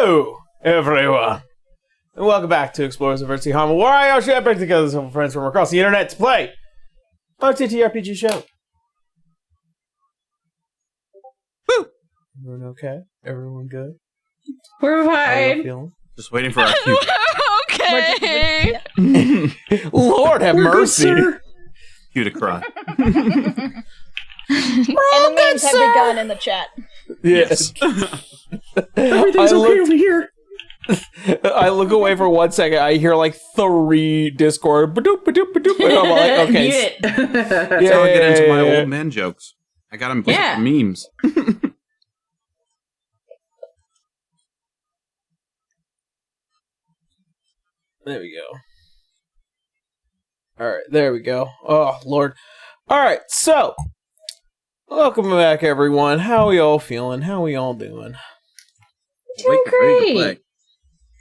Hello, everyone, and welcome back to Explorers of Eardsihimmle, where I share back together some friends from across the internet to play our TTRPG show. Woo! Everyone okay? Everyone good? We're How you fine. feeling? Just waiting for our cue. Okay. Lord have mercy. Cue to cry. And the memes have begun in the chat. Yes. Everything's okay over here. I look away for 1 second. I hear like 3 Discord. Ba-doop, ba-doop, ba-doop, and I'm like, okay. Mute it. That's how I get into my old man jokes. I got them Yeah. memes. There we go. Alright, there we go. Oh, Lord. Alright, so. Welcome back, everyone. How are y'all feeling? How are y'all doing? Doing Ready to great.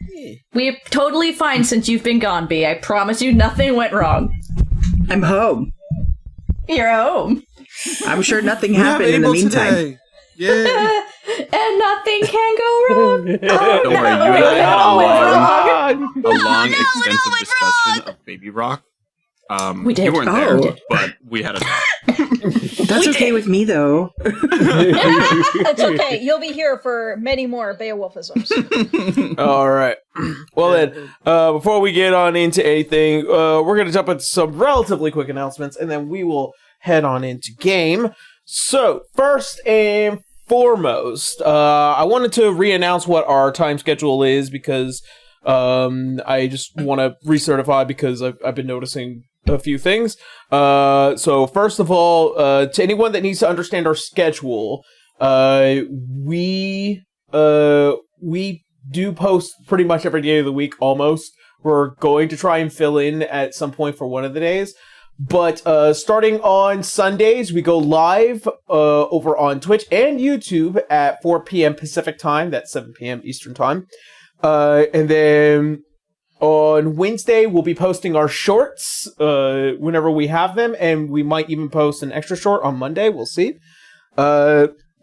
play. We're totally fine since you've been gone, B. I promise you nothing went wrong. I'm home. You're home. I'm sure nothing We have happened in the Abel meantime. today. Yay. And nothing can go wrong. Don't worry, you and I had a long, extensive discussion of Baby Rock. We did. You weren't Oh. there, but we had a That's okay with me, though. It's okay. You'll be here for many more Beowulfisms. Alright. Well then, before we get on into anything, we're going to jump into some relatively quick announcements, and then we will head on into game. So, first and foremost, I wanted to re-announce what our time schedule is, because I just want to recertify, because I've been noticing a few things. So first of all, to anyone that needs to understand our schedule, we do post pretty much every day of the week, almost. We're going to try and fill in at some point for one of the days. But starting on Sundays, we go live over on Twitch and YouTube at 4 p.m. Pacific time. That's 7 p.m. Eastern time. And then on Wednesday, we'll be posting our shorts whenever we have them, and we might even post an extra short on Monday. We'll see.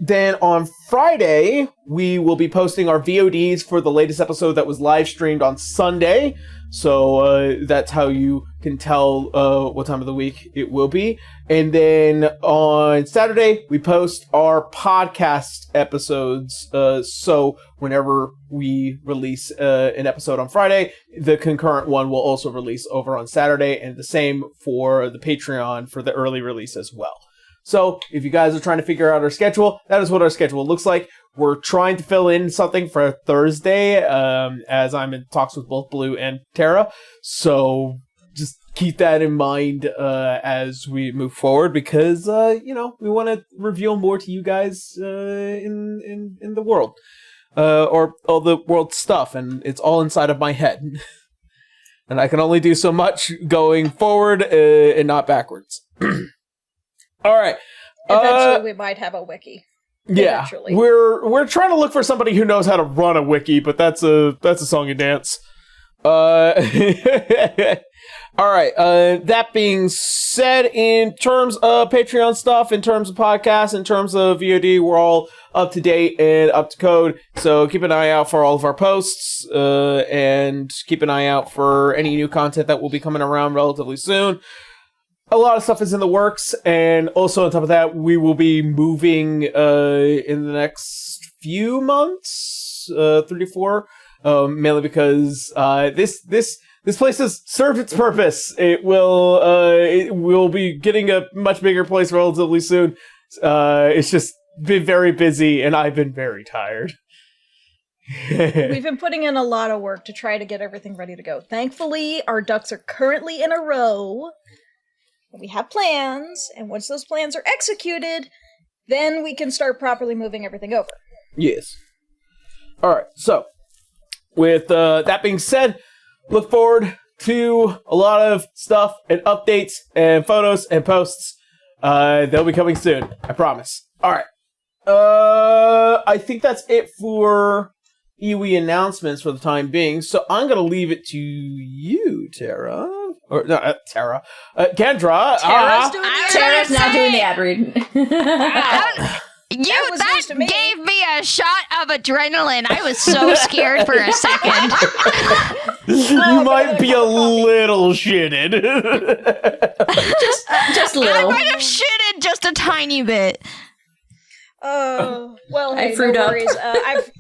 Then on Friday, we will be posting our VODs for the latest episode that was live streamed on Sunday. So that's how you can tell what time of the week it will be. And then on Saturday, we post our podcast episodes. So whenever we release an episode on Friday, the concurrent one will also release over on Saturday. And the same for the Patreon for the early release as well. So if you guys are trying to figure out our schedule, that is what our schedule looks like. We're trying to fill in something for Thursday, as I'm in talks with both Blue and Tara. So just keep that in mind as we move forward, because we want to reveal more to you guys in the world, or all the world stuff, and it's all inside of my head, and I can only do so much going forward and not backwards. All right. Eventually, we might have a wiki. Yeah, Eventually. we're trying to look for somebody who knows how to run a wiki, but that's a song and dance. All right. That being said, in terms of Patreon stuff, in terms of podcasts, in terms of VOD, we're all up to date and up to code. So keep an eye out for all of our posts, and keep an eye out for any new content that will be coming around relatively soon. A lot of stuff is in the works, and also on top of that, we will be moving in the next few months, 3 to 4, mainly because this place has served its purpose. It will be getting a much bigger place relatively soon. It's just been very busy, and I've been very tired. We've been putting in a lot of work to try to get everything ready to go. Thankfully, our ducks are currently in a row. We have plans, and once those plans are executed, then we can start properly moving everything over. Yes. All right. So, with that being said, look forward to a lot of stuff and updates and photos and posts. They'll be coming soon. I promise. All right. I think that's it for EWE announcements for the time being. So I'm gonna leave it to you, Tara. Or no, Tara. Kendra. Tara's doing the Tara's not doing the ad read. was news to me. Gave me a shot of adrenaline. I was so scared for a second. You might be a little shitted. Just I little. might have shitted just a tiny bit. Oh, well, hey, frued no up. worries.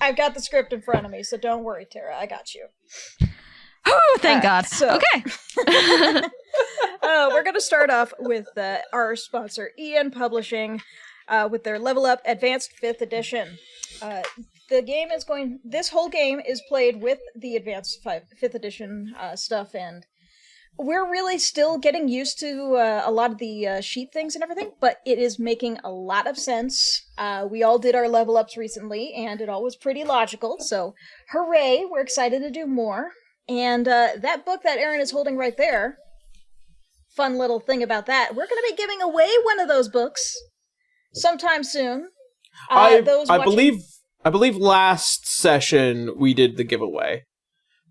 I've got the script in front of me, so don't worry, Tara. I got you. Oh, thank God. so- Okay. We're going to start off with our sponsor, Ian Publishing, with their Level Up Advanced 5th Edition. This whole game is played with the Advanced 5th Edition stuff, and we're really still getting used to a lot of the sheet things and everything, but it is making a lot of sense. We all did our level ups recently, and it all was pretty logical, so hooray, we're excited to do more. And that book that Aaron is holding right there, fun little thing about that, we're going to be giving away one of those books sometime soon. I believe last session we did the giveaway.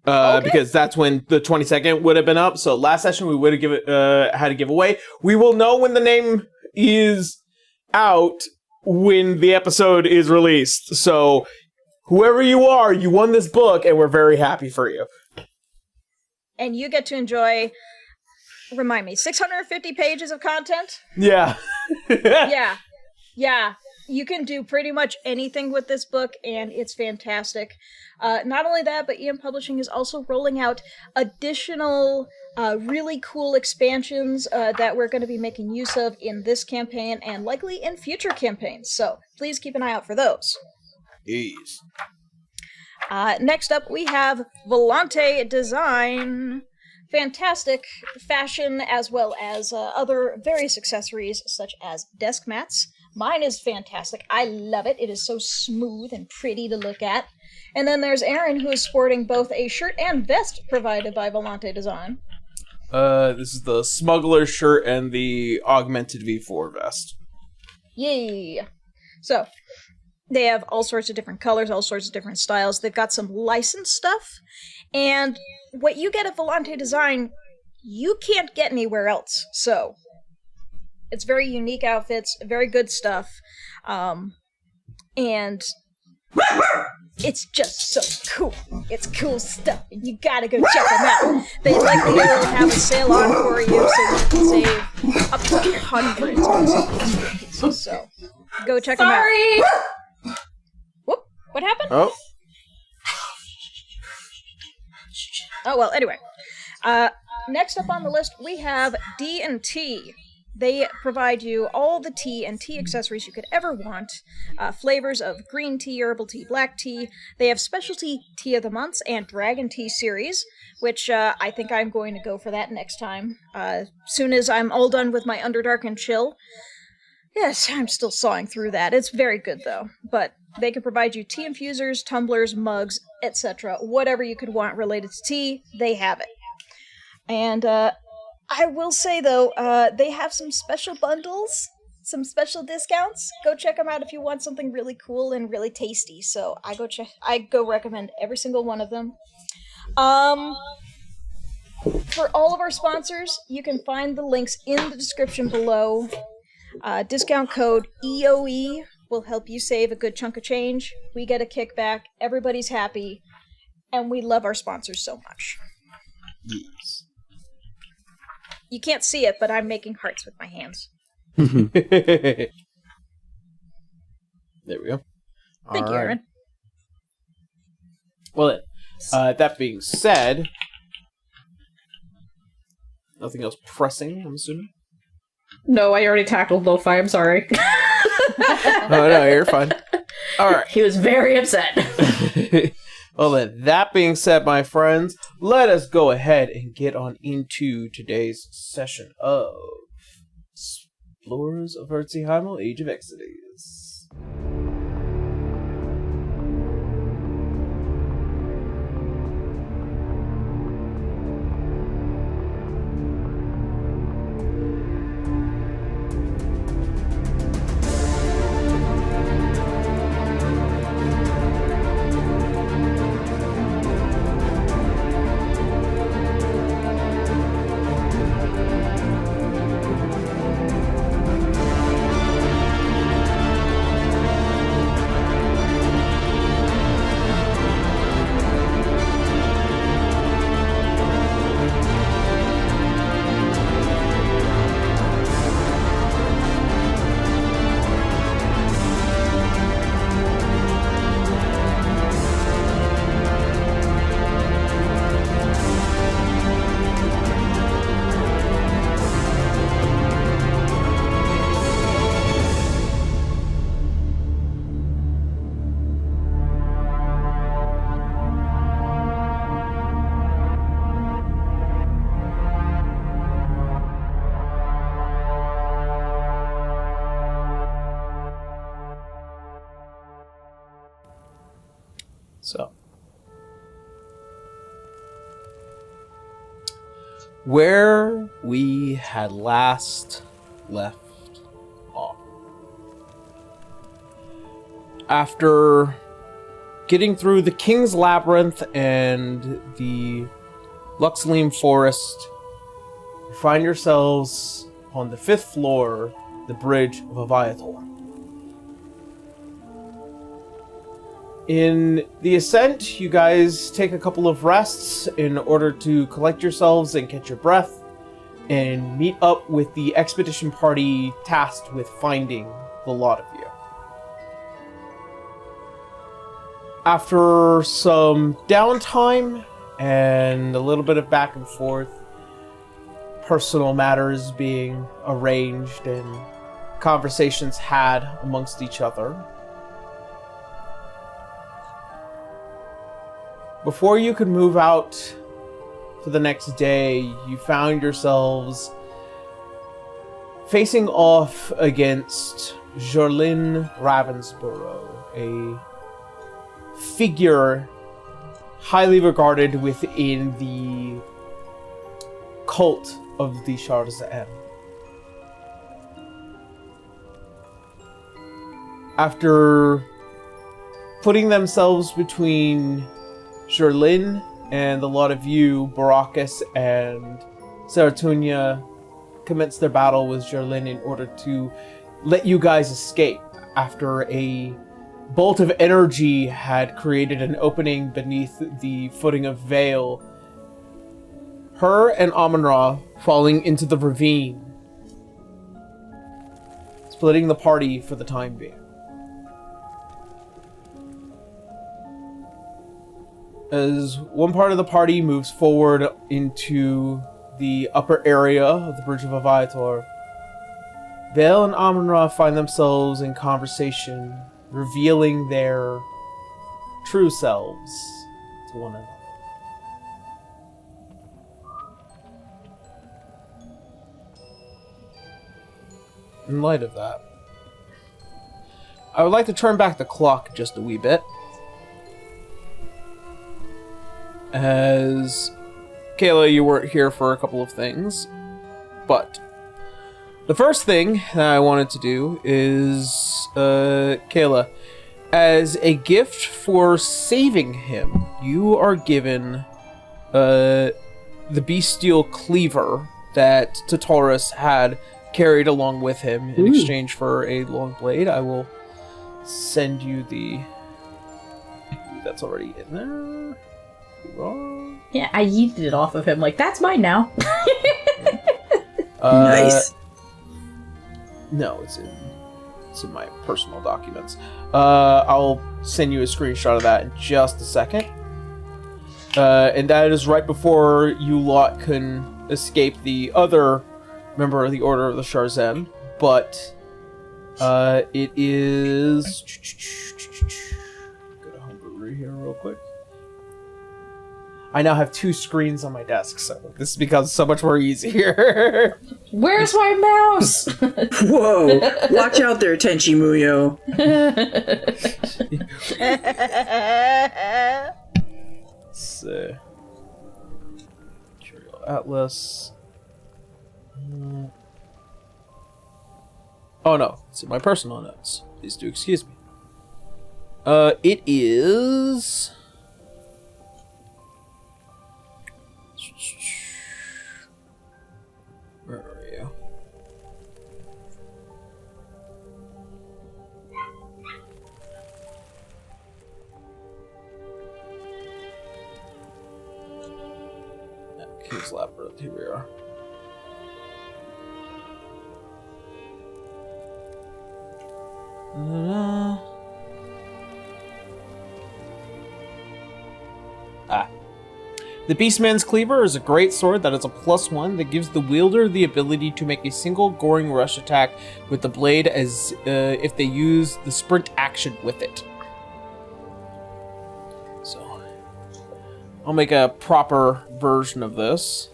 Because that's when the 22nd would have been up. So last session we would have had a giveaway. We will know when the name is out when the episode is released. So whoever you are, you won this book, and we're very happy for you. And you get to enjoy, remind me, 650 pages of content? Yeah. Yeah. You can do pretty much anything with this book, and it's fantastic. Not only that, but Ian Publishing is also rolling out additional really cool expansions that we're going to be making use of in this campaign and likely in future campaigns. So please keep an eye out for those. Jeez. Next up, we have Volante Design. Fantastic fashion as well as other various accessories such as desk mats. Mine is fantastic. I love it. It is so smooth and pretty to look at. And then there's Aaron, who is sporting both a shirt and vest provided by Volante Design. This is the smuggler shirt and the augmented V4 vest. Yay! So, they have all sorts of different colors, all sorts of different styles. They've got some licensed stuff. And what you get at Volante Design, you can't get anywhere else. So, it's very unique outfits, very good stuff. And it's just so cool. It's cool stuff. You gotta go check them out. They likely will have a sale on for you so you can save up to hundreds on some of these pieces. So, go check them out. Sorry! Whoop! What happened? Oh. Oh, well, anyway. Next up on the list, we have D&T. They provide you all the tea and tea accessories you could ever want. Flavors of green tea, herbal tea, black tea. They have specialty tea of the months and dragon tea series, which I think I'm going to go for that next time. Soon as I'm all done with my Underdark and Chill. Yes, I'm still sawing through that. It's very good, though. But they can provide you tea infusers, tumblers, mugs, etc. Whatever you could want related to tea, they have it. And I will say, though, they have some special bundles, some special discounts. Go check them out if you want something really cool and really tasty. So I go recommend every single one of them. For all of our sponsors, you can find the links in the description below. Discount code EOE will help you save a good chunk of change. We get a kickback, everybody's happy, and we love our sponsors so much. Yes. You can't see it, but I'm making hearts with my hands. There we go. Thank you, Aaron. Well, that being said, nothing else pressing, I'm assuming? No, I already tackled Lo-Fi, I'm sorry. Oh, no, you're fine. All right. He was very upset. Well, then, that being said, my friends, let us go ahead and get on into today's session of Explorers of Eardsihimmle, Age of Exodus. So, where we had last left off. After getting through the King's Labyrinth and the Luxleem Forest, you find yourselves on the 5th floor, the Bridge of Eviator. In the ascent, you guys take a couple of rests in order to collect yourselves and catch your breath, and meet up with the expedition party tasked with finding the lot of you. After some downtime and a little bit of back and forth, personal matters being arranged and conversations had amongst each other, before you could move out for the next day, you found yourselves facing off against Jorlin Ravensborough, a figure highly regarded within the cult of the Sharzan. After putting themselves between Jorlin and the lot of you, Baraccus and Seratunia commenced their battle with Jorlin in order to let you guys escape after a bolt of energy had created an opening beneath the footing of Vale. Her and Ahmenra falling into the ravine, splitting the party for the time being. As one part of the party moves forward into the upper area of the Bridge of Eviator, Vale and Ahmenra find themselves in conversation, revealing their true selves to one another. In light of that, I would like to turn back the clock just a wee bit. As Kayla, you weren't here for a couple of things, but the first thing that I wanted to do is, Kayla, as a gift for saving him, you are given the bestial cleaver that Tataurus had carried along with him in exchange for a long blade. I will send you the... That's already in there. Wrong. Yeah, I yeeted it off of him like, that's mine now. Nice. No, it's in my personal documents. I'll send you a screenshot of that in just a second. And that is right before you lot can escape the other member of the Order of the Sharzan. But it is... Go to Homebrew here real quick. I now have 2 screens on my desk, so this becomes so much more easier. Where's my mouse? Whoa! Watch out there, Tenchi Muyo. So, Material Atlas. Oh no, it's in my personal notes. Please do excuse me. It is... Where are you? King's Labyrinth, here we are. The Beastman's Cleaver is a great sword that is a +1 that gives the wielder the ability to make a single goring rush attack with the blade as if they use the sprint action with it. So, I'll make a proper version of this,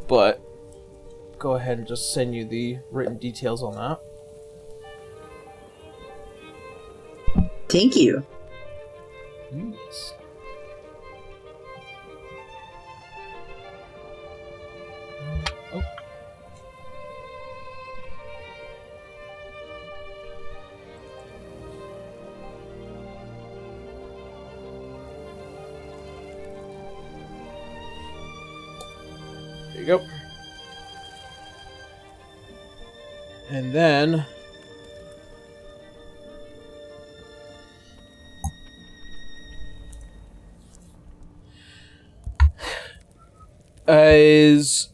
but go ahead and just send you the written details on that. Thank you. Yes. Oh. There you go. And then as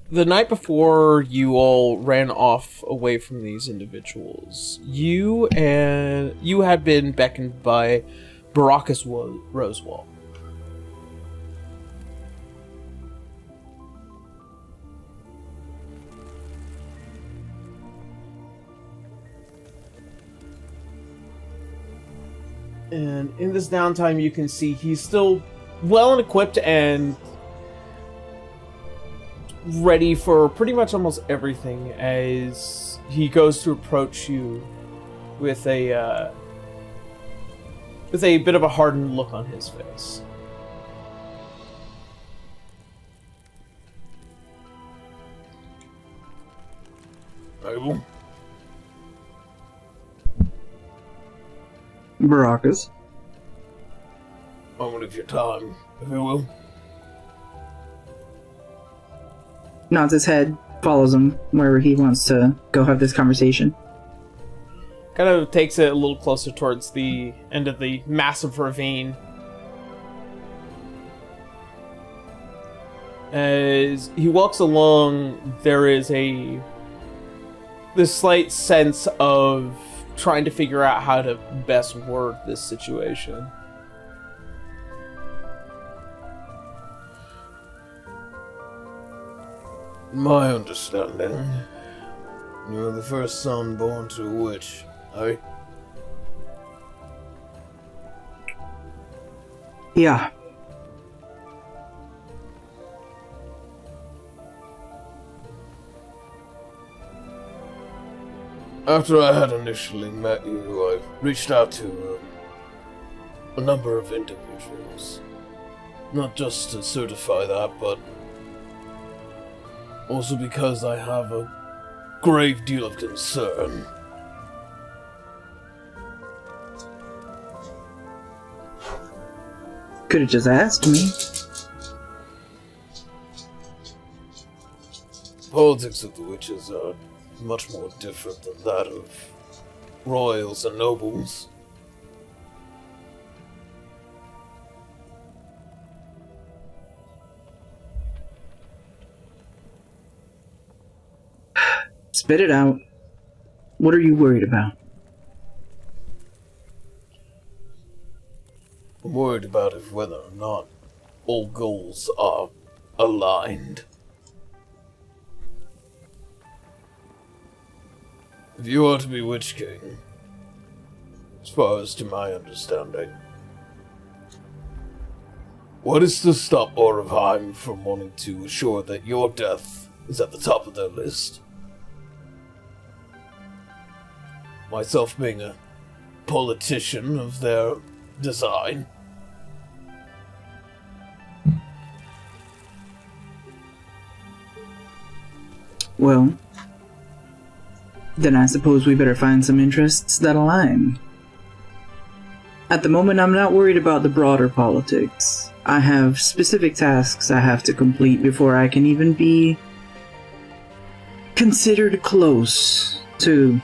the night before you all ran off away from these individuals, you had been beckoned by Baraccus Rosewall. And in this downtime, you can see he's still well and equipped and ready for pretty much almost everything as he goes to approach you with a bit of a hardened look on his face. Abel? Baraccus. Moment of your time, if you will. Nods his head, follows him wherever he wants to go have this conversation. Kind of takes it a little closer towards the end of the massive ravine. As he walks along, there is this slight sense of trying to figure out how to best word this situation. In my understanding, you're the first son born to a witch, eh? Yeah. After I had initially met you, I reached out to a number of individuals. Not just to certify that, but also because I have a grave deal of concern. Could have just asked me. Politics of the witches are much more different than that of royals and nobles. Spit it out. What are you worried about? I'm worried about whether or not all goals are aligned. If you are to be Witch King, as far as to my understanding, what is to stop Orivheim from wanting to assure that your death is at the top of their list? Myself being a politician of their design. Well, then I suppose we better find some interests that align. At the moment, I'm not worried about the broader politics. I have specific tasks I have to complete before I can even be considered close to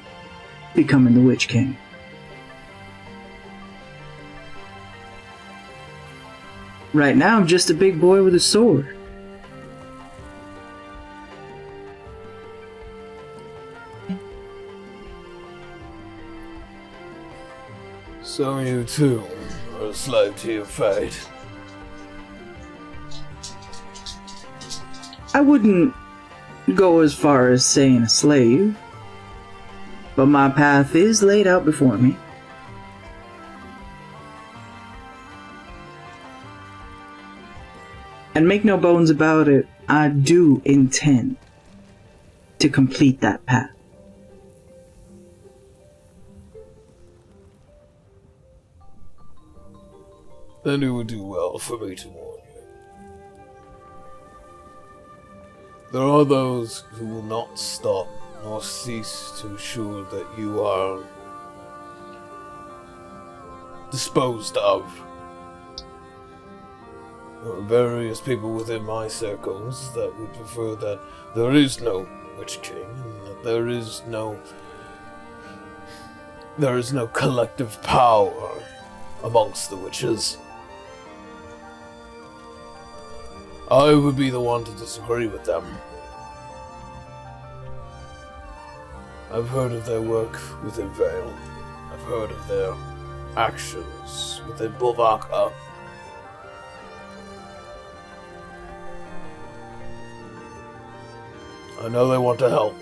becoming the Witch King. Right now, I'm just a big boy with a sword. So you too are a slave to your fate. I wouldn't go as far as saying a slave, but my path is laid out before me. And make no bones about it, I do intend to complete that path. then it would do well for me to warn you. There are those who will not stop nor cease to ensure that you are disposed of. There are various people within my circles that would prefer that there is no Witch King, and that there is no collective power amongst the witches. I would be the one to disagree with them. I've heard of their work within Vale. I've heard of their actions within Baraccus. I know they want to help.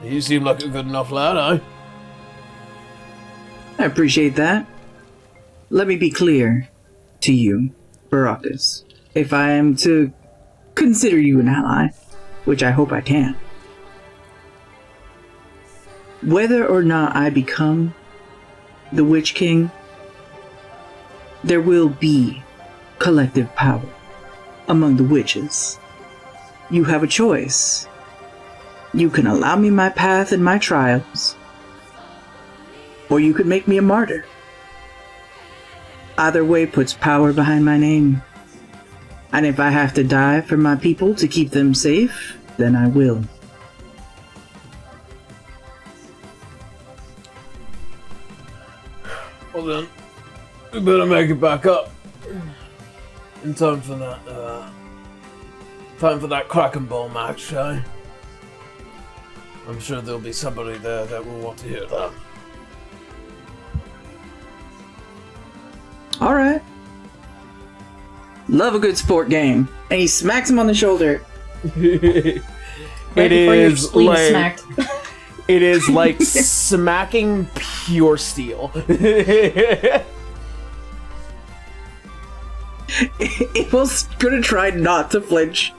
You seem like a good enough lad, eh? I appreciate that. Let me be clear to you, Baraccus. If I am to consider you an ally, which I hope I can, whether or not I become the Witch King, there will be collective power among the witches. You have a choice. You can allow me my path and my trials, or you could make me a martyr. Either way puts power behind my name. And if I have to die for my people to keep them safe, then I will. Well then, we better make it back up. In time for that Kraken Ball match, eh? I'm sure there'll be somebody there that will want to hear that. Alright. Love a good sport game. And he smacks him on the shoulder. It before your is spleen like smacked. it is like smacking pure steel. Abel's gonna try not to flinch.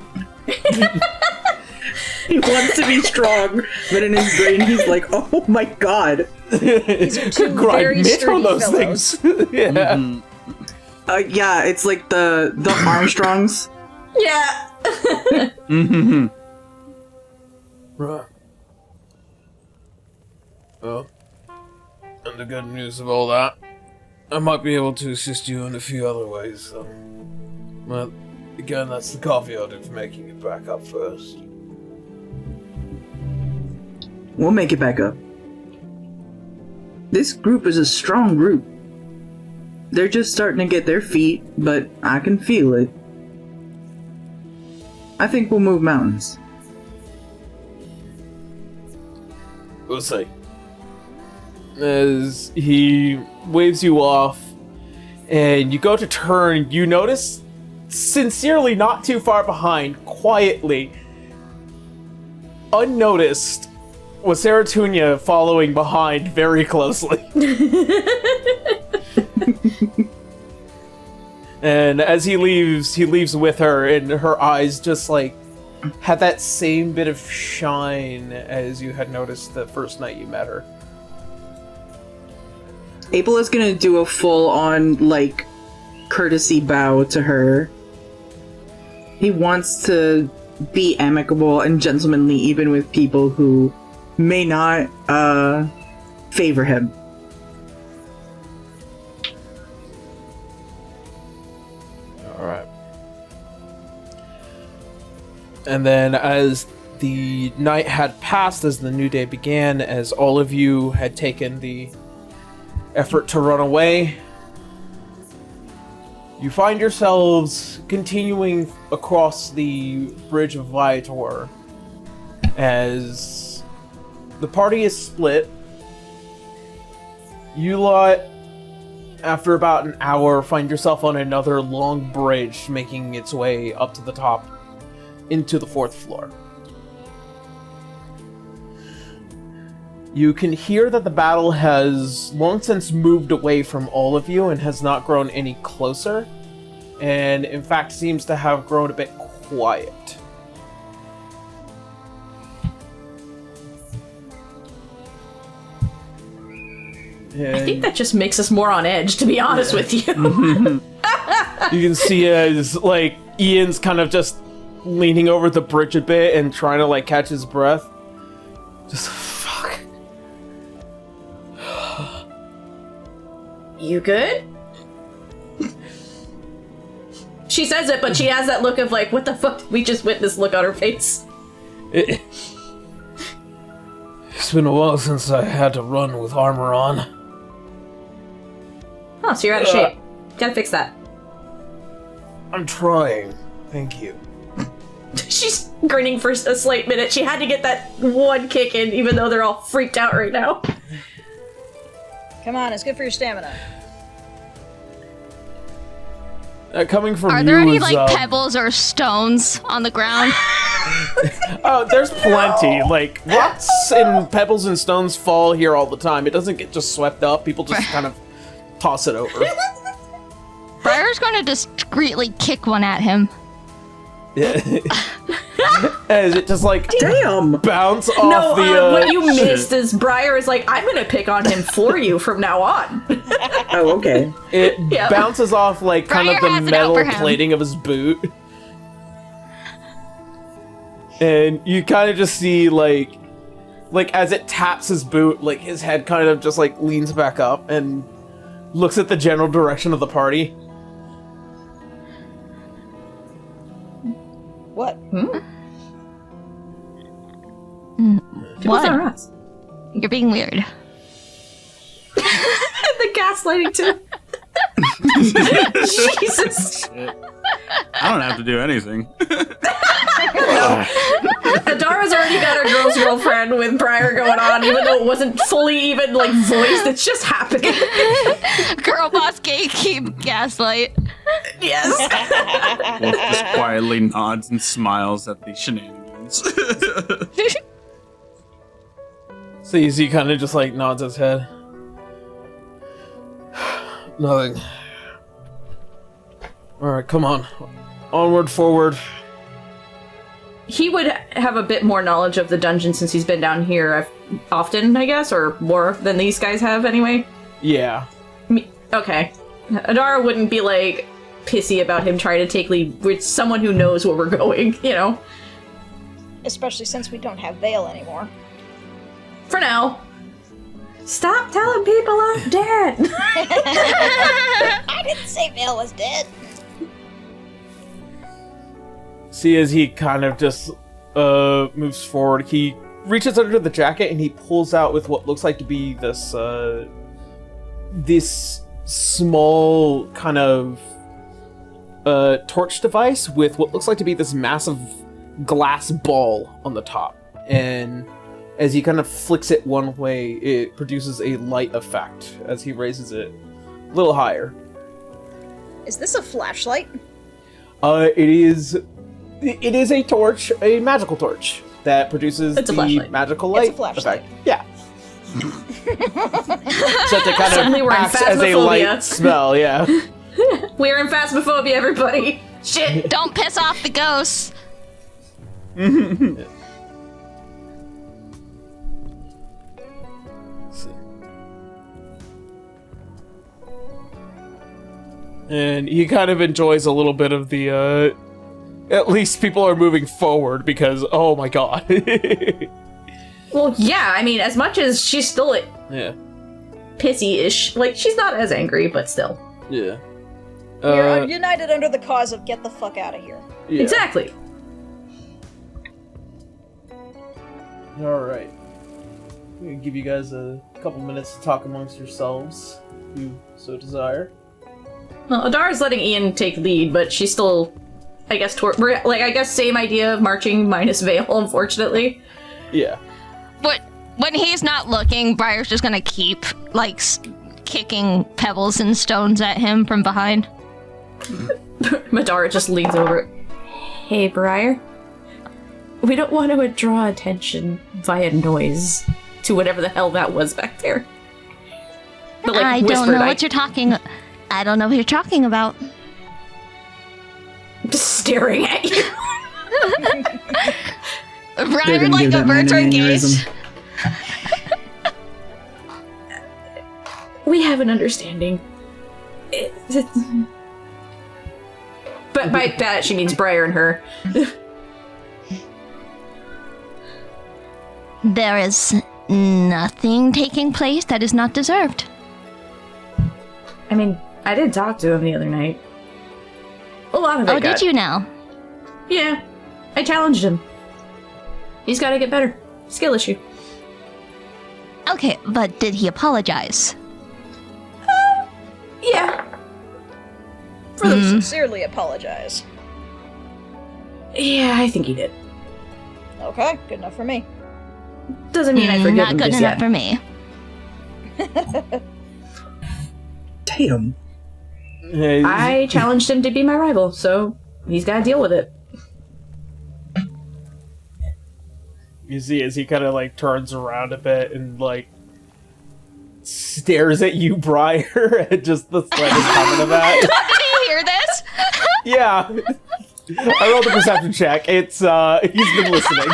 He wants to be strong, but in his brain he's like, oh my god. These are two Grind very meat sturdy on those fellows. things. Yeah. Yeah, it's like the Armstrongs. Yeah. Right. Well, and the good news of all that, I might be able to assist you in a few other ways, so... Well, again, that's the caveat of making it back up first. We'll make it back up. This group is a strong group. They're just starting to get their feet, but I can feel it. I think we'll move mountains. We'll see. As he waves you off, and you go to turn, you notice, sincerely not too far behind, quietly, unnoticed, was Saratunia following behind very closely. And as he leaves with her, and her eyes just like have that same bit of shine as you had noticed the first night you met her. Abel is gonna do a full-on, like, courtesy bow to her. He wants to be amicable and gentlemanly even with people who may not, favor him. Alright. And then as the night had passed, as the new day began, as all of you had taken the effort to run away, you find yourselves continuing across the bridge of Eviator as the party is split. You lot, after about an hour, find yourself on another long bridge making its way up to the top into the 4th floor. You can hear that the battle has long since moved away from all of you and has not grown any closer, and in fact seems to have grown a bit quiet. And I think that just makes us more on edge, to be honest with you. you can see as, like, Ian's kind of just leaning over the bridge a bit and trying to, like, catch his breath. Just, fuck. You good? She says it, but she has that look of like, what the fuck did we just witness look on her face? It's been a while since I had to run with armor on. Oh, so you're out of shape. Gotta fix that. I'm trying. Thank you. She's grinning for a slight minute. She had to get that one kick in, even though they're all freaked out right now. Come on, it's good for your stamina. Coming from you Are there any, is, like, pebbles or stones on the ground? Oh, there's plenty. Like, rocks and pebbles and stones fall here all the time. It doesn't get just swept up. People just kind of toss it over. Briar's going to discreetly kick one at him. Yeah. As it just, like, Damn! bounce off what you missed is Briar is like, I'm gonna pick on him for you from now on. Oh, okay. It Yeah. bounces off, like, kind Briar of the has it out metal for him. plating of his boot. And you kind of just see, like, as it taps his boot, like, his head kind of just, like, leans back up and looks at the general direction of the party. What? What? Are us. You're being weird. The gaslighting too. Jesus. I don't have to do anything. Adara's already got her girl's girlfriend with Briar going on, even though it wasn't fully even, like, voiced. It's just happening. Girl boss gatekeep gaslight. Yes. Wolf just quietly nods and smiles at the shenanigans. So you see, kind of just, like, nods his head. Nothing. Alright, come on. Onward, forward. He would have a bit more knowledge of the dungeon since he's been down here often, I guess, or more than these guys have anyway. Yeah. Okay. Adara wouldn't be, like, pissy about him trying to take lead with someone who knows where we're going, you know? Especially since we don't have Veil anymore. For now. Stop telling people I'm dead! I didn't say Veil was dead. See, as he kind of just moves forward, he reaches under the jacket and he pulls out with what looks like to be this this small kind of torch device with what looks like to be this massive glass ball on the top. And as he kind of flicks it one way, it produces a light effect as he raises it a little higher. Is this a flashlight? It is a torch, a magical torch that produces It's a the flashlight. magical light It's a flashlight. effect. Yeah. So to kind Suddenly of we're in acts as a Phasmophobia. light smell, yeah. We're in Phasmophobia, everybody! Shit! Don't piss off the ghosts. And he kind of enjoys a little bit of the, at least people are moving forward because, oh my god. Well, yeah, I mean, as much as she's still Yeah. pissy-ish, like, she's not as angry, but still. Yeah. We're united under the cause of get the fuck out of here. Yeah. Exactly. Alright. I'm gonna give you guys a couple minutes to talk amongst yourselves, if you so desire. Well, Adara's letting Ian take lead, but she's still, I guess, I guess same idea of marching minus Veil, unfortunately. Yeah. But when he's not looking, Briar's just gonna keep, like, kicking pebbles and stones at him from behind. Madara just leans over. Hey, Briar. We don't want to draw attention via noise to whatever the hell that was back there. But, like, I don't whispered, know what you're talking. I don't know what you're talking about. just staring at you. They're Briar, gonna like, give that man averts an her gaze. aneurysm. have an understanding. But by that, she means Briar and her. There is nothing taking place that is not deserved. I mean, I did talk to him the other night. A lot of it did you now? Yeah. I challenged him. He's got to get better. Skill issue. Okay, but did he apologize? Yeah. Further sincerely apologize. Yeah, I think he did. Okay, good enough for me. Doesn't mean I forgive not him good just enough yet. for me. Damn. I challenged him to be my rival, so he's got to deal with it. You see as he kind of like turns around a bit and like stares at you, Briar, at just the slightest comment of that. Did you hear this? Yeah. I rolled a perception check. It's he's been listening.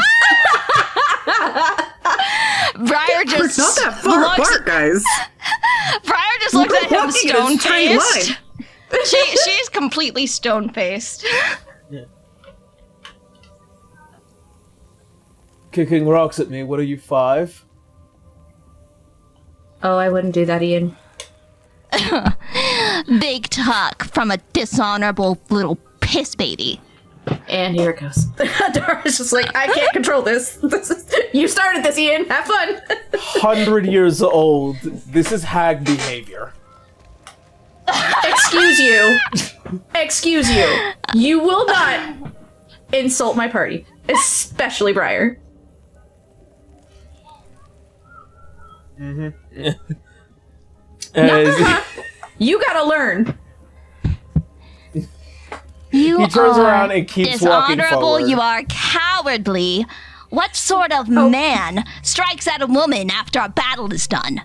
Briar just It's not that far apart, guys. Briar just looks at him walking in a straight stone-faced. She's completely stone-faced. Kicking rocks at me. What are you, 5? Oh, I wouldn't do that, Ian. Big talk from a dishonorable little piss baby. And here it goes. Dara's just like, I can't control this. You started this, Ian. Have fun. 100 years old. This is hag behavior. Excuse you. Excuse you. You will not insult my party, especially Briar. You gotta learn. You He turns are around and keeps walking dishonorable, forward. you are cowardly. What sort of man strikes at a woman after a battle is done?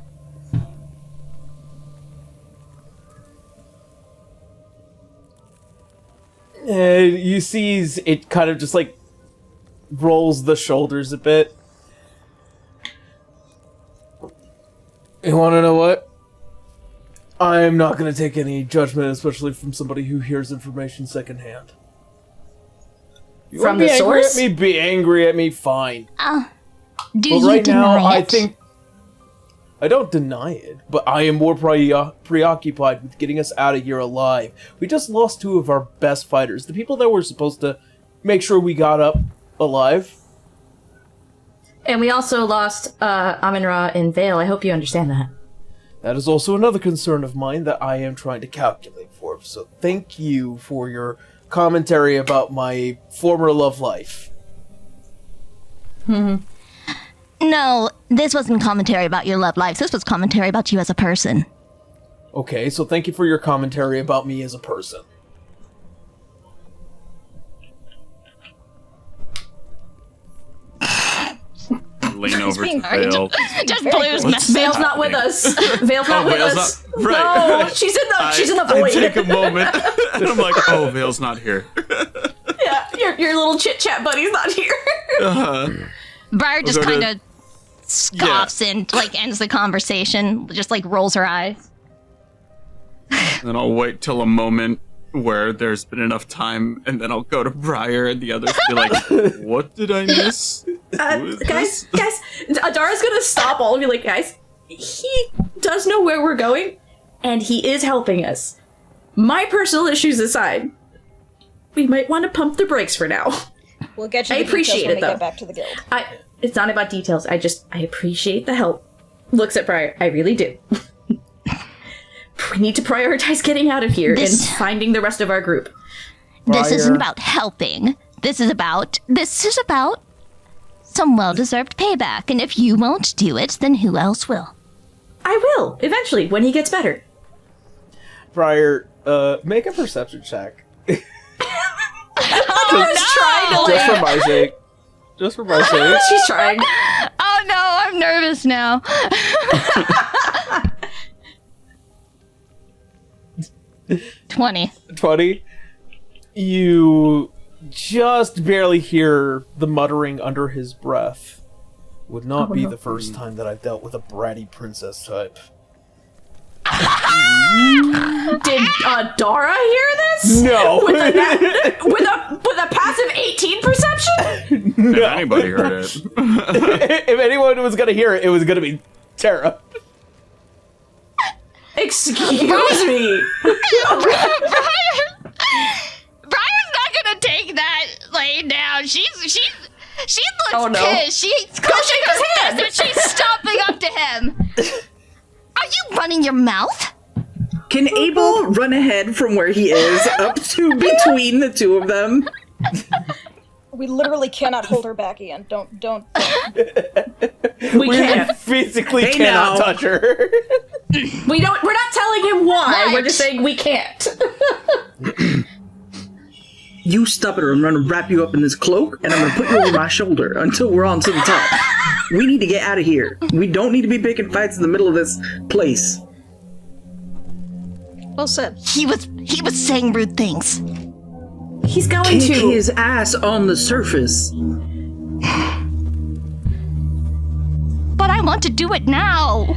You see it kind of just like rolls the shoulders a bit. You want to know what? I'm not going to take any judgment, especially from somebody who hears information secondhand. You From wanna be the angry source? at me? Be angry at me, fine. Do But you right deny now, it? I think I don't deny it, but I am more preoccupied with getting us out of here alive. We just lost 2 of our best fighters, the people that were supposed to make sure we got up alive. And we also lost Ahmenra and Vale. I hope you understand that. That is also another concern of mine that I am trying to calculate for. So thank you for your commentary about my former love life. No, this wasn't commentary about your love life. This was commentary about you as a person. Okay, so thank you for your commentary about me as a person. Lean over being to Vale. Just Very Blue's good. message. Vale's not with us. Vale's not with Vale's us. not- right. No, she's in the I void. take a moment, and I'm like, oh, Vale's not here. Yeah, your little chit chat buddy's not here. Briar just We'll go kind to- of scoffs and like ends the conversation, just like rolls her eyes. Then I'll wait till a moment where there's been enough time, and then I'll go to Briar and the others and be like, what did I miss? Who is Guys, this? Adara's gonna stop all of you. Like, guys, he does know where we're going, and he is helping us. My personal issues aside, we might want to pump the brakes for now. We'll get you I the details appreciate when it, we though. get back to the guild. It's not about details. I appreciate the help. Looks at Briar. I really do. We need to prioritize getting out of here and finding the rest of our group. This isn't Briar. about helping. This is about some well-deserved payback. And if you won't do it, then who else will? I will, eventually, when he gets better. Briar, make a perception check. Just for my sake. Just for my sake. She's trying. Oh no, I'm nervous now. 20. 20. You just barely hear the muttering under his breath. Would not be the first time that I've dealt with a bratty princess type. Did Dara hear this? No. With a passive 18 perception? If anybody heard it. If anyone was gonna hear it, it was gonna be Tara. Excuse me. Briar's not gonna take that laying down. She looks Oh, no. pissed. She's crushing his her hand. fist and she's stomping up to him. Are you running your mouth? Can Abel run ahead from where he is up to between the two of them? We literally cannot hold her back, Ian. Don't. We can't. Physically Hey, cannot now. touch her. We're not telling him why. Right. We're just saying we can't. You stop it or I'm gonna wrap you up in this cloak and I'm gonna put you over my shoulder until we're on to the top. We need to get out of here. We don't need to be picking fights in the middle of this place. Well said. He was saying rude things. He's going Kick to. his ass on the surface. But I want to do it now.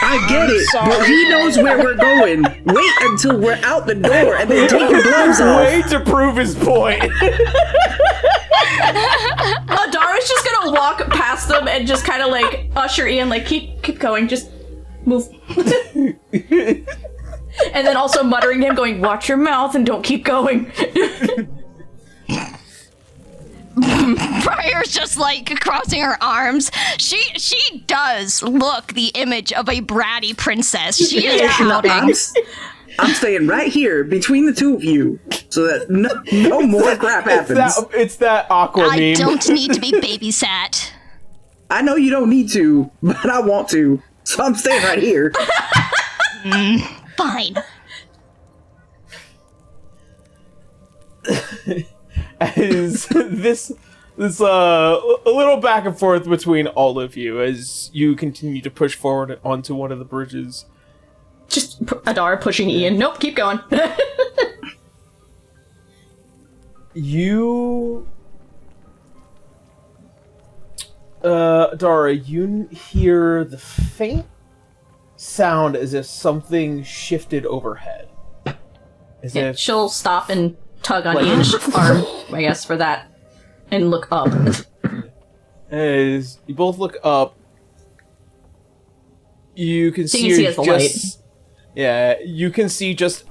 I get it, but sorry. he knows where we're going. Wait until we're out the door and then take your gloves off. Way to prove his point. Dara's just gonna walk past them and just kind of like usher Ian, like keep going, just move. And then also muttering to him, going, "Watch your mouth and don't keep going." Briar's just like crossing her arms. She does look the image of a bratty princess. She is No, pouting. I'm staying right here between the two of you so that no more crap happens. It's that Aqua I meme. don't need to be babysat. I know you don't need to, but I want to. So I'm staying right here. Fine. As this a little back and forth between all of you as you continue to push forward onto one of the bridges. Just Adara pushing Ian. Nope, keep going. You, Adara, you hear the faint sound as if something shifted overhead. As Yeah, if she'll stop and tug on Ian's arm, I guess, for that, and look up. As you both look up, you can So see, you can see as the just yeah, you can see just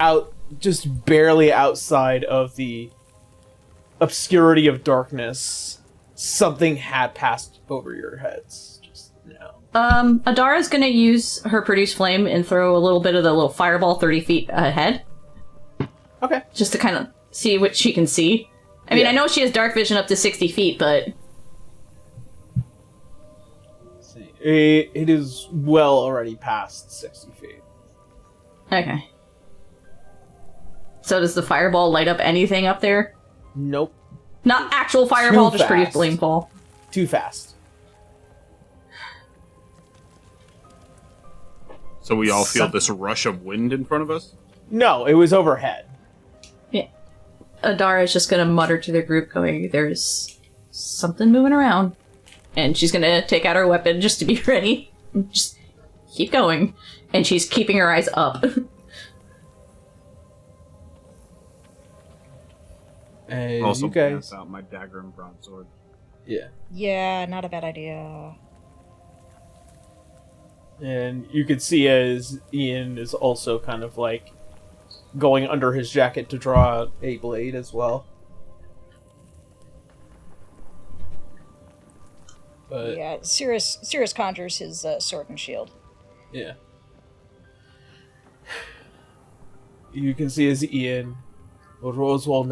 barely outside of the obscurity of darkness, something had passed over your heads just now. Adara's gonna use her produce flame and throw a little bit of the little fireball 30 feet ahead, Okay. just to kind of see what she can see. I mean, Yeah. I know she has dark vision up to 60 feet, but It is well already past 60 feet. okay. So does the fireball light up anything up there? Nope. Not actual fireball, Too just produce fast. flame ball. Too fast. So we all feel this rush of wind in front of us? No, it was overhead. Yeah. Adara is just gonna mutter to the group, going, "There's something moving around," and she's gonna take out her weapon just to be ready. Just keep going, and she's keeping her eyes up. And Also, you guys, pass out my dagger and broadsword. yeah, Yeah, not a bad idea. and you can see as Ian is also kind of like going under his jacket to draw out a blade as well. But Yeah, Cirrus conjures his sword and shield. yeah, you can see as Ian, well, Roswell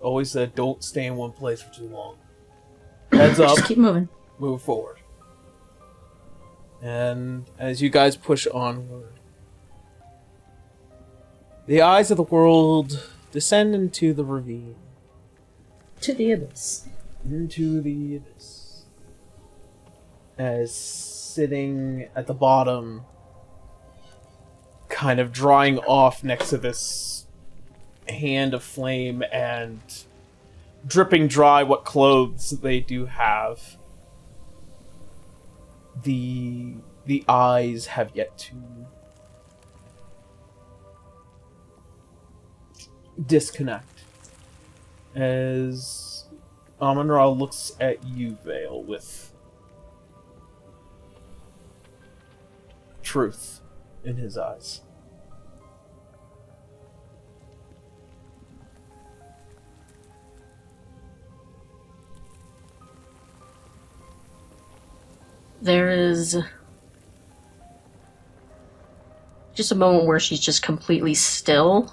always said, "Don't stay in one place for too long." Heads up. Just keep moving. Move forward. And as you guys push onward, the eyes of the world descend into the ravine, To the abyss. into the abyss. As sitting at the bottom, kind of drying off next to this hand of flame and dripping dry what clothes they do have. The eyes have yet to disconnect as Ahmenra looks at you, Vale, with truth in his eyes. There is just a moment where she's just completely still.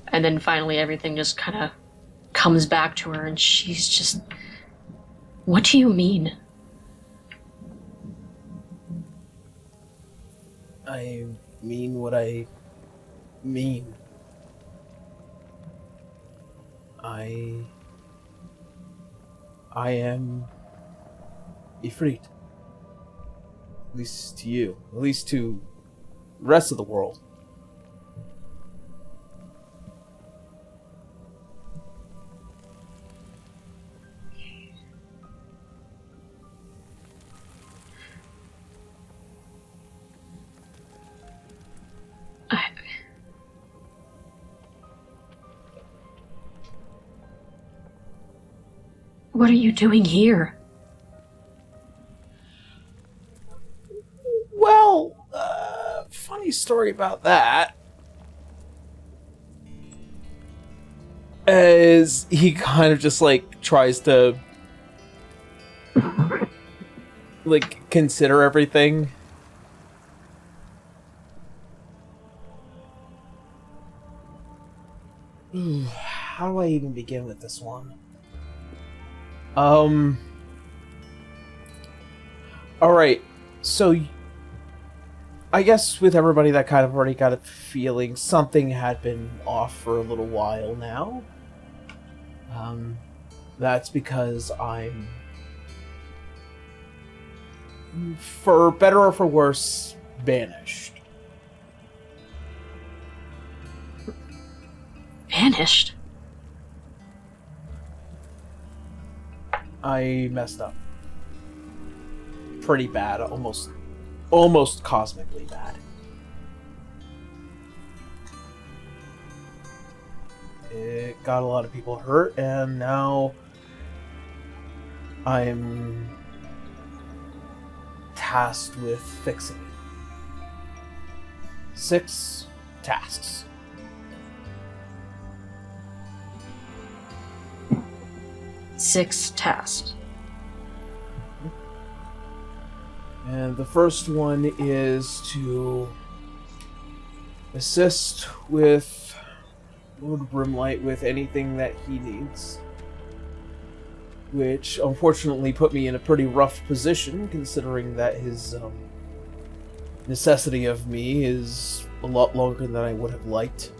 And then finally everything just kind of comes back to her and she's just... What do you mean? I mean what I mean. I am Ifrit. At least to you. At least to the rest of the world. What are you doing here? Well, funny story about that. As he kind of just, like, tries to, like, consider everything. How do I even begin with this one? Alright, so I guess with everybody that kind of already got a feeling something had been off for a little while now. That's because I'm, for better or for worse, banished. Vanished? I messed up. Pretty bad, almost cosmically bad. It got a lot of people hurt, and now I'm tasked with fixing it. 6 tasks. Six tasks. And the first one is to assist with Lord Brimlight with anything that he needs. Which unfortunately put me in a pretty rough position, considering that his necessity of me is a lot longer than I would have liked.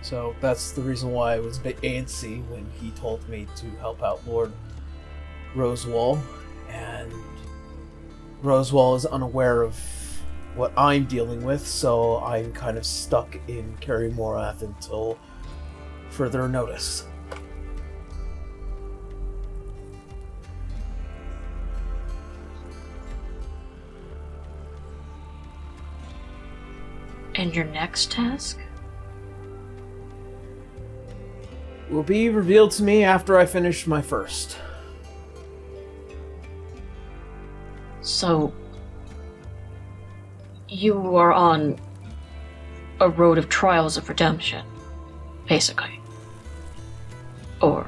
So that's the reason why I was a bit antsy when he told me to help out Lord Rosewall, and Rosewall is unaware of what I'm dealing with, so I'm kind of stuck in Kaer Morhen until further notice. And your next task? Will be revealed to me after I finish my first. So, you are on a road of trials of redemption, basically. Or...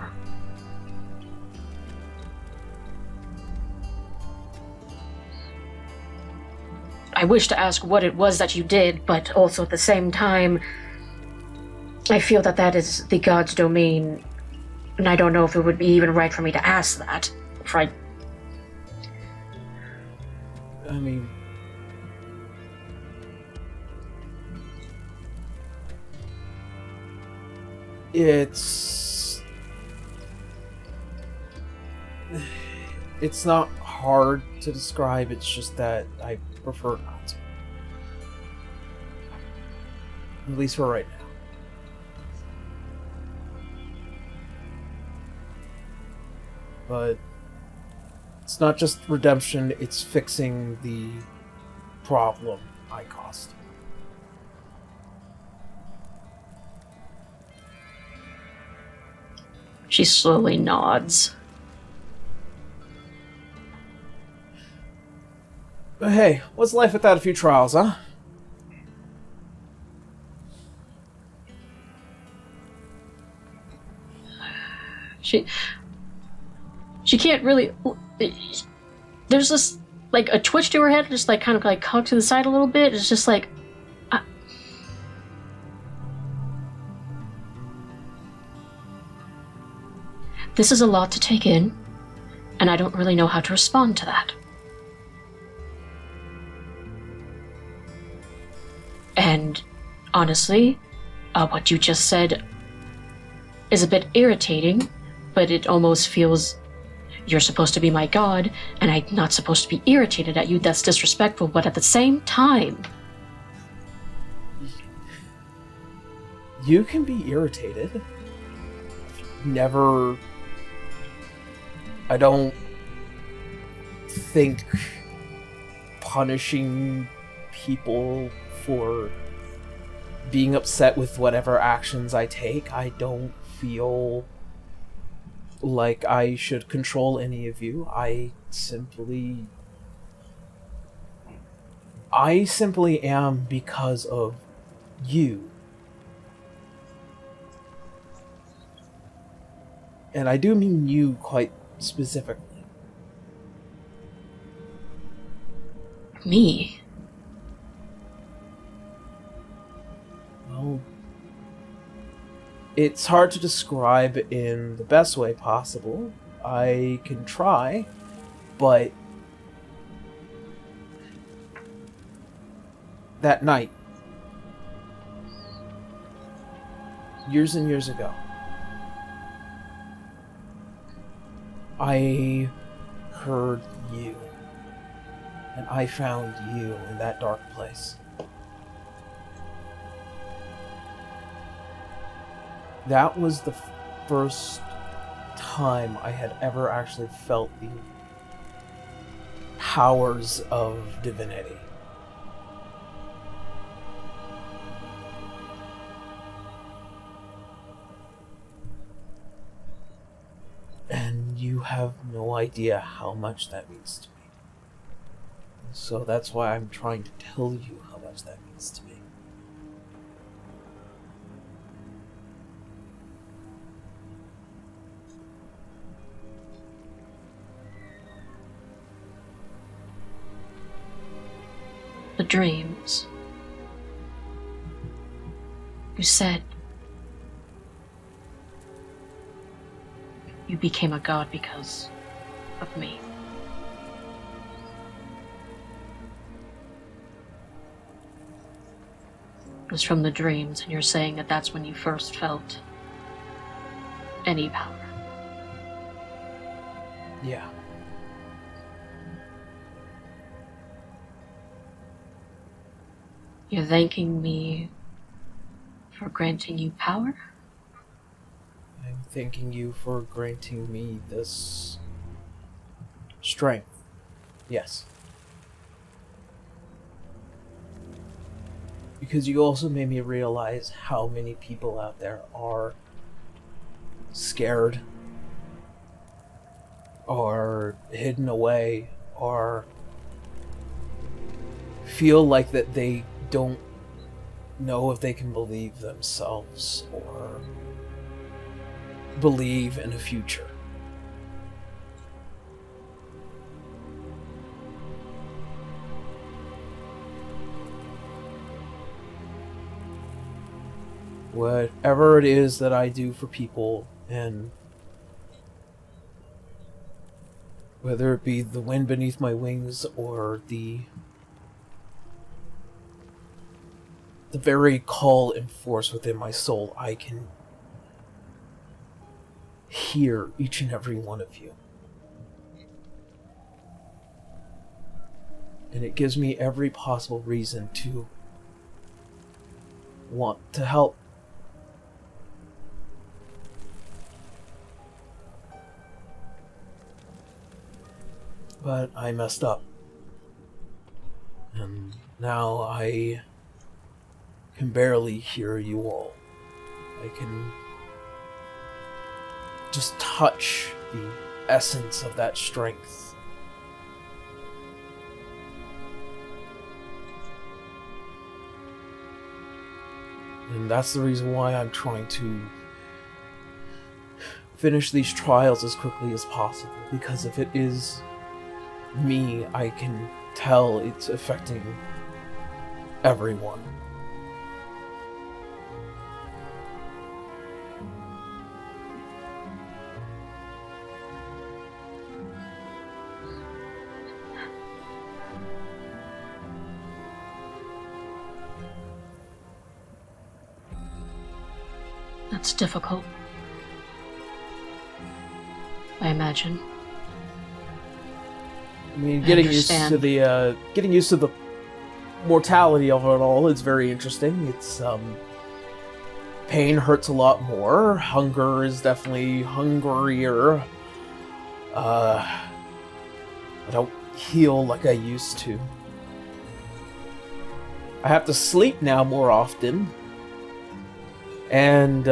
I wish to ask what it was that you did, but also at the same time, I feel that that is the god's domain, and I don't know if it would be even right for me to ask that. I mean... It's not hard to describe, it's just that I prefer not to. At least for right now. But it's not just redemption, it's fixing the problem I caused. She slowly nods. But hey, what's life without a few trials, huh? She can't really. There's this like a twitch to her head, just like kind of like cocked to the side a little bit. It's just like. This is a lot to take in, and I don't really know how to respond to that. And honestly, what you just said is a bit irritating, but it almost feels you're supposed to be my god, and I'm not supposed to be irritated at you. That's disrespectful, but at the same time... You can be irritated. Never... I don't think punishing people for being upset with whatever actions I take, I don't feel like I should control any of you. I simply am because of you. And I do mean you quite specifically. Me? Well, it's hard to describe in the best way possible. I can try, but that night, years and years ago, I heard you, and I found you in that dark place. That was the first time I had ever actually felt the powers of divinity. And you have no idea how much that means to me. So that's why I'm trying to tell you how much that means to me. The dreams. You said you became a god because of me. It was from the dreams, and you're saying that that's when you first felt any power. Yeah. You're thanking me for granting you power? I'm thanking you for granting me this strength. Yes. Because you also made me realize how many people out there are scared, or hidden away, or feel like that they don't know if they can believe themselves or believe in a future. Whatever it is that I do for people, and whether it be the wind beneath my wings or the very call and force within my soul, I can hear each and every one of you. And it gives me every possible reason to want to help. But I messed up. And now I can barely hear you all. I can just touch the essence of that strength. And that's the reason why I'm trying to finish these trials as quickly as possible, because if it is me, I can tell it's affecting everyone. That's difficult. I imagine. I mean, getting used to the mortality of it all is very interesting. It's pain hurts a lot more. Hunger is definitely hungrier. I don't heal like I used to. I have to sleep now more often. And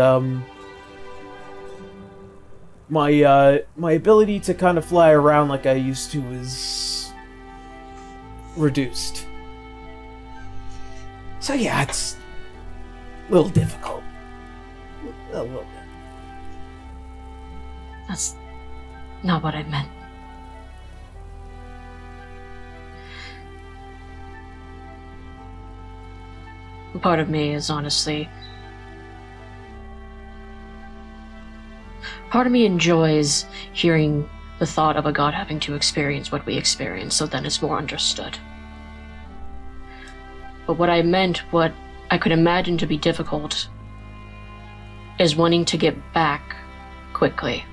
my ability to kind of fly around like I used to is reduced. So yeah, it's a little difficult. A little bit. That's not what I meant. Part of me is honestly... Part of me enjoys hearing the thought of a god having to experience what we experience, so then it's more understood. But what I meant, what I could imagine to be difficult, is wanting to get back quickly.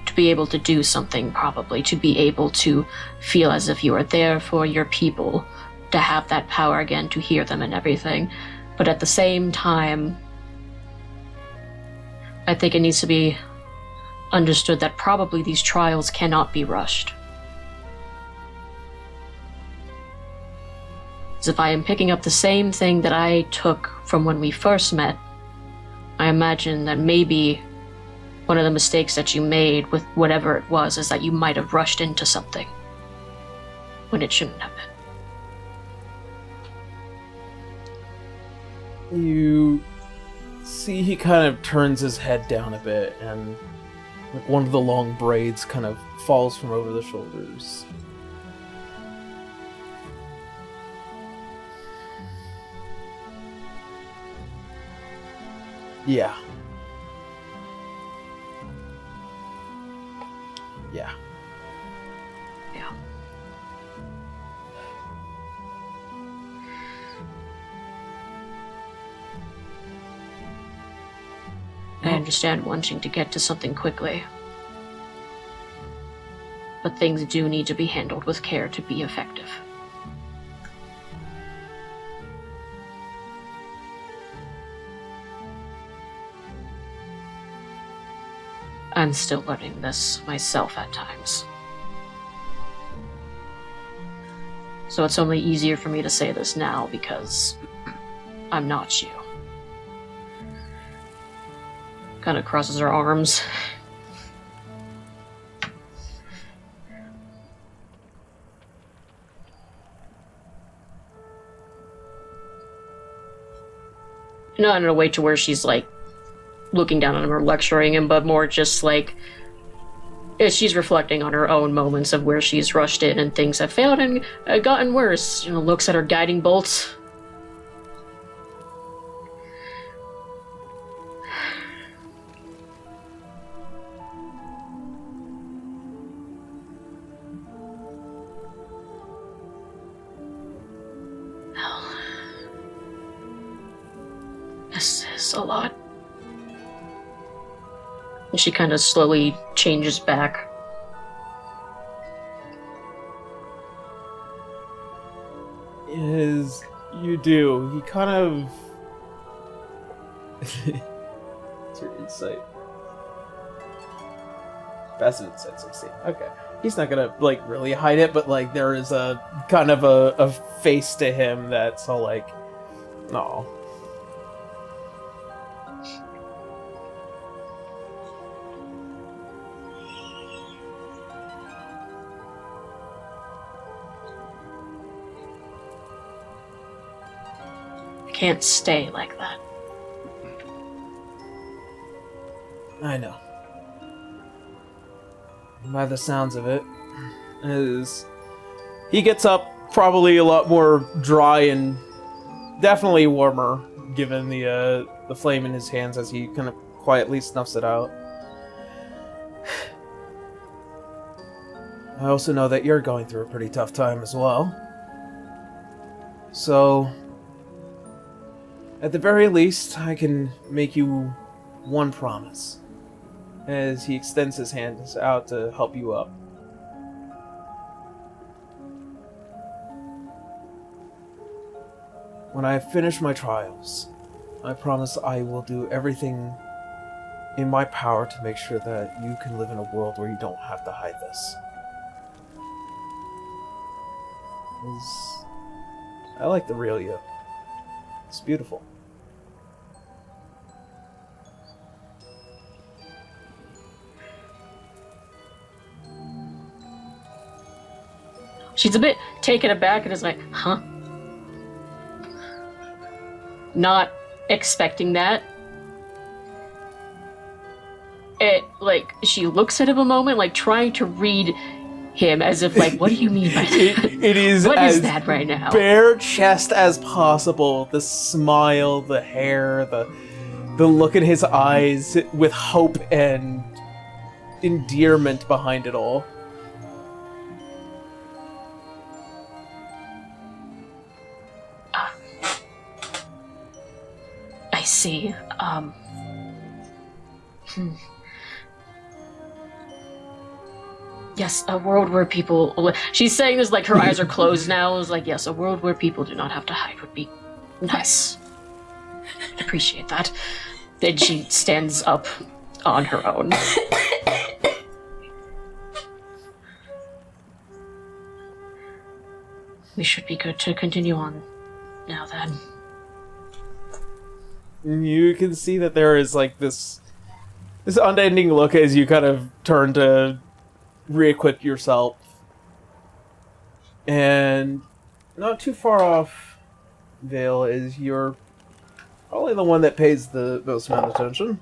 To be able to do something, probably. To be able to feel as if you are there for your people. To have that power again, to hear them and everything. But at the same time, I think it needs to be understood that probably these trials cannot be rushed. As if I am picking up the same thing that I took from when we first met, I imagine that maybe one of the mistakes that you made with whatever it was is that you might have rushed into something when it shouldn't have been. You see he kind of turns his head down a bit, and like one of the long braids kind of falls from over the shoulders. Yeah. Yeah. Yeah. I understand wanting to get to something quickly. But things do need to be handled with care to be effective. I'm still learning this myself at times. So it's only easier for me to say this now because I'm not you. Kind of crosses her arms. Not in a way to where she's like looking down on him or lecturing him, but more just like she's reflecting on her own moments of where she's rushed in and things have failed and gotten worse. You know, looks at her guiding bolts. This is a lot. And she kind of slowly changes back. As you do, he kind of... It's your insight. Passive insight 16. Okay. he's not gonna, like, really hide it, but, like, there is a kind of a face to him that's all like, aw. I can't stay like that. I know. By the sounds of it, he gets up probably a lot more dry and definitely warmer, given the flame in his hands as he kind of quietly snuffs it out. I also know that you're going through a pretty tough time as well. So, at the very least, I can make you one promise. As he extends his hands out to help you up. When I finish my trials, I promise I will do everything in my power to make sure that you can live in a world where you don't have to hide this. 'Cause I like the real you. It's beautiful. She's a bit taken aback and is like, huh? Not expecting that. Like, she looks at him a moment, like, trying to read him as if, like, what do you mean by that? It is what as is that right now? bare chest as possible. The smile, the hair, the look in his eyes with hope and endearment behind it all. I see. Yes, a world where people... She's saying this like her eyes are closed now. It's like, yes, a world where people do not have to hide would be nice. Appreciate that. Then she stands up on her own. We should be good to continue on now then. You can see that there is like this unending look as you kind of turn to re-equip yourself. And not too far off, Vale, is you're probably the one that pays the most amount of attention.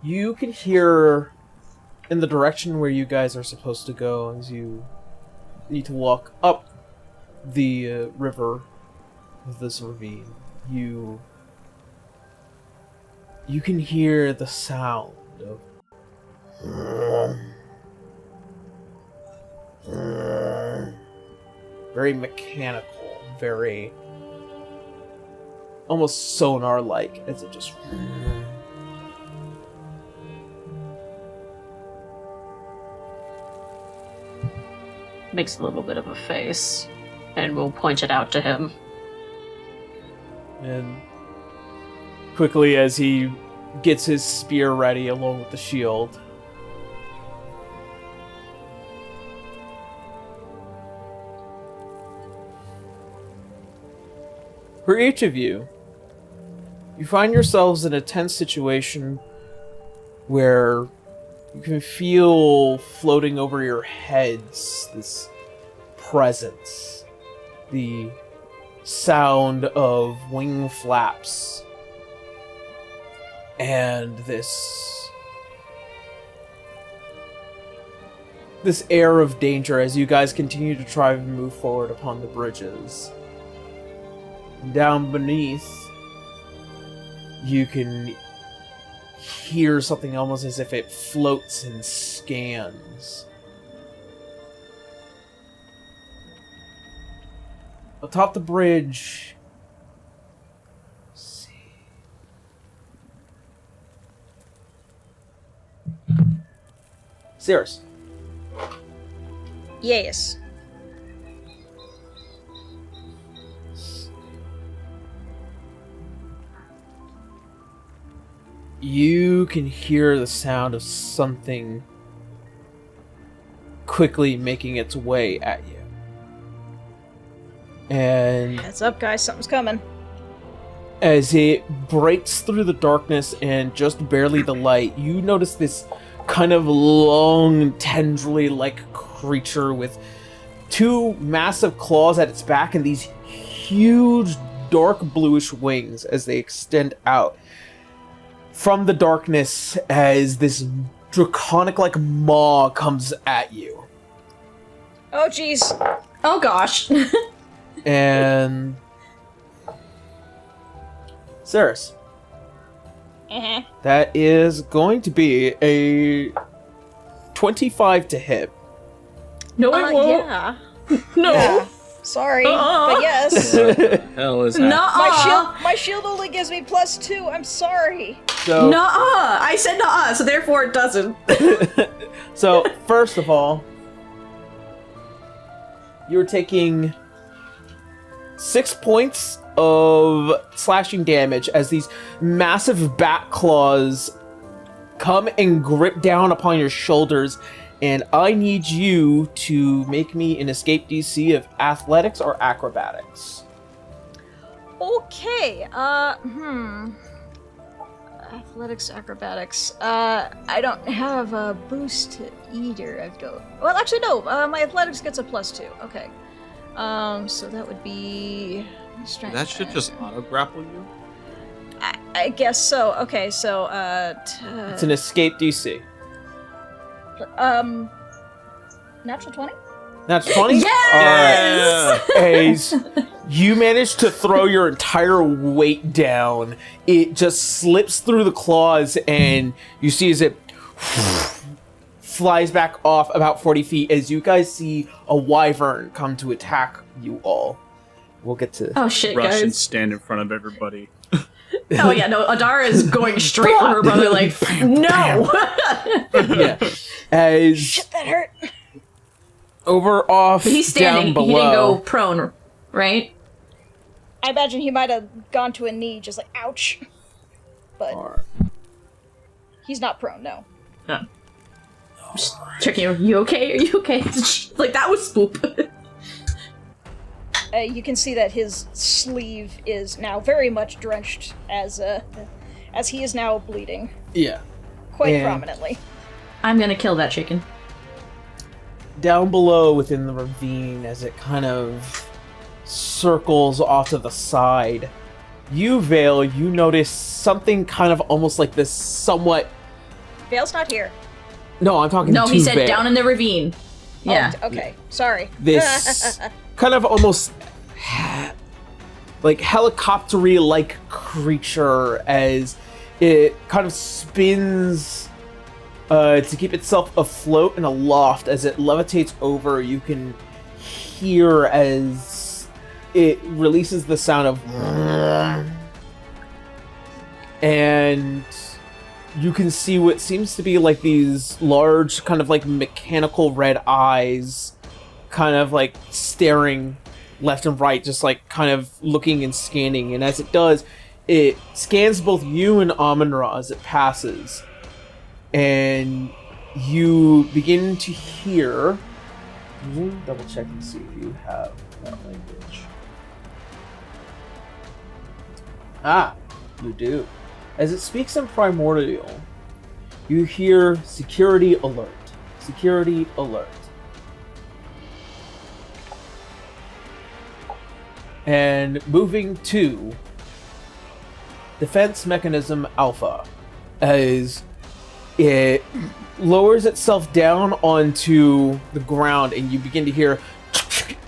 You can hear in the direction where you guys are supposed to go as you need to walk up the river of this ravine. You can hear the sound of very mechanical, very almost sonar-like as it just makes a little bit of a face and will point it out to him. And quickly as he gets his spear ready along with the shield. For each of you, you find yourselves in a tense situation where you can feel floating over your heads this presence, the sound of wing flaps, and this air of danger as you guys continue to try and move forward upon the bridges. Down beneath, you can hear something almost as if it floats and scans. Atop the bridge, let's see. Cirrus. Yes. You can hear the sound of something quickly making its way at you. And Heads up, guys, something's coming. as it breaks through the darkness and just barely the light, you notice this kind of long, tendrily-like creature with two massive claws at its back and these huge, dark bluish wings as they extend out from the darkness as this draconic-like maw comes at you. Oh, jeez. Oh gosh. And Ceres, Uh-huh. that is going to be a 25 to hit. No, it won't. Yeah. No. Yeah. Sorry, but yes. What the hell is that? Nuh-uh. My shield only gives me +2. I'm sorry. So, Nuh-uh. I said nuh-uh, so therefore it doesn't. so first of all, you're taking 6 points of slashing damage as these massive bat claws come and grip down upon your shoulders, and I need you to make me an escape DC of athletics or acrobatics. Okay, athletics, acrobatics. I don't have a boost to either. I go. Well, actually, no. My athletics gets a +2. Okay. So that would be. Strength. That should just auto-grapple you? I guess so. Okay, so It's an escape DC. natural 20. That's 20? Yes! Alright. As you manage to throw your entire weight down, it just slips through the claws, and you see as it flies back off about 40 feet as you guys see a wyvern come to attack you all. We'll get to... Oh shit, Rush and guys. stand in front of everybody. Oh yeah, no, Adara is going straight for her brother like, no! Yeah. As Shit, that hurt. over off But he's standing, down he didn't below... go prone, right? I imagine he might have gone to a knee, just like, ouch. But he's not prone, no. Just checking, are you okay? Are you okay? Like, that was spoop. You can see that his sleeve is now very much drenched as he is now bleeding Yeah. quite And- prominently. I'm gonna kill that chicken. Down below within the ravine, as it kind of circles off to the side, you, Vale, you notice something kind of almost like this somewhat... Vale's not here. No, I'm talking No, to he said Vale. down in the ravine. Yeah. Oh, okay. Sorry. This kind of almost like helicopter-y like creature as it kind of spins to keep itself afloat and aloft. As it levitates over, you can hear as it releases the sound of and you can see what seems to be like these large kind of like mechanical red eyes kind of like staring left and right, just like kind of looking and scanning. And as it does, it scans both you and Ahmenra as it passes. And you begin to hear... Let me double check and see if you have that language. Ah, you do. As it speaks in Primordial, you hear security alert. Security alert. And moving to Defense Mechanism Alpha, as it lowers itself down onto the ground, and you begin to hear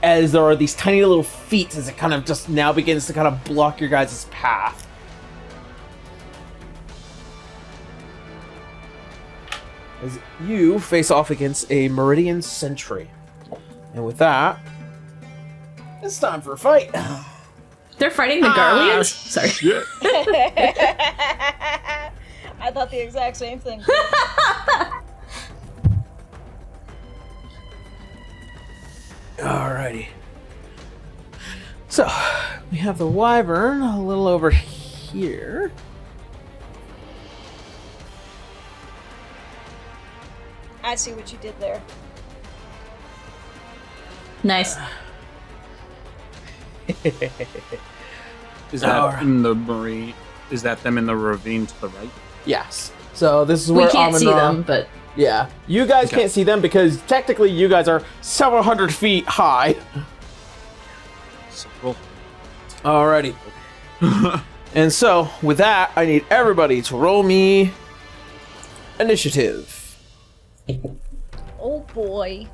as there are these tiny little feet as it kind of just now begins to kind of block your guys' path. As you face off against a Meridian Sentry. And with that, it's time for a fight. They're fighting the Garleans? Sorry. I thought the exact same thing. Alrighty. So, we have the wyvern a little over here. I see what you did there. Nice. Is that in the marine? Is that them in the ravine to the right? Yes. So this is where We can't see Ahmenra- them, but Yeah. You guys can't see them because technically you guys are several hundred feet high. Several. Alrighty. And so, with that, I need everybody to roll me initiative. Oh boy.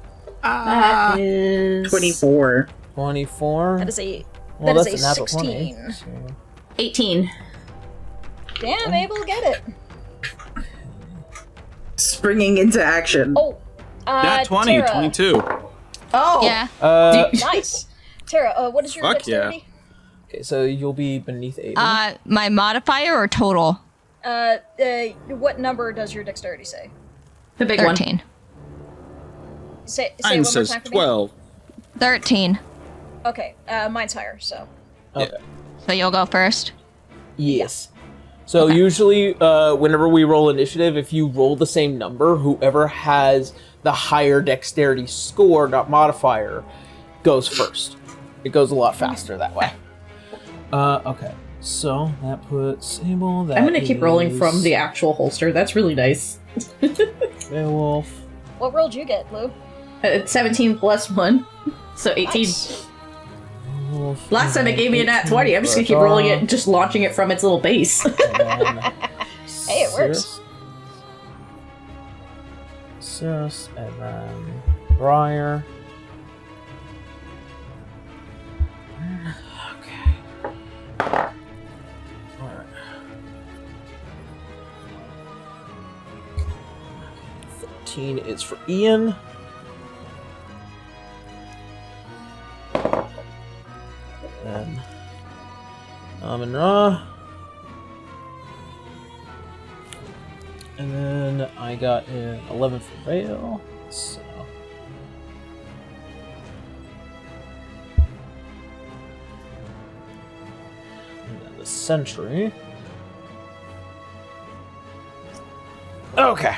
that is 24. 24. That is a Well, that that's is a a natural 16. 20, so- 18. Damn, Abel, get it. Springing into action. Oh, Nat 20, Tara. 22. Oh! Yeah. Nice. Tara, what is your Fuck dexterity? Okay, so you'll be beneath 8. My modifier or total? What number does your dexterity say? The big one. 13. Say it Mine one more says time for me. 12. 13. Okay, mine's higher, so. Okay. So you'll go first. Yes. So usually, whenever we roll initiative, if you roll the same number, whoever has the higher dexterity score, not modifier, goes first. It goes a lot faster that way. Okay. So that puts Abel. That I'm gonna keep rolling is from the actual holster. That's really nice. Beowulf. What roll did you get, Lou? It's 17 plus 1, so 18. Nice. Beowulf, Last time it gave me a nat 18 20. I'm just gonna keep for rolling it Dara, and just launching it from its little base. and then Hey, it works. Cirrus, and then Briar. Okay. Alright. 13 is for Ian. Then Ahmenra. And then I got an 11 for Vale. So. And then the Sentry. Okay.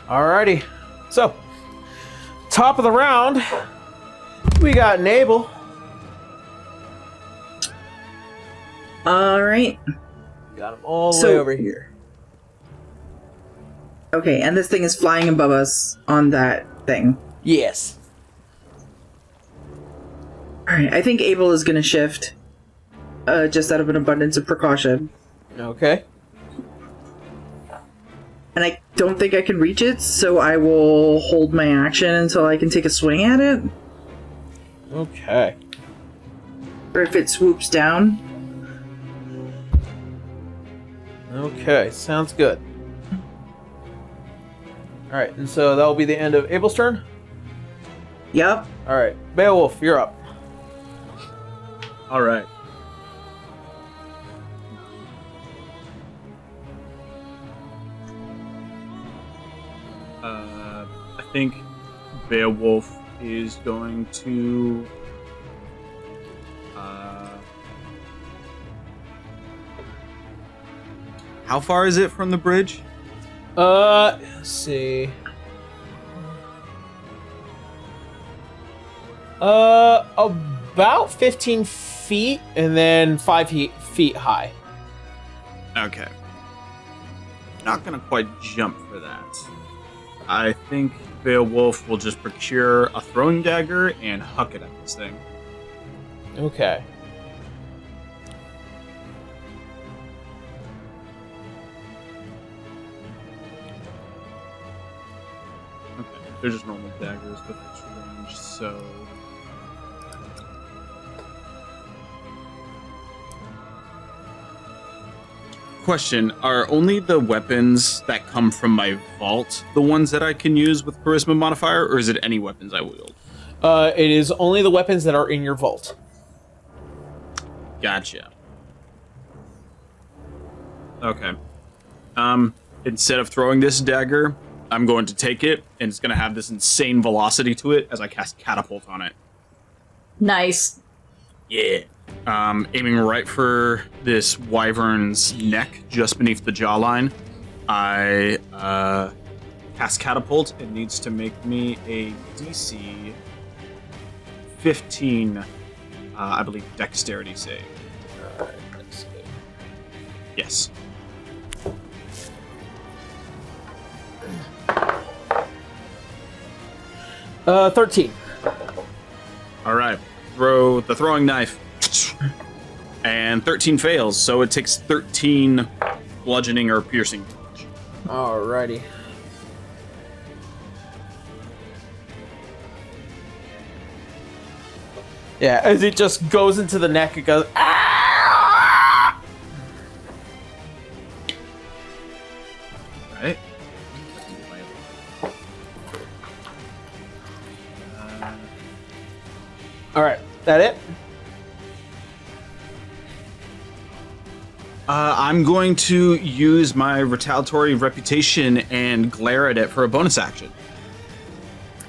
Alrighty. So, top of the round, we got Abel. Alright. Got him all the So- way over here. Okay, and this thing is flying above us on that thing. Yes. Alright, I think Abel is gonna shift. Just out of an abundance of precaution. Okay. And I don't think I can reach it, so I will hold my action until I can take a swing at it. Okay. Or if it swoops down. Okay, sounds good. Alright, and so that will be the end of Abel's turn? Yup. Alright, Beowulf, you're up. All right. I think Beowulf is going to. How far is it from the bridge? Let's see. About 15 feet and then 5 feet high. Okay. Not gonna quite jump for that. I think Beowulf will just procure a throwing dagger and huck it at this thing. Okay. Okay, they're just normal daggers with extra range, so. Question, are only the weapons that come from my vault the ones that I can use with charisma modifier, or is it any weapons I wield? It is only the weapons that are in your vault. Gotcha. Okay. Instead of throwing this dagger, I'm going to take it, and it's going to have this insane velocity to it as I cast Catapult on it. Nice. Yeah. Aiming right for this wyvern's neck, just beneath the jawline. I cast Catapult, it needs to make me a DC 15, I believe, Dexterity save. Alright, let's see. Yes. Uh, 13. All right. Throw the throwing knife. And 13 fails, so it takes 13 bludgeoning or piercing damage. Alrighty. Yeah, as it just goes into the neck, it goes. Ah! Right. Alright, that it? I'm going to use my retaliatory reputation and glare at it for a bonus action.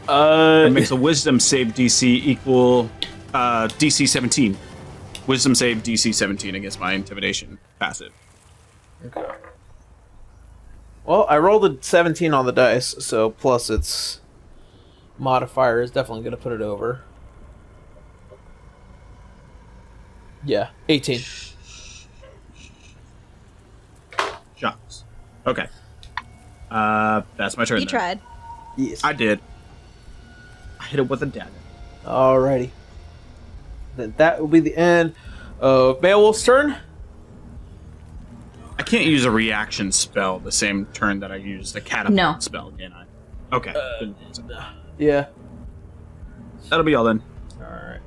It makes a wisdom save DC equal DC 17. Wisdom save DC 17 against my intimidation passive. Okay. Well, I rolled a 17 on the dice, so plus its modifier is definitely going to put it over. Yeah, 18. Shots. Okay. That's my turn. You then. tried. Yes. I did. I hit it with a dagger. Alrighty. Then that will be the end of Beowulf's turn. I can't use a reaction spell the same turn that I used the catapult No. spell, can I? Okay. Yeah. That'll be all then. Alright.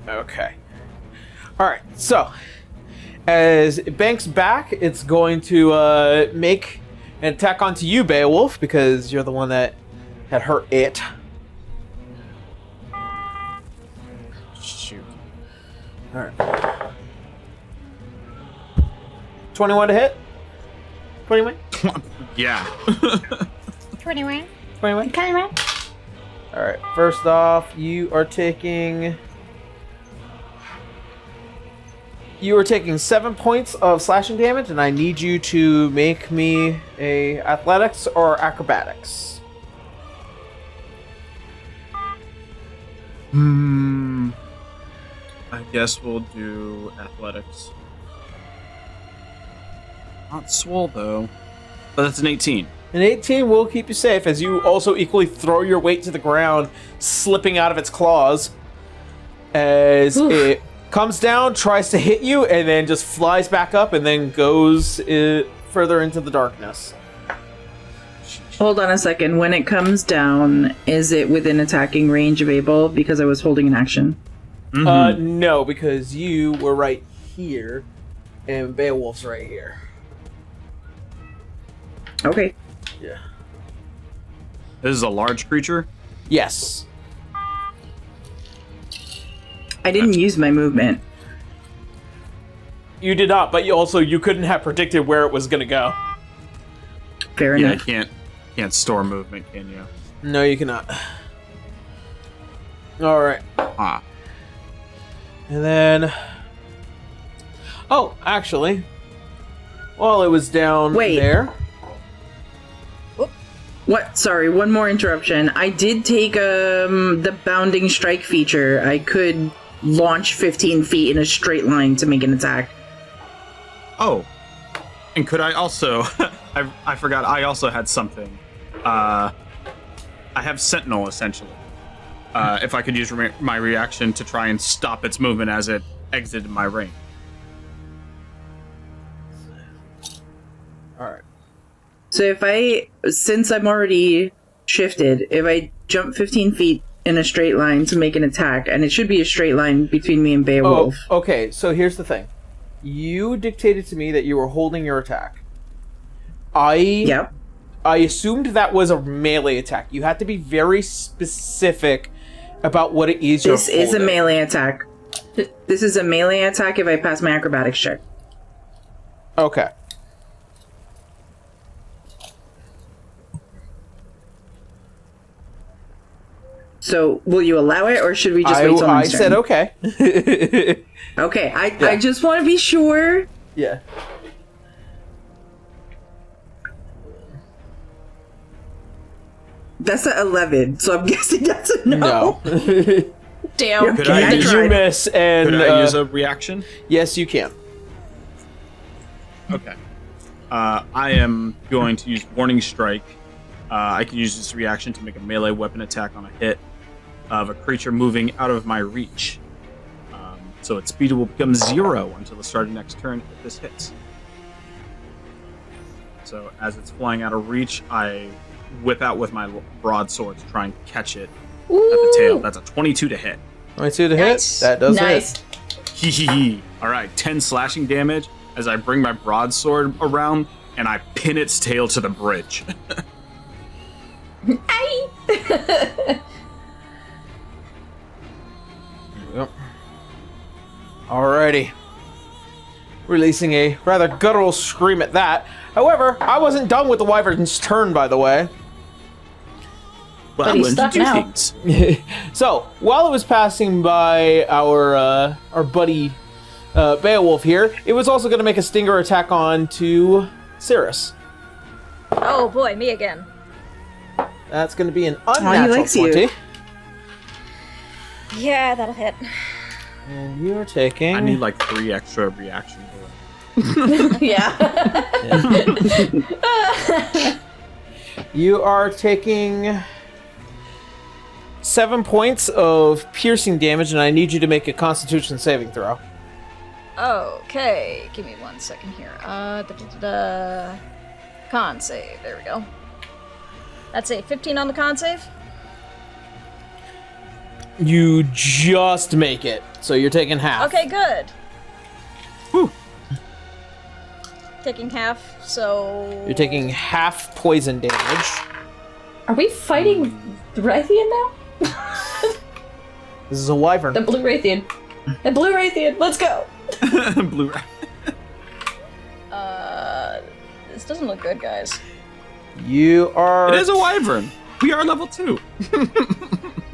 Okay. Alright, so as it banks back, it's going to make an attack onto you, Beowulf, because you're the one that had hurt it. Shoot. Alright. 21 to hit? 21? Yeah. 21. 21? Okay. Alright, first off, you are taking 7 points of slashing damage, and I need you to make me a athletics or acrobatics. I guess we'll do athletics. Not swole though. But that's an 18. An 18 will keep you safe, as you also equally throw your weight to the ground, slipping out of its claws. As it comes down, tries to hit you, and then just flies back up, and then goes further into the darkness. Hold on a second. When it comes down, is it within attacking range of Abel? Because I was holding an action. No, because you were right here, and Beowulf's right here. Okay. Yeah. This is a large creature? Yes. I didn't use my movement. You did not, but you couldn't have predicted where it was going to go. Fair Yeah, enough. can't store movement, can you? No, you cannot. Alright. Ah. And then... Oh, actually... While it was down there... What? Sorry, one more interruption. I did take the bounding strike feature. I could launch 15 feet in a straight line to make an attack. Oh. And could I also... I forgot, I also had something. I have Sentinel, essentially. If I could use my reaction to try and stop its movement as it exited my range. Alright. So since I'm already shifted, if I jump 15 feet in a straight line to make an attack, and it should be a straight line between me and Beowulf. Oh, okay, so here's the thing. You dictated to me that you were holding your attack. Yep. I assumed that was a melee attack. You had to be very specific about what it is you're holding. This is a melee attack. This is a melee attack if I pass my acrobatics check. Okay. So, will you allow it, or should we just wait till next turn? I said okay. Okay, I just want to be sure. Yeah. That's an 11, so I'm guessing that's a no. Damn. Could I use, You miss, and could I use a reaction? yes, you can. Okay. I am going to use Warning Strike. I can use this reaction to make a melee weapon attack on a hit of a creature moving out of my reach. So its speed will become 0 until the start of next turn if this hits. So as it's flying out of reach, I whip out with my broadsword to try and catch it at the tail. That's a 22 to hit. 22 to hit. That does hit. Hee hee hee. Alright, 10 slashing damage as I bring my broadsword around and I pin its tail to the bridge. Yep. Alrighty. Releasing a rather guttural scream at that. However, I wasn't done with the wyvern's turn, by the way. Well, he's stuck now. So, while it was passing by our buddy Beowulf here, it was also going to make a stinger attack on to Cirrus. Oh boy, me again. That's going to be an unnatural 20. Yeah, that'll hit. And you're taking... I need like 3 extra reactions. Yeah. You are taking 7 points of piercing damage, and I need you to make a Constitution saving throw. Okay, give me 1 second here. Con save. There we go. That's a 15 on the con save. You just make it, so you're taking half. Okay, good. Whew. Taking half, so... You're taking half poison damage. Are we fighting Raytheon now? This is a wyvern. The Blue Raytheon. The Blue Raytheon, let's go! Blue. This doesn't look good, guys. You are... It is a wyvern. We are level 2.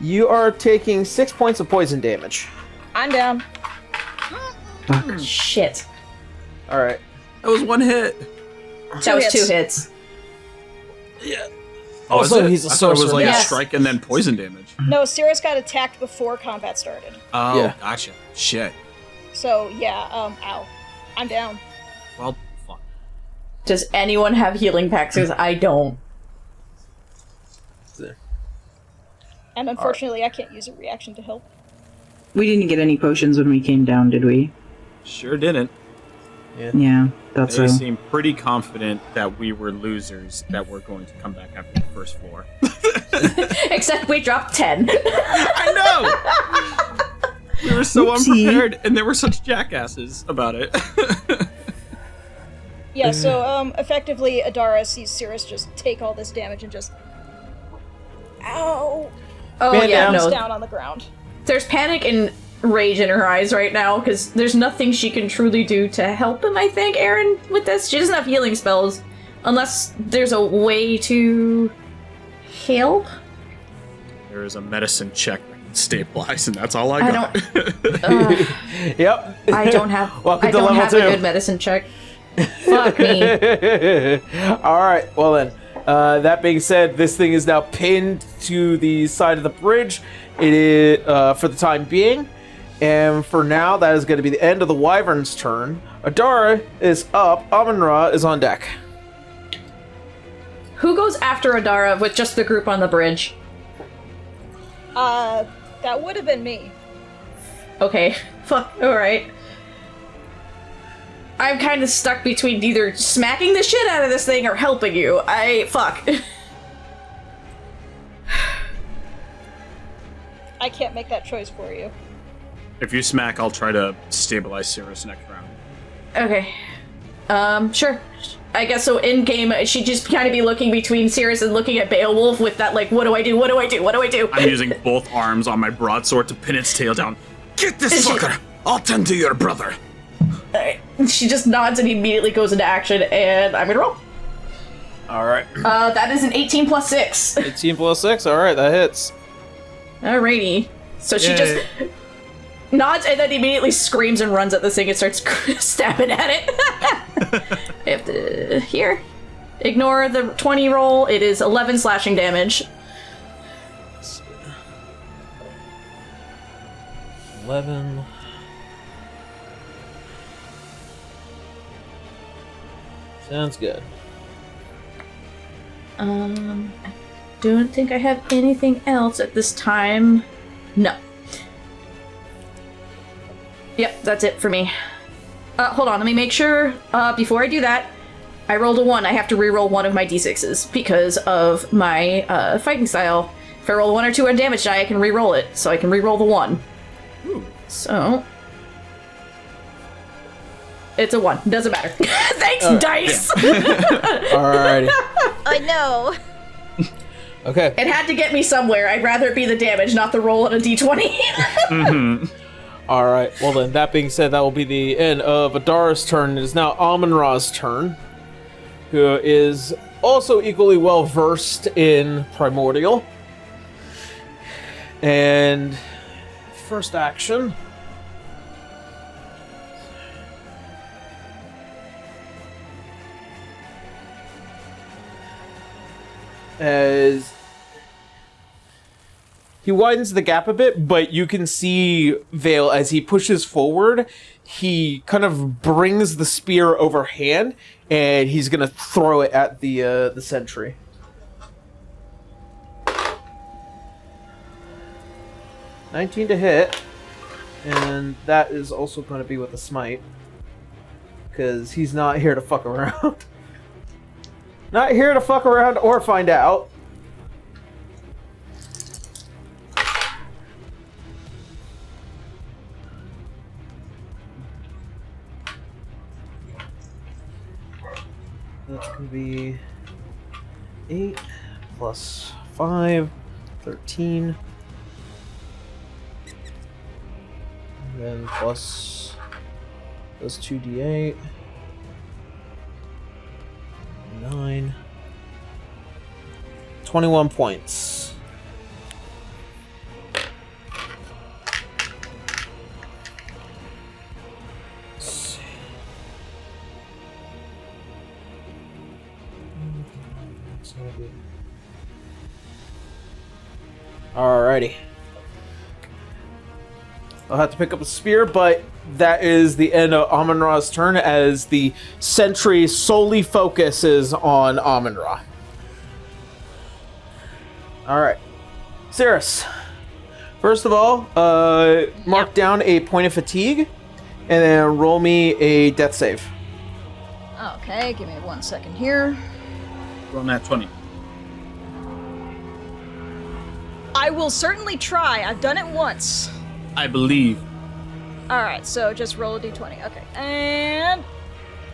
You are taking 6 points of poison damage. I'm down. Shit. Alright. That was 1 hit. That was 2 hits. Yeah. Also, he's a I thought it sorcerer. was like Yes. a strike and then poison damage. No, Cirrus got attacked before combat started. Oh, Yeah. gotcha. Shit. So, yeah, ow. I'm down. Well, fuck. Does anyone have healing packs? Because I don't. And unfortunately, I can't use a reaction to help. We didn't get any potions when we came down, did we? Sure didn't. Yeah, that's They so. seemed pretty confident that we were losers that were going to come back after the first floor. Except we dropped 10. I know! We were so Oopsie. unprepared, and they were such jackasses about it. Yeah, so, effectively, Adara sees Cirrus just take all this damage and just... Ow! Oh, Man yeah, down. no. Down on the ground. There's panic and rage in her eyes right now, because there's nothing she can truly do to help him, I think, Aaron, with this. She doesn't have healing spells, unless there's a way to heal? There is a medicine check that can stabilize, and that's all I got. Yep. I don't have, Welcome I to don't level have 2. a good medicine check. Fuck me. Alright, well then. That being said, this thing is now pinned to the side of the bridge. It is, for the time being. And for now, that is going to be the end of the wyvern's turn. Adara is up. Ahmenra is on deck. Who goes after Adara with just the group on the bridge? That would have been me. Okay. Fuck. Alright. I'm kind of stuck between either smacking the shit out of this thing or helping you. Fuck. I can't make that choice for you. If you smack, I'll try to stabilize Cirrus next round. Okay. Sure. I guess so in game, she'd just kind of be looking between Cirrus and looking at Beowulf with that, like, what do I do? What do I do? What do I do? I'm using both arms on my broadsword to pin its tail down. Get this fucker! I'll tend to your brother! Alright. She just nods and immediately goes into action, and I'm gonna roll. Alright. That is an 18 plus 6. 18 plus 6. Alright, that hits. Alrighty. So she just nods and then immediately screams and runs at this thing and starts stabbing at it. I have to... Here. Ignore the 20 roll. It is 11 slashing damage. 11. Sounds good. I don't think I have anything else at this time. No. Yep, that's it for me. Hold on, let me make sure, before I do that, I rolled a 1. I have to re-roll one of my d6s because of my fighting style. If I roll a 1 or 2 on damage die, I can re-roll it, so I can re-roll the 1. Ooh. So... It's a 1. Doesn't matter. Thanks, dice! Alrighty. I know. Okay. It had to get me somewhere. I'd rather it be the damage, not the roll on a d20. Alright, well then, that being said, that will be the end of Adara's turn. It is now Ahmenra's turn, who is also equally well versed in Primordial. And first action... as he widens the gap a bit, but you can see Vale as he pushes forward. He kind of brings the spear overhand, and he's gonna throw it at the sentry. $19 to hit, and that is also going to be with a smite, because he's not here to fuck around. Not here to fuck around or find out. That's going to be 8 plus 5, 13. And then plus those 2d8. 9. 21 points. Let's see. Alrighty. I'll have to pick up a spear, but that is the end of Ahmenra's turn as the sentry solely focuses on Ahmenra. Alright. Cirrus. First of all, mark down a point of fatigue, and then roll me a death save. Okay, give me 1 second here. Roll that 20. I will certainly try. I've done it once. I believe. Alright, so just roll a d20. Okay. And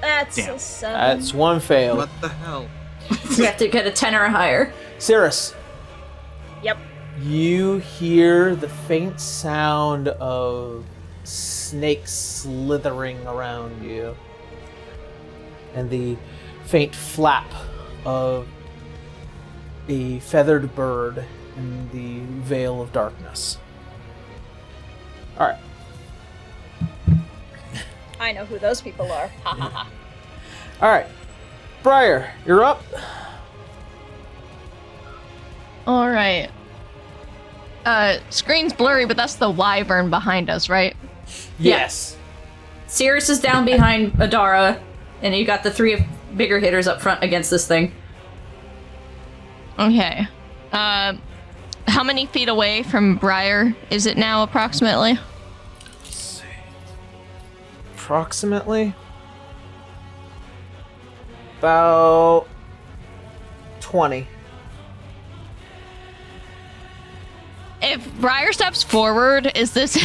that's Damn. a 7. That's one fail. What the hell? You have to get a 10 or higher. Cirrus. Yep. You hear the faint sound of snakes slithering around you, and the faint flap of a feathered bird in the veil of darkness. Alright. I know who those people are. Ha ha ha. Alright. Briar, you're up. Alright. Screen's blurry, but that's the wyvern behind us, right? Yes. Cirrus is down behind Adara, and you got the 3 bigger hitters up front against this thing. Okay. How many feet away from Briar is it now, approximately? Let's see. Approximately about 20. If Briar steps forward, is this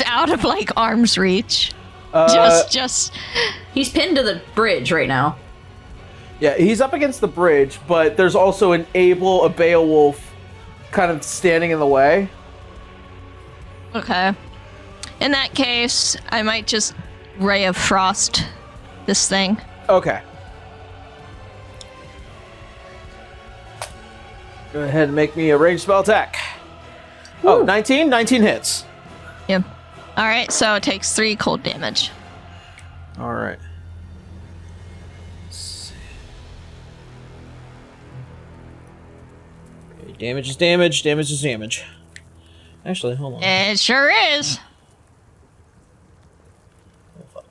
out of like arm's reach? Just He's pinned to the bridge right now. Yeah, he's up against the bridge, but there's also an Abel, a Beowulf, kind of standing in the way. Okay. In that case, I might just Ray of Frost this thing. Okay. Go ahead and make me a ranged spell attack. Oh, 19? 19 hits. Yep. All right, so it takes 3 cold damage. All right. Okay, damage is damage. Damage is damage. Actually, hold on. It sure is.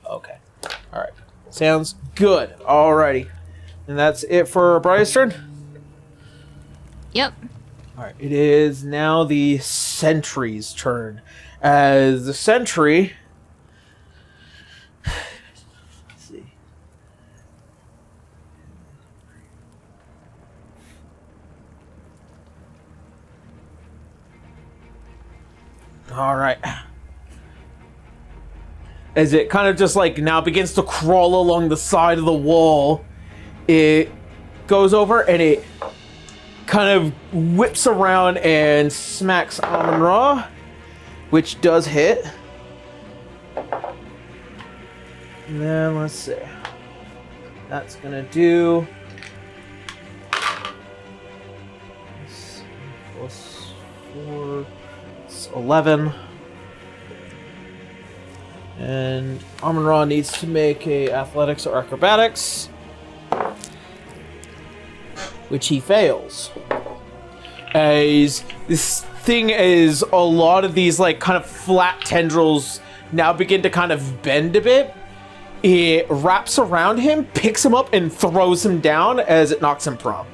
Okay. All right. Sounds good. Alrighty. And that's it for Briar's turn? Yep. Alright. It is now the sentry's turn. As the sentry... Let's see. Alright. As it kind of just like now begins to crawl along the side of the wall, it goes over and it kind of whips around and smacks Ahmenra, which does hit. And then let's see. That's gonna do plus 4, it's 11. And Ahmenra needs to make a athletics or acrobatics, which he fails. As this thing is, a lot of these like kind of flat tendrils now begin to kind of bend a bit. It wraps around him, picks him up, and throws him down as it knocks him prone.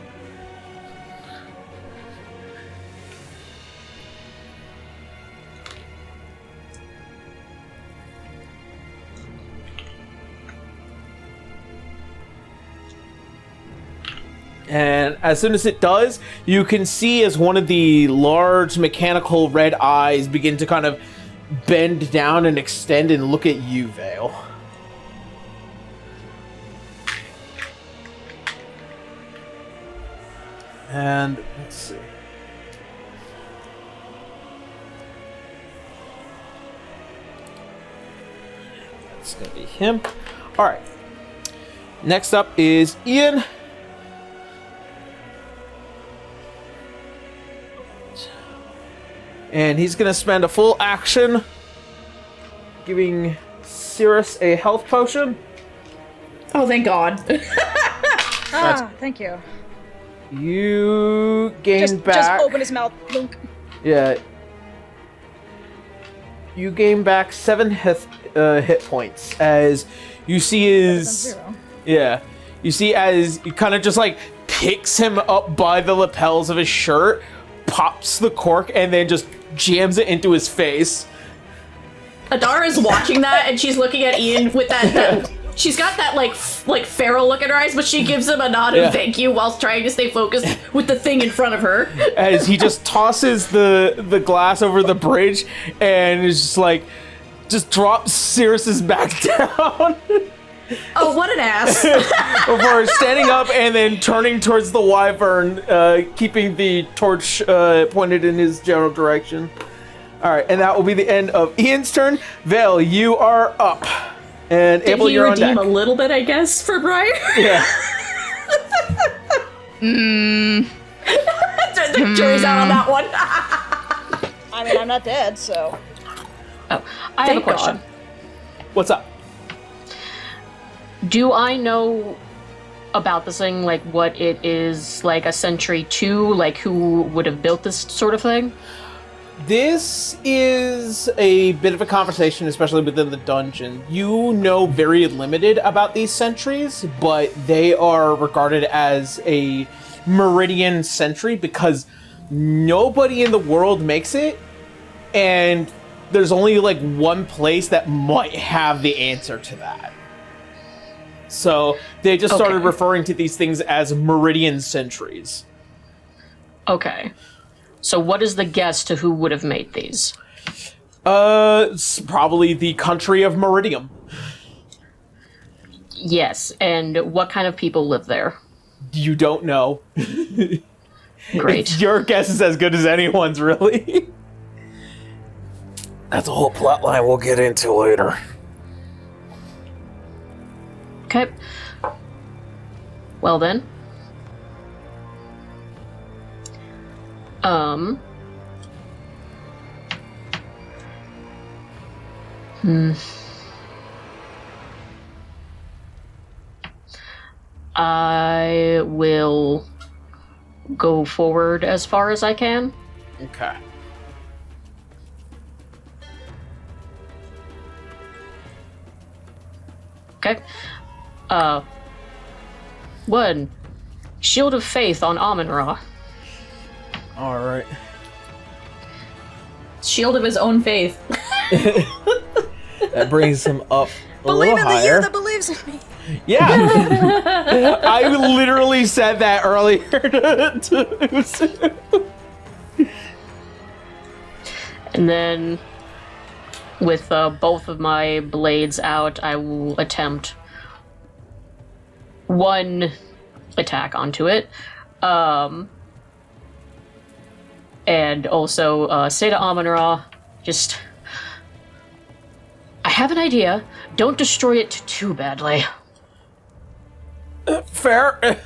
And as soon as it does, you can see as one of the large mechanical red eyes begin to kind of bend down and extend and look at you, Vale. And let's see. That's gonna be him. Alright. Next up is Ian. And he's gonna spend a full action giving Cirrus a health potion. Oh, thank God. Thank you. You gain back. Just open his mouth. Blink. Yeah. You gain back 7 hit points as you see his. Yeah. You see as he kind of just like picks him up by the lapels of his shirt, pops the cork, and then just jams it into his face. Adara is watching that, and she's looking at Ian with that she's got that like feral look in her eyes, but she gives him a nod of thank you whilst trying to stay focused with the thing in front of her. As he just tosses the glass over the bridge and is just like, just drops Cirrus's back down. Oh, what an ass. Before standing up and then turning towards the wyvern, keeping the torch pointed in his general direction. Alright, and that will be the end of Ian's turn. Vale, you are up. And Did Abel, he you're on deck. redeem a little bit, I guess, for Briar? Yeah. The jury's out on that one. I mean, I'm not dead, so. Oh, I have a question. God. What's up? Do I know about this thing, like what it is, like a century to, like who would have built this sort of thing? This is a bit of a conversation, especially within the dungeon. You know very limited about these sentries, but they are regarded as a Meridian sentry because nobody in the world makes it, and there's only like one place that might have the answer to that. So they just started referring to these things as Meridian sentries. Okay. So what is the guess to who would have made these? It's probably the country of Meridium. Yes, and what kind of people live there? You don't know. Great. Your guess is as good as anyone's, really. That's a whole plot line we'll get into later. Okay. Well then. I will go forward as far as I can. Okay. Okay. One. Shield of Faith on Ahmenra. All right. Shield of his own faith. That brings him up a Believe little in the higher. you that believes in me. Yeah. I literally said that earlier. And then, with both of my blades out, I will attempt one attack onto it. And also say to Ahmenra, just... I have an idea. Don't destroy it too badly. Fair.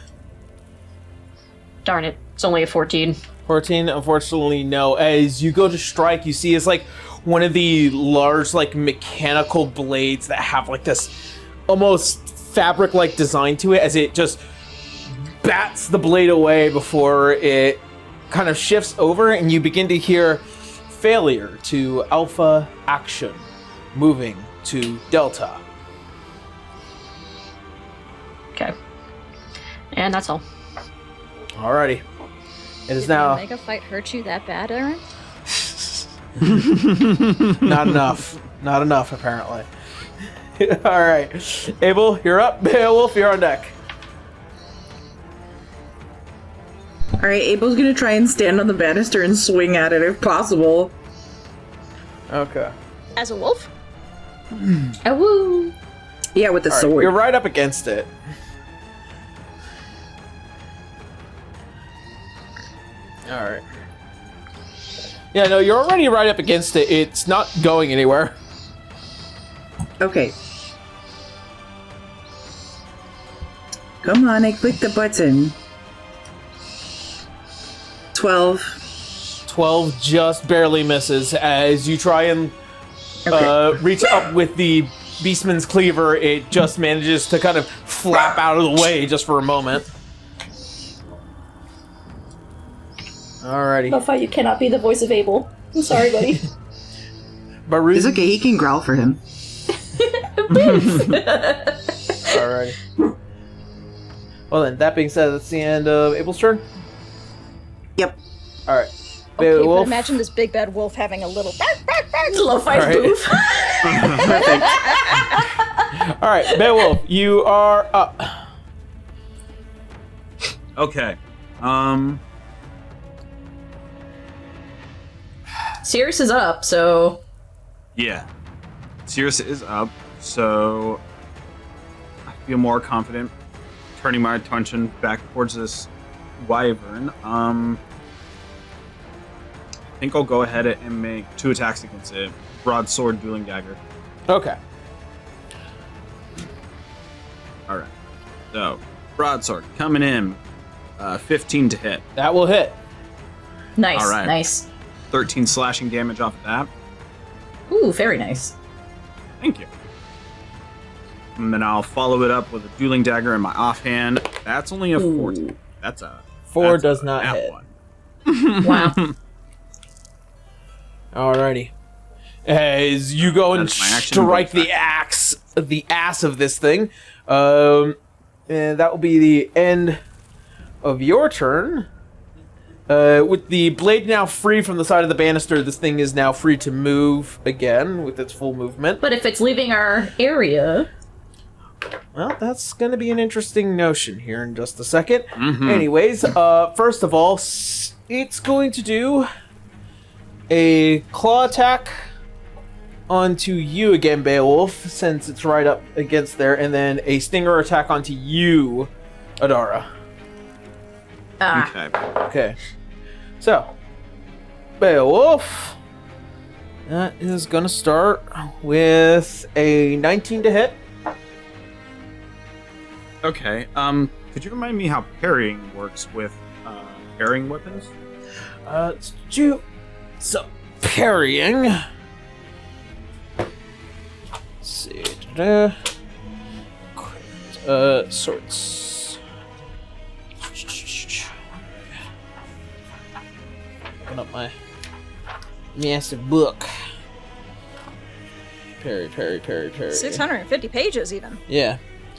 Darn it. It's only a 14. 14, unfortunately, no. As you go to strike, you see it's like one of the large, like, mechanical blades that have, like, this almost fabric-like design to it as it just bats the blade away before it kind of shifts over, and you begin to hear failure to alpha action, moving to delta. Okay. And that's all. Alrighty. It is Did now... the Omega fight hurt you that bad, Aaron? Not enough. Not enough, apparently. Alright. Abel, you're up. Beowulf, you're on deck. Alright, Abel's gonna try and stand on the banister and swing at it if possible. Okay. As a wolf? Woo! Yeah, with the All right, sword. you're right up against it. Alright. Yeah, no, you're already right up against it. It's not going anywhere. Okay. Come on, I clicked the button. 12. 12 just barely misses as you try and reach up with the Beastman's cleaver. It just manages to kind of flap out of the way just for a moment. Alrighty. Malphite, you cannot be the voice of Abel. I'm sorry, buddy. Baru. It's okay, he can growl for him. Alrighty. Well then, that being said, that's the end of Abel's turn. Yep. Alright. Okay, but Beowulf. imagine this big bad wolf having a little Lo-fi Alright. boof. Alright, Beowulf, you are up. Okay. Sirius is up, so... Yeah. Sirius is up, so I feel more confident turning my attention back towards this wyvern. I think I'll go ahead and make 2 attacks against it. Broadsword, dueling dagger. Okay. Alright. So, broadsword coming in. 15 to hit. That will hit. Nice, All right. nice. 13 slashing damage off of that. Ooh, very nice. Thank you. And then I'll follow it up with a dueling dagger in my offhand. That's only a 14. That's a 4 that's does a not nat hit. one. Wow. Alrighty. As you go and That's my action strike bonus the ass of this thing, and that will be the end of your turn. With the blade now free from the side of the banister, this thing is now free to move again with its full movement. But if it's leaving our area... Well, that's going to be an interesting notion here in just a second. Mm-hmm. Anyways, first of all, it's going to do a claw attack onto you again, Beowulf, since it's right up against there, and then a stinger attack onto you, Adara. Okay. Okay. So, Beowulf, that is going to start with a 19 to hit. Okay. Could you remind me how parrying works with parrying weapons? So, parrying. see. Sorts. Open up my massive book. Parry. 650 pages, even. Yeah.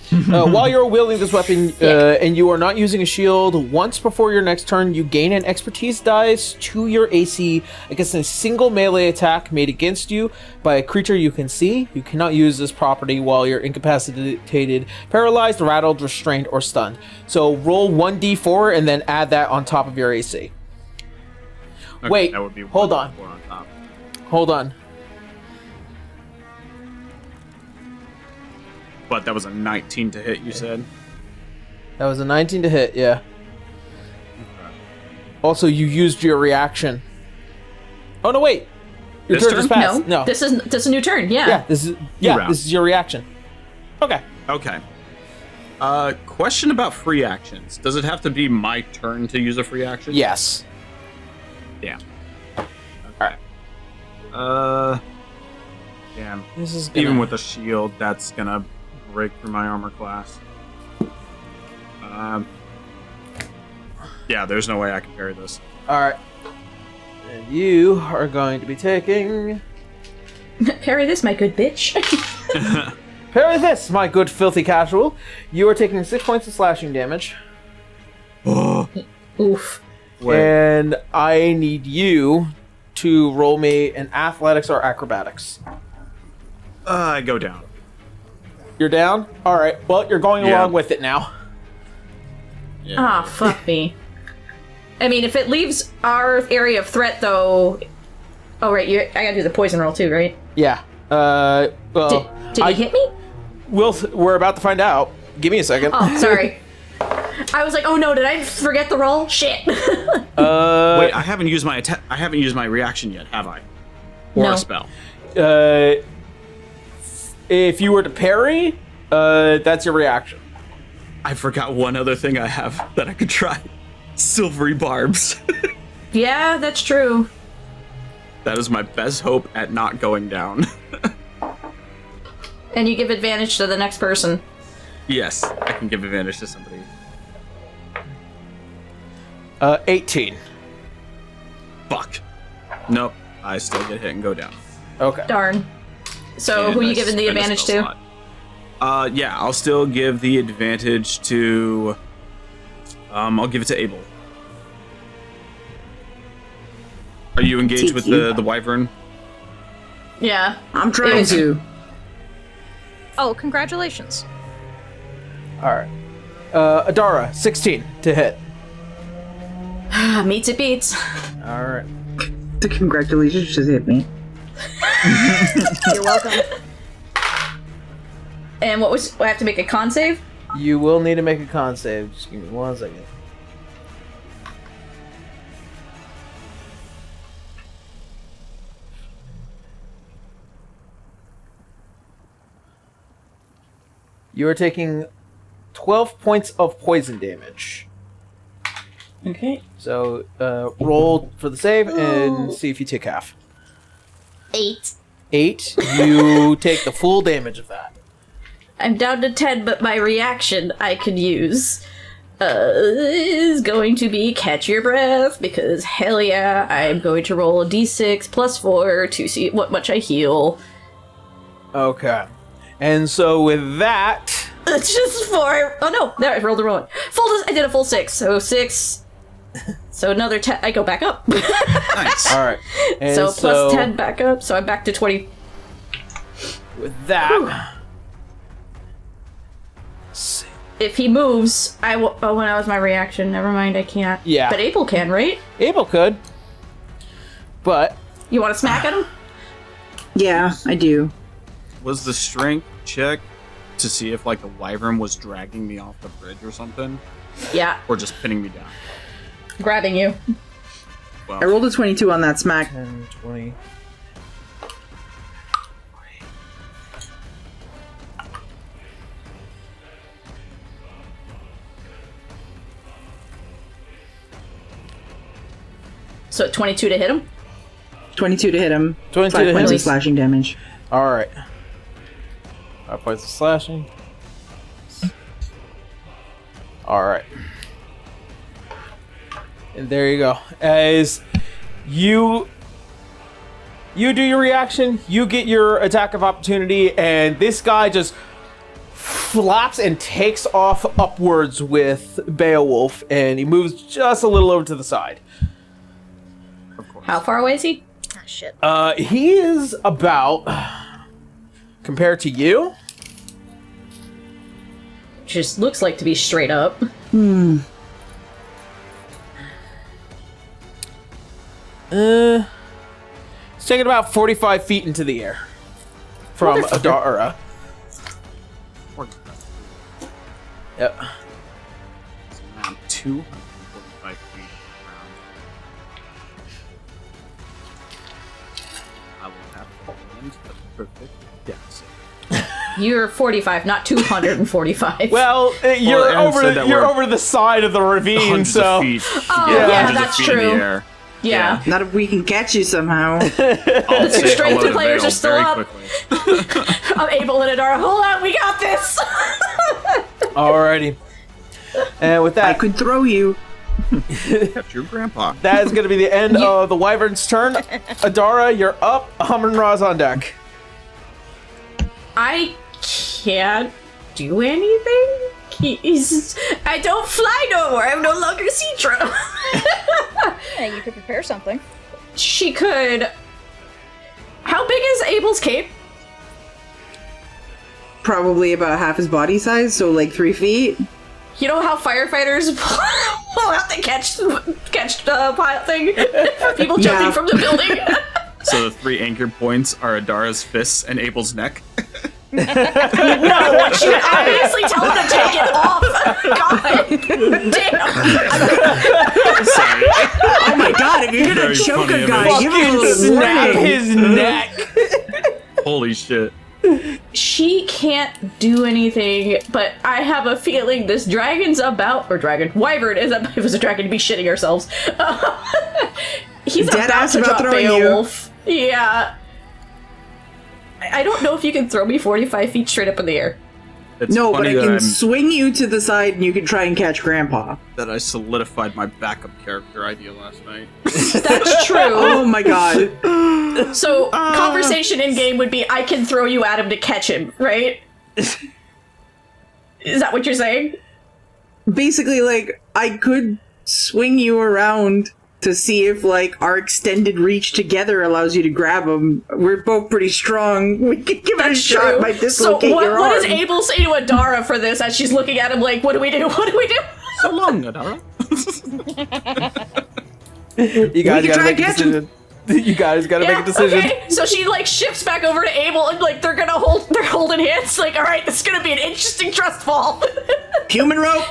While you're wielding this weapon and you are not using a shield, once before your next turn, you gain an expertise dice to your AC against a single melee attack made against you by a creature you can see. You cannot use this property while you're incapacitated, paralyzed, rattled, restrained, or stunned. So roll 1d4 and then add that on top of your AC. Okay, Wait, that would be hold on. 1d4 on top. Hold on. But that was a 19 to hit, you said? That was a 19 to hit, yeah. Also, you used your reaction. Oh, no, wait. Your This turn just turn? passed. No. This is a new turn. Yeah. Yeah, this is your reaction. Okay. Okay. Question about free actions. Does it have to be my turn to use a free action? Yes. Yeah. Alright. Damn. This is gonna... Even with a shield, that's gonna break through my armor class. Yeah, there's no way I can parry this. Alright. And you are going to be taking... Parry this, my good bitch. Parry this, my good filthy casual. You are taking 6 points of slashing damage. Oof. Wait. And I need you to roll me an athletics or acrobatics. I go down. You're down? Alright, well, you're going Yeah. along with it now. Yeah. Ah, fuck me. I mean, if it leaves our area of threat, though... Oh, right, I gotta do the poison roll, too, right? Yeah. Well... Did he hit me? We're about to find out. Give me a second. Oh, sorry. I was like, oh no, did I forget the roll? Shit. Wait, I haven't used my I haven't used my reaction yet, have I? Or No. a spell. If you were to parry, that's your reaction. I forgot one other thing I have that I could try. Silvery barbs. Yeah, that's true. That is my best hope at not going down. And you give advantage to the next person. Yes, I can give advantage to somebody. 18. Fuck. Nope. I still get hit and go down. Okay. Darn. So And who I you giving the spend a advantage spell to? slot. Yeah, I'll still give the advantage to... I'll give it to Abel. Are you engaged with the wyvern? Yeah. I'm trying to. Oh, congratulations. Alright. Adara, 16 to hit. Meets it beats. Alright. The congratulations just hit me. You're welcome. And what was... I have to make a con save? You will need to make a con save. Just give me 1 second. You are taking 12 points of poison damage. Okay. So, roll for the save and see if you take half. 8. 8, you take the full damage of that. I'm down to 10, but my reaction I can use is going to be catch your breath, because hell yeah, I'm going to roll a d6 plus 4 to see what much I heal. Okay. And so with that... It's just 4. Oh no, there, I rolled the wrong one. I did a full 6, so 6. So another 10, I go back up. Nice. Alright. So plus 10 back up, so I'm back to 20. With that... If he moves, I will. Oh, when that was my reaction. Never mind, I can't. Yeah. But Abel can, right? Abel could. But... You want to smack at him? Yeah, I do. Was the strength check to see if, like, the wyvern was dragging me off the bridge or something? Yeah. Or just pinning me down? Grabbing you. Well, I rolled a 22 on that smack. 10, 20... So 22 to hit him? 22 to hit him. 22 5 to hit points him. of slashing damage. Alright. 5 points of slashing. Alright. And there you go. As you do your reaction, you get your attack of opportunity, and this guy just flaps and takes off upwards with Beowulf, and he moves just a little over to the side. How far away is he? Ah, shit. He is about, compared to you, Just looks like to be straight up. He's taking about 45 feet into the air from Adara. Yep. It's around 245 feet around. I will have to land the perfect depth. You're 45, not 245. Well, you're Aaron said that we're over the side of the ravine, Hundreds so of feet. Oh, Yeah, yeah, hundreds of that's feet in the true. air. Yeah. Not if we can catch you somehow. I'll The say strength hello of to players Vale are still very up. quickly. I'm Abel and Adara. Hold on, we got this. alrighty. And with I that, could throw you. Kept your grandpa. that is going to be the end of the Wyvern's turn. Adara, you're up. Ahmenra's on deck. I can't do anything. I don't fly no more. I'm no longer Citra. Yeah, you could prepare something. She could. How big is Abel's cape? Probably about half his body size, so like 3 feet. You know how firefighters pull out the catch pile thing for people jumping Yeah. from the building? So the 3 anchor points are Adara's fists and Abel's neck. No, she would obviously tell him to take it off. God damn. Sorry. Oh my god, if you're gonna Very choke funny a guy, image. give him a Fucking little snap warning. his neck. Holy shit. She can't do anything, but I have a feeling this dragon's about, or wyvern is about, if it was a dragon, to be shitting ourselves. He's Dead about ass to about drop throwing you. Beowulf. Yeah. I don't know if you can throw me 45 feet straight up in the air. It's No, but funny I that can swing you to the side and you can try and catch Grandpa. that I solidified my backup character idea last night. That's true. Oh my god. So, conversation in game would be, I can throw you at him to catch him, right? Is that what you're saying? Basically, like, I could swing you around to see if, like, our extended reach together allows you to grab him. We're both pretty strong. We could give it a shot. Might So, dislocate your arm. what does Abel say to Adara for this as she's looking at him like, what do we do? What do we do? So long, Adara. You guys can gotta try make a and catch him. decision. You guys gotta make a decision. Okay. So she like shifts back over to Abel and like they're holding hands. Like, all right, this is gonna be an interesting trust fall. Human rope!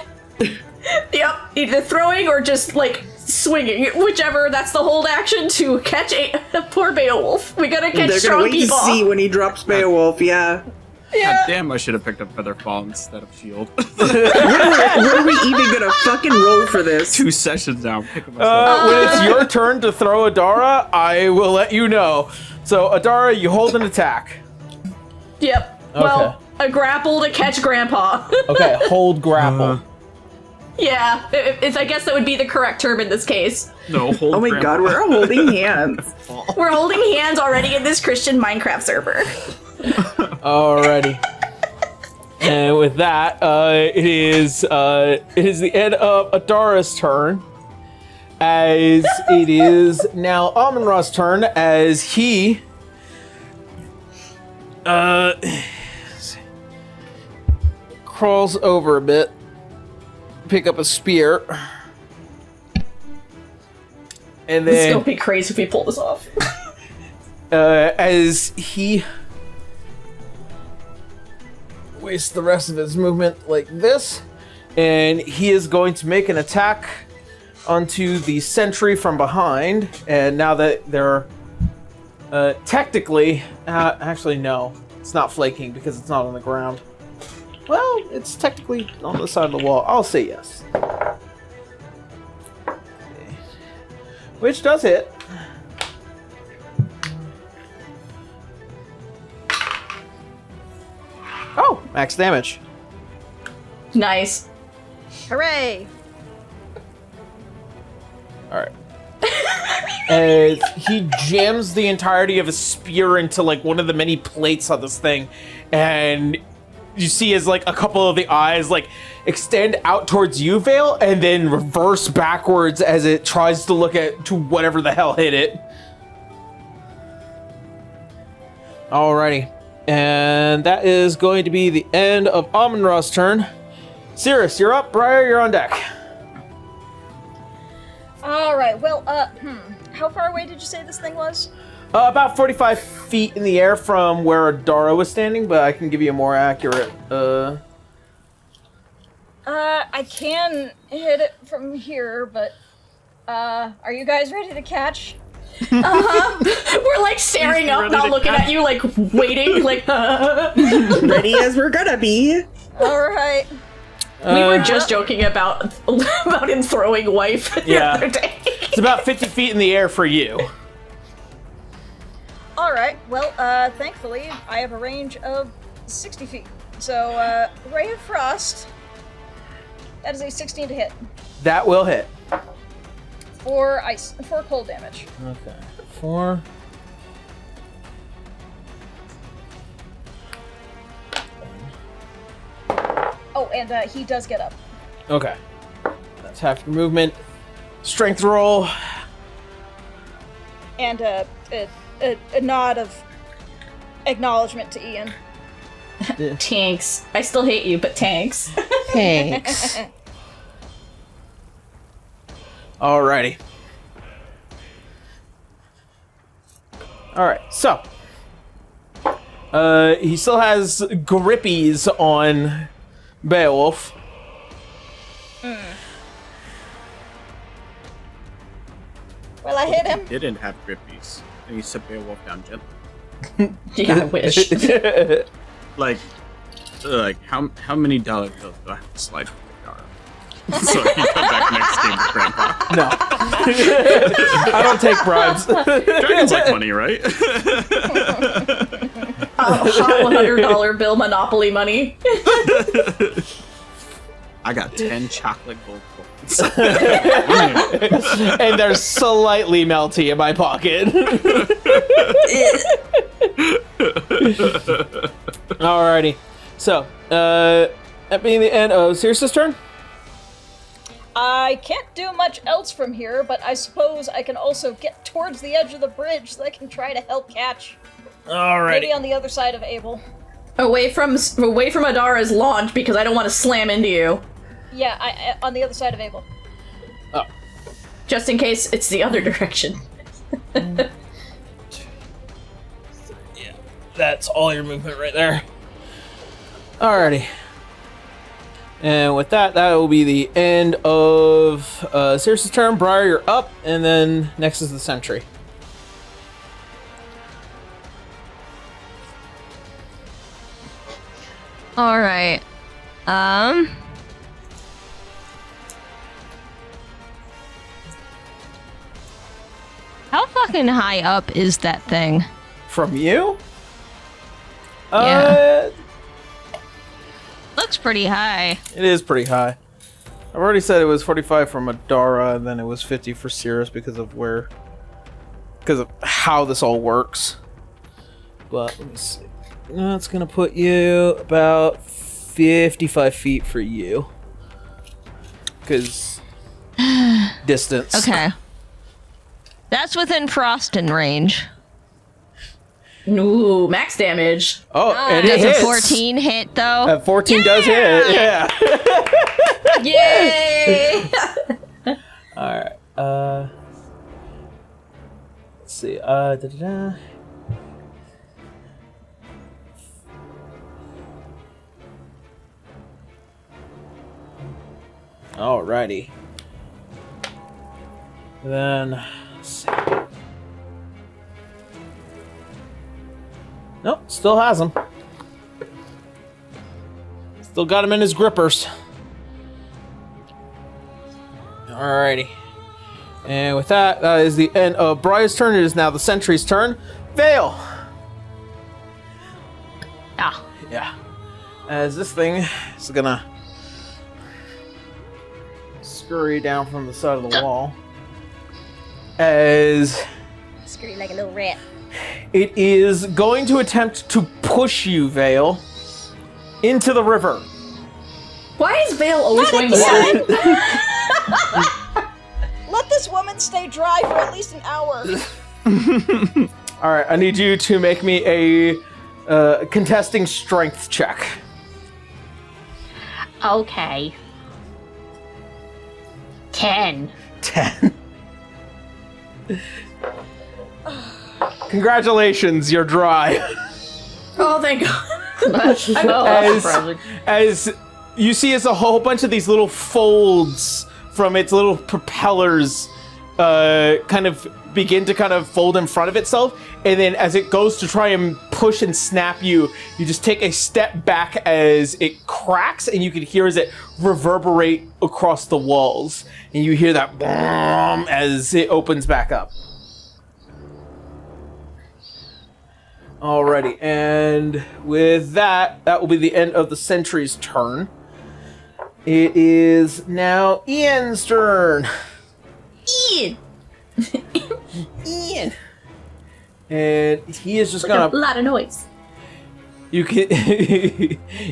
Yep, either throwing or just like swinging, whichever. That's the hold action to catch a poor Beowulf. We gotta catch They're gonna strong wait people. to see when he drops Beowulf, yeah. God damn, I should have picked up Featherfall instead of Shield. What are we even gonna fucking roll for this? 2 sessions now. I'm picking myself. When it's your turn to throw Adara, I will let you know. So, Adara, you hold an attack. Yep. Well, a grapple to catch Grandpa. Okay, hold grapple. Yeah, I guess that would be the correct term in this case. No, hold Oh my Grandpa. god, we're holding hands. We're holding hands already in this Christian Minecraft server. Alrighty. And with that, it is the end of Adara's turn. As it is now Ahmenra's turn, as he crawls over a bit, pick up a spear, and It's then gonna be crazy if we pull this off. as he wastes the rest of his movement like this, and he is going to make an attack onto the sentry from behind. And now that they're technically, actually no, it's not flaking because it's not on the ground. Well, it's technically on the side of the wall. I'll say yes. Which does hit. Max damage. Nice. Hooray! Alright. As he jams the entirety of his spear into like one of the many plates on this thing, and you see as like a couple of the eyes like extend out towards you, Vale, and then reverse backwards as it tries to look at to whatever the hell hit it. Alrighty. And that is going to be the end of Ahmenra's turn. Cirrus, you're up. Briar, you're on deck. Alright, well, how far away did you say this thing was? About 45 feet in the air from where Adara was standing, but I can give you a more accurate, I can hit it from here, but, are you guys ready to catch? We're like staring up, not looking at you, like waiting, like. Ready as we're gonna be. Alright. We were just joking about him throwing wife the other day. It's about 50 feet in the air for you. Alright, well, thankfully, I have a range of 60 feet. So, Ray of Frost, that is a 16 to hit. That will hit. For cold damage. Okay. 4. Oh, and he does get up. Okay. That's half your movement. Strength roll. And a nod of acknowledgement to Ian. Tanks. I still hate you, but tanks. Thanks. Alrighty. Alright, so. He still has grippies on Beowulf. Well, I hit him. He didn't have grippies. And he set Beowulf down gently. Yeah, I wish. Like how many dollar bills do I have to slide for the car? So he come back next game with Grandpa. No. I don't take bribes. Dragons like money, right? Hot $100 bill Monopoly money. I got 10 chocolate gold coins. And they're slightly melty in my pocket. Alrighty. So, that being the end of Cirrus's turn. I can't do much else from here, but I suppose I can also get towards the edge of the bridge so I can try to help catch. Alrighty. Maybe on the other side of Abel. Away from Adara's launch because I don't want to slam into you. Yeah, I on the other side of Abel. Oh. Just in case it's the other direction. Yeah, that's all your movement right there. Alrighty. And with that, that will be the end of Cirrus's turn. Briar, you're up, and then next is the sentry. All right. How fucking high up is that thing? From you? Yeah. Looks pretty high. It is pretty high. I've already said it was 45 from Adara, and then it was 50 for Cirrus because of how this all works. But let me see. That's gonna put you about 55 feet for you. Because distance. Okay. That's within Frostin' range. Ooh, max damage. Oh, and it Does hits. a 14 hit though? 14 does hit. Yeah. Yay! All right. Let's see. Da-da-da. Alrighty. Then, let's see. Nope, still has him. Still got him in his grippers. Alrighty. And with that, that is the end of Briar's turn. It is now the sentry's turn. Vale! Ah. Yeah. as this thing is gonna scurry down from the side of the wall. As Scurry like a little rat. it is going to attempt to push you, Vale, into the river. Why is Vale always going to water? Let this woman stay dry for at least an hour. Alright, I need you to make me a contesting strength check. Okay. 10. 10. Congratulations, you're dry. Oh, thank God. As you see, as a whole bunch of these little folds from its little propellers kind of begin to kind of fold in front of itself, and then as it goes to try and push and snap you, you just take a step back as it cracks, and you can hear as it reverberate across the walls, and you hear that boom as it opens back up. Alrighty, and with that, that will be the end of the sentry's turn. It is now Ian's turn. Ian! Ian. And he is just A gonna. lot of noise. You can.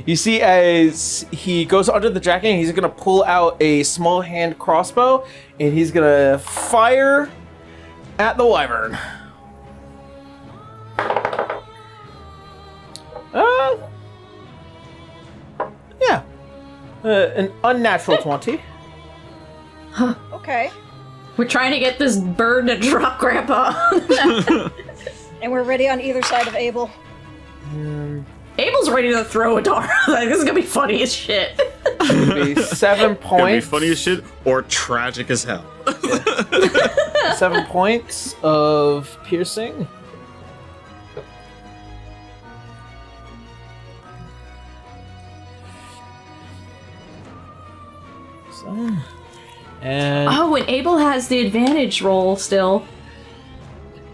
You see, as he goes under the jacket, he's gonna pull out a small hand crossbow, and he's gonna fire at the wyvern. Yeah. An unnatural 20. Okay. We're trying to get this bird to drop Grandpa. And we're ready on either side of Abel. Abel's ready to throw a dart. Like, this is gonna be funny as shit. It'll be 7 It'll be points. funny as shit or tragic as hell. 7 points of piercing. So, and Oh, and Abel has the advantage roll still.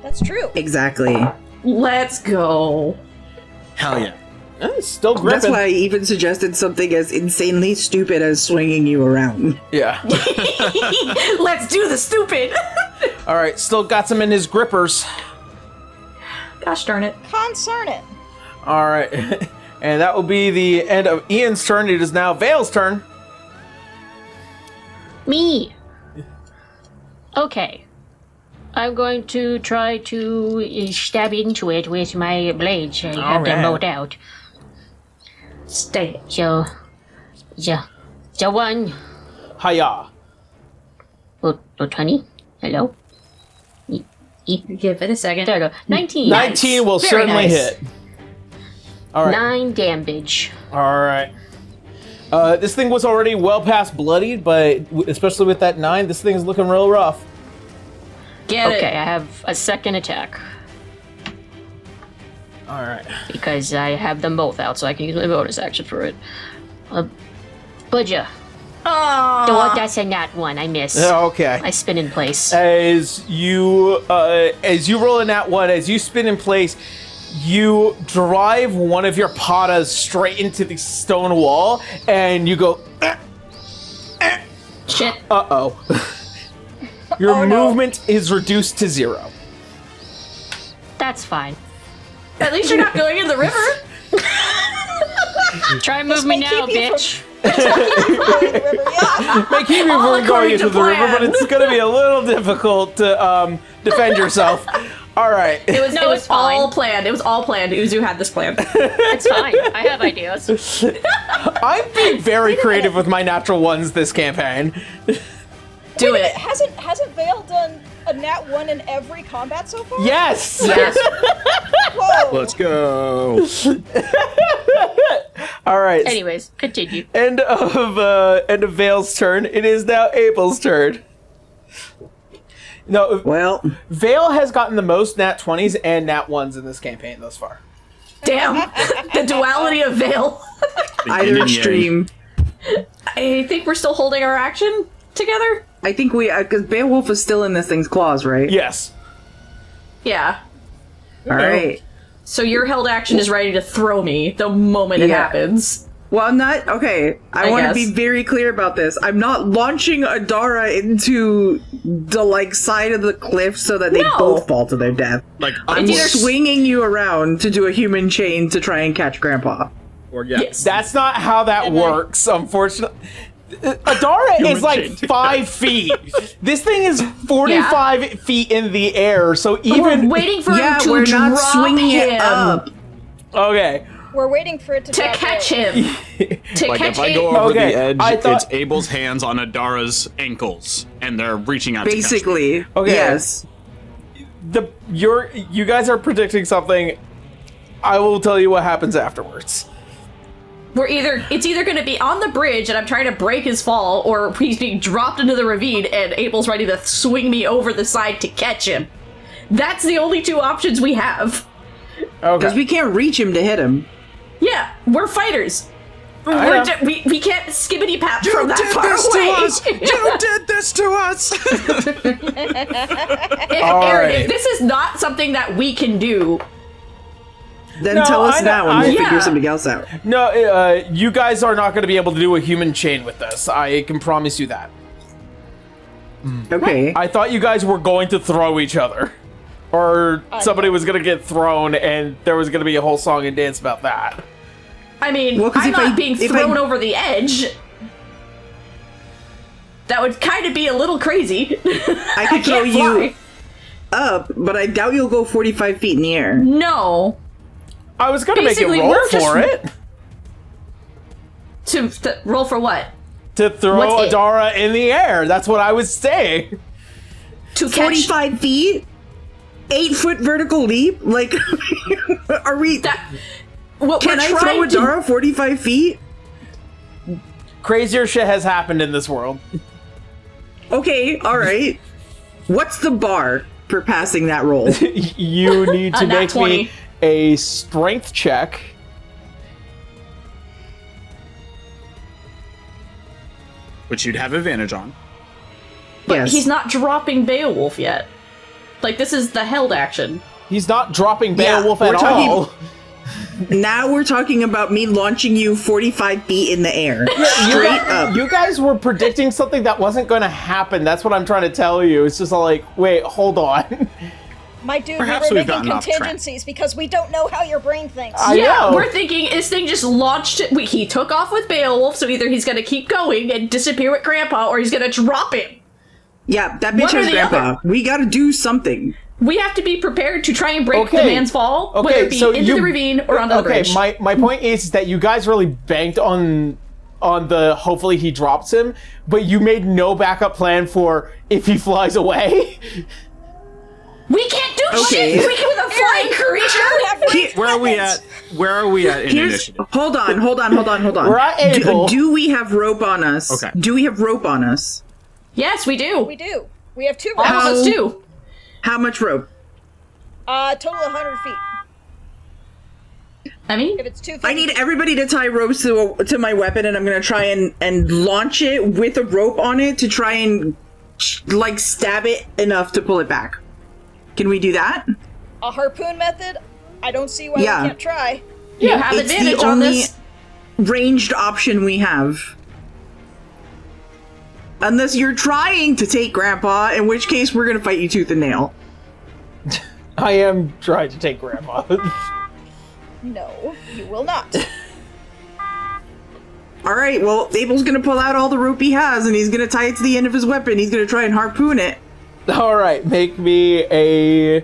That's true. Exactly. Let's go. Hell yeah. it's still gripping. That's why I even suggested something as insanely stupid as swinging you around. Yeah. Let's do the stupid. All right, still got some in his grippers. Gosh darn it. Concern it. All right, and that will be the end of Ian's turn. It is now Vale's turn. Me. Okay. I'm going to try to stab into it with my blades. I have them Alright. load out. Stay. So, yeah. So one. Hiya. 20. Hello? Give it a second. There we go. 19. 19 will Very certainly nice. hit. All right. 9 damage. All right. This thing was already well past bloodied, but especially with that 9, this thing is looking real rough. Get Okay, it. I have a second attack. All right. Because I have them both out, so I can use my bonus action for it. Budja. Oh, that's a nat 1. I miss. Okay. I spin in place. As you roll a nat 1, as you spin in place, you drive one of your patas straight into the stone wall, and you go. Shit. Uh-oh. Your movement is reduced to 0. That's fine. At least you're not going in the river. Try and move me may now, keep you bitch. Going in the river, yeah. May keep you All from going according into to the river, but plan. it's going to be a little difficult to defend yourself. All right. It was it's fine. all planned. It was all planned. Uzu had this plan. It's fine. I have ideas. I'm being very creative with my natural ones this campaign. Do it. Hasn't Vale done a nat 1 in every combat so far? Yes. Yes. Whoa. Let's go. All right. Anyways, continue. End of Vale's turn. It is now Abel's turn. No, Well, Vale has gotten the most nat 20s and nat 1s in this campaign thus far. Damn. The duality of Vale. either extreme. I think we're still holding our action together. I think we, because Beowulf is still in this thing's claws, right? Yes. Yeah. All right. So your held action is ready to throw me the moment it Yeah. happens. Well, I'm not. Okay, I want to be very clear about this. I'm not launching Adara into the side of the cliff so that they both fall to their death. I'm swinging you around to do a human chain to try and catch Grandpa. Or yes. That's not how that works, unfortunately. Adara is 5 feet. This thing is 45 feet in the air, so even... We're waiting for him to we're drop not swinging him. it up. Okay. We're waiting for it to catch him. If I go over the edge, it's Abel's hands on Adara's ankles, and they're reaching out Basically. to catch me. Okay. Yes. You guys are predicting something. I will tell you what happens afterwards. It's either going to be on the bridge and I'm trying to break his fall, or he's being dropped into the ravine and Abel's ready to swing me over the side to catch him. That's the only two options we have. Okay. Because we can't reach him to hit him. Yeah, we're fighters. We can't skibbity pat You from that did far this away. to us! You did this to us! Aaron, if this is not something that we can do, then tell us now and we'll figure something else out. No, you guys are not going to be able to do a human chain with this. I can promise you that. Okay. I thought you guys were going to throw each other. Or somebody was going to get thrown and there was going to be a whole song and dance about that. I mean, I'm not being thrown over the edge. That would kind of be a little crazy. I could throw you up, but I doubt you'll go 45 feet in the air. No. I was going to make it roll for it. To roll for what? To throw Adara in the air. That's what I was saying. To 45 feet? 8-foot vertical leap? Are we... Can I throw Adara 45 feet? Crazier shit has happened in this world. Okay, alright. What's the bar for passing that roll? You need to make 20. me a strength check. Which you'd have advantage on. But he's not dropping Beowulf yet. This is the held action. He's not dropping Beowulf at all. Now we're talking about me launching you 45 feet in the air. Straight up. You guys were predicting something that wasn't going to happen. That's what I'm trying to tell you. It's just wait, hold on. My dude, Perhaps we were we've making gotten off track. contingencies because we don't know how your brain thinks. I know. We're thinking this thing just launched. He took off with Beowulf, so either he's going to keep going and disappear with Grandpa, or he's going to drop him. Yeah, that bitch has Grandpa. We gotta do something. We have to be prepared to try and break the man's fall, whether it be into the ravine or onto the bridge. My point is that you guys really banked on the hopefully he drops him, but you made no backup plan for if he flies away. We can't do shit with a flying creature. Where are we at? Where are we at in initiative? Hold on. We're at Abel. Do we have rope on us? Okay. Do we have rope on us? Yes, we do. We do. We have 2 All rounds. of us do. How much rope? Total 100 feet. I mean, If it's 250. I need everybody to tie ropes to my weapon, and I'm gonna try and launch it with a rope on it to try and stab it enough to pull it back. Can we do that? A harpoon method? I don't see why we can't try. you have it's advantage the on only this. ranged option we have. Unless you're trying to take Grandpa, in which case we're gonna fight you tooth and nail. I am trying to take Grandpa. No, you will not. Alright, well, Abel's gonna pull out all the rope he has, and he's gonna tie it to the end of his weapon. He's gonna try and harpoon it. Alright, make me an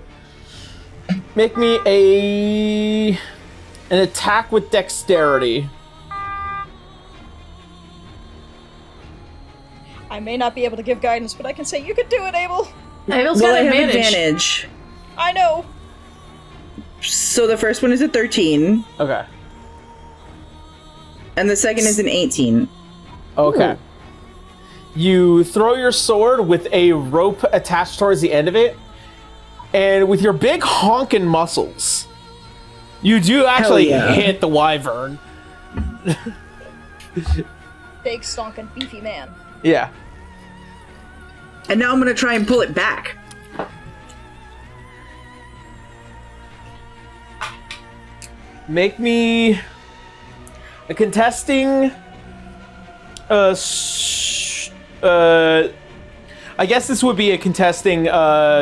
attack with dexterity. I may not be able to give guidance, but I can say you can do it, Abel. Abel's Well, got I have advantage. advantage. I know. So the first one is a 13, Okay. and the second is an 18. Okay. You throw your sword with a rope attached towards the end of it, and with your big honking muscles, you do actually hit the wyvern. Big, stonking, beefy man. Yeah. And now I'm gonna try and pull it back. Make me contesting. I guess this would be a contesting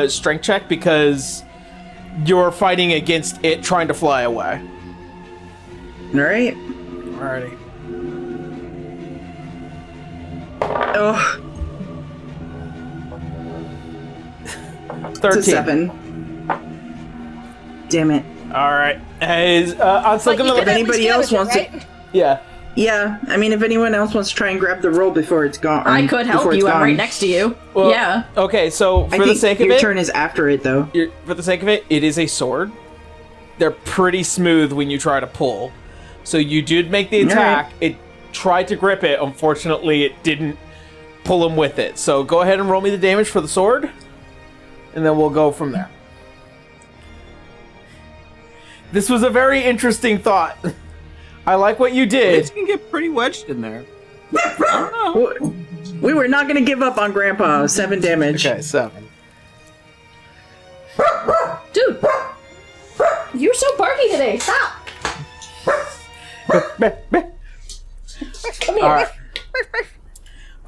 strength check because you're fighting against it trying to fly away. All right. Alrighty. Oh, 13. it's a 7. Damn it. All right. I'm still gonna. If anybody else wants to, Yeah. yeah. I mean, if anyone else wants to try and grab the roll before it's gone, I could help you. I'm right next to you. Well, Yeah. Okay. So I for the think sake of your it, turn is after it, though. for the sake of it, it is a sword. They're pretty smooth when you try to pull. So you did make the attack. Right. It tried to grip it. Unfortunately, it didn't pull him with it. So go ahead and roll me the damage for the sword, and then we'll go from there. This was a very interesting thought. I like what you did. It's gonna get pretty wedged in there. I don't know. We were not going to give up on Grandpa. 7 damage. Okay, 7. Dude. You're so barky today. Stop. All right.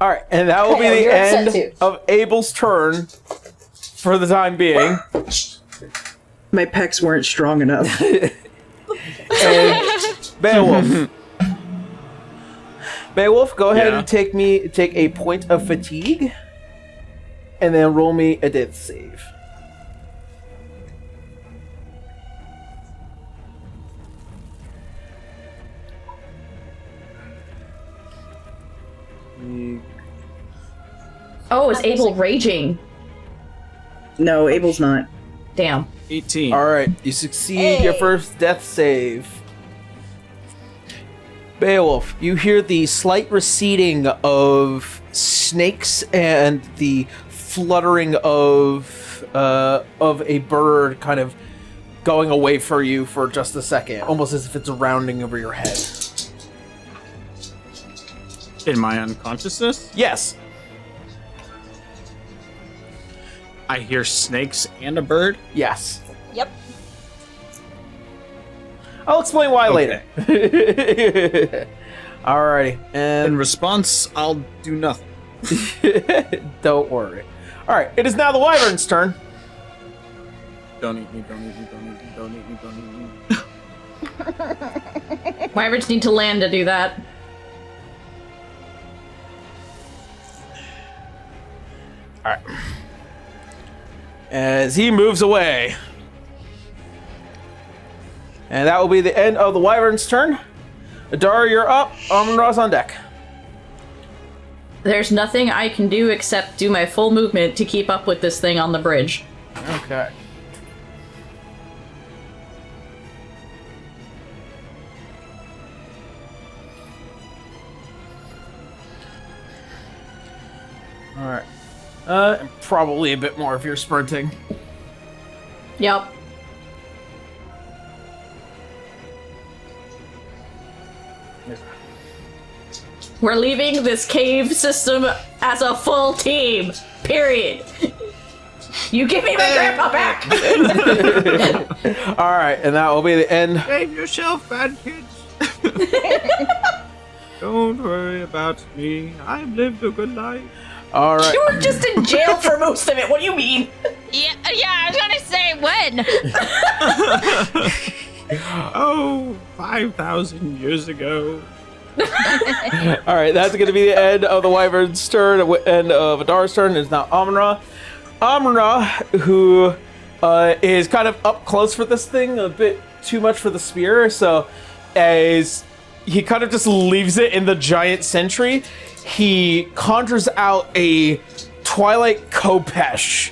All right, and that will be the You're upset end too. of Abel's turn for the time being. My pecs weren't strong enough. And Beowulf. Beowulf, go ahead Yeah. and take a point of fatigue, and then roll me a death save. Oh, is Abel raging? No, Abel's not. Damn. 18. All right, you succeed your first death save. Beowulf, you hear the slight receding of snakes and the fluttering of a bird kind of going away for you for just a second, almost as if it's rounding over your head. In my unconsciousness, Yes. I hear snakes and a bird. Yes. Yep. I'll explain why later. Alrighty, In and response, I'll do nothing. don't worry. Alright, it is now the Wyvern's turn. Don't eat me, don't eat me, don't eat me, don't eat me, don't eat me. Wyverns need to land to do that. Alright. As he moves away. And that will be the end of the Wyvern's turn. Adara, you're up. Ahmenra's on deck. There's nothing I can do except do my full movement to keep up with this thing on the bridge. Okay. Alright. And probably a bit more if you're sprinting. Yep. We're leaving this cave system as a full team. Period. You give me my grandpa back. Alright, and that will be the end. Save yourself, bad kids. Don't worry about me. I've lived a good life. Alright. You were just in jail for most of it. What do you mean? Yeah, I was gonna say when. Oh, 5,000 years ago. Alright, that's going to be the end of the Wyvern's turn, end of Adara's turn. It's now Ahmenra. Ahmenra, who is kind of up close for this thing, a bit too much for the spear, so as he kind of just leaves it in the giant sentry, he conjures out a Twilight Kopesh,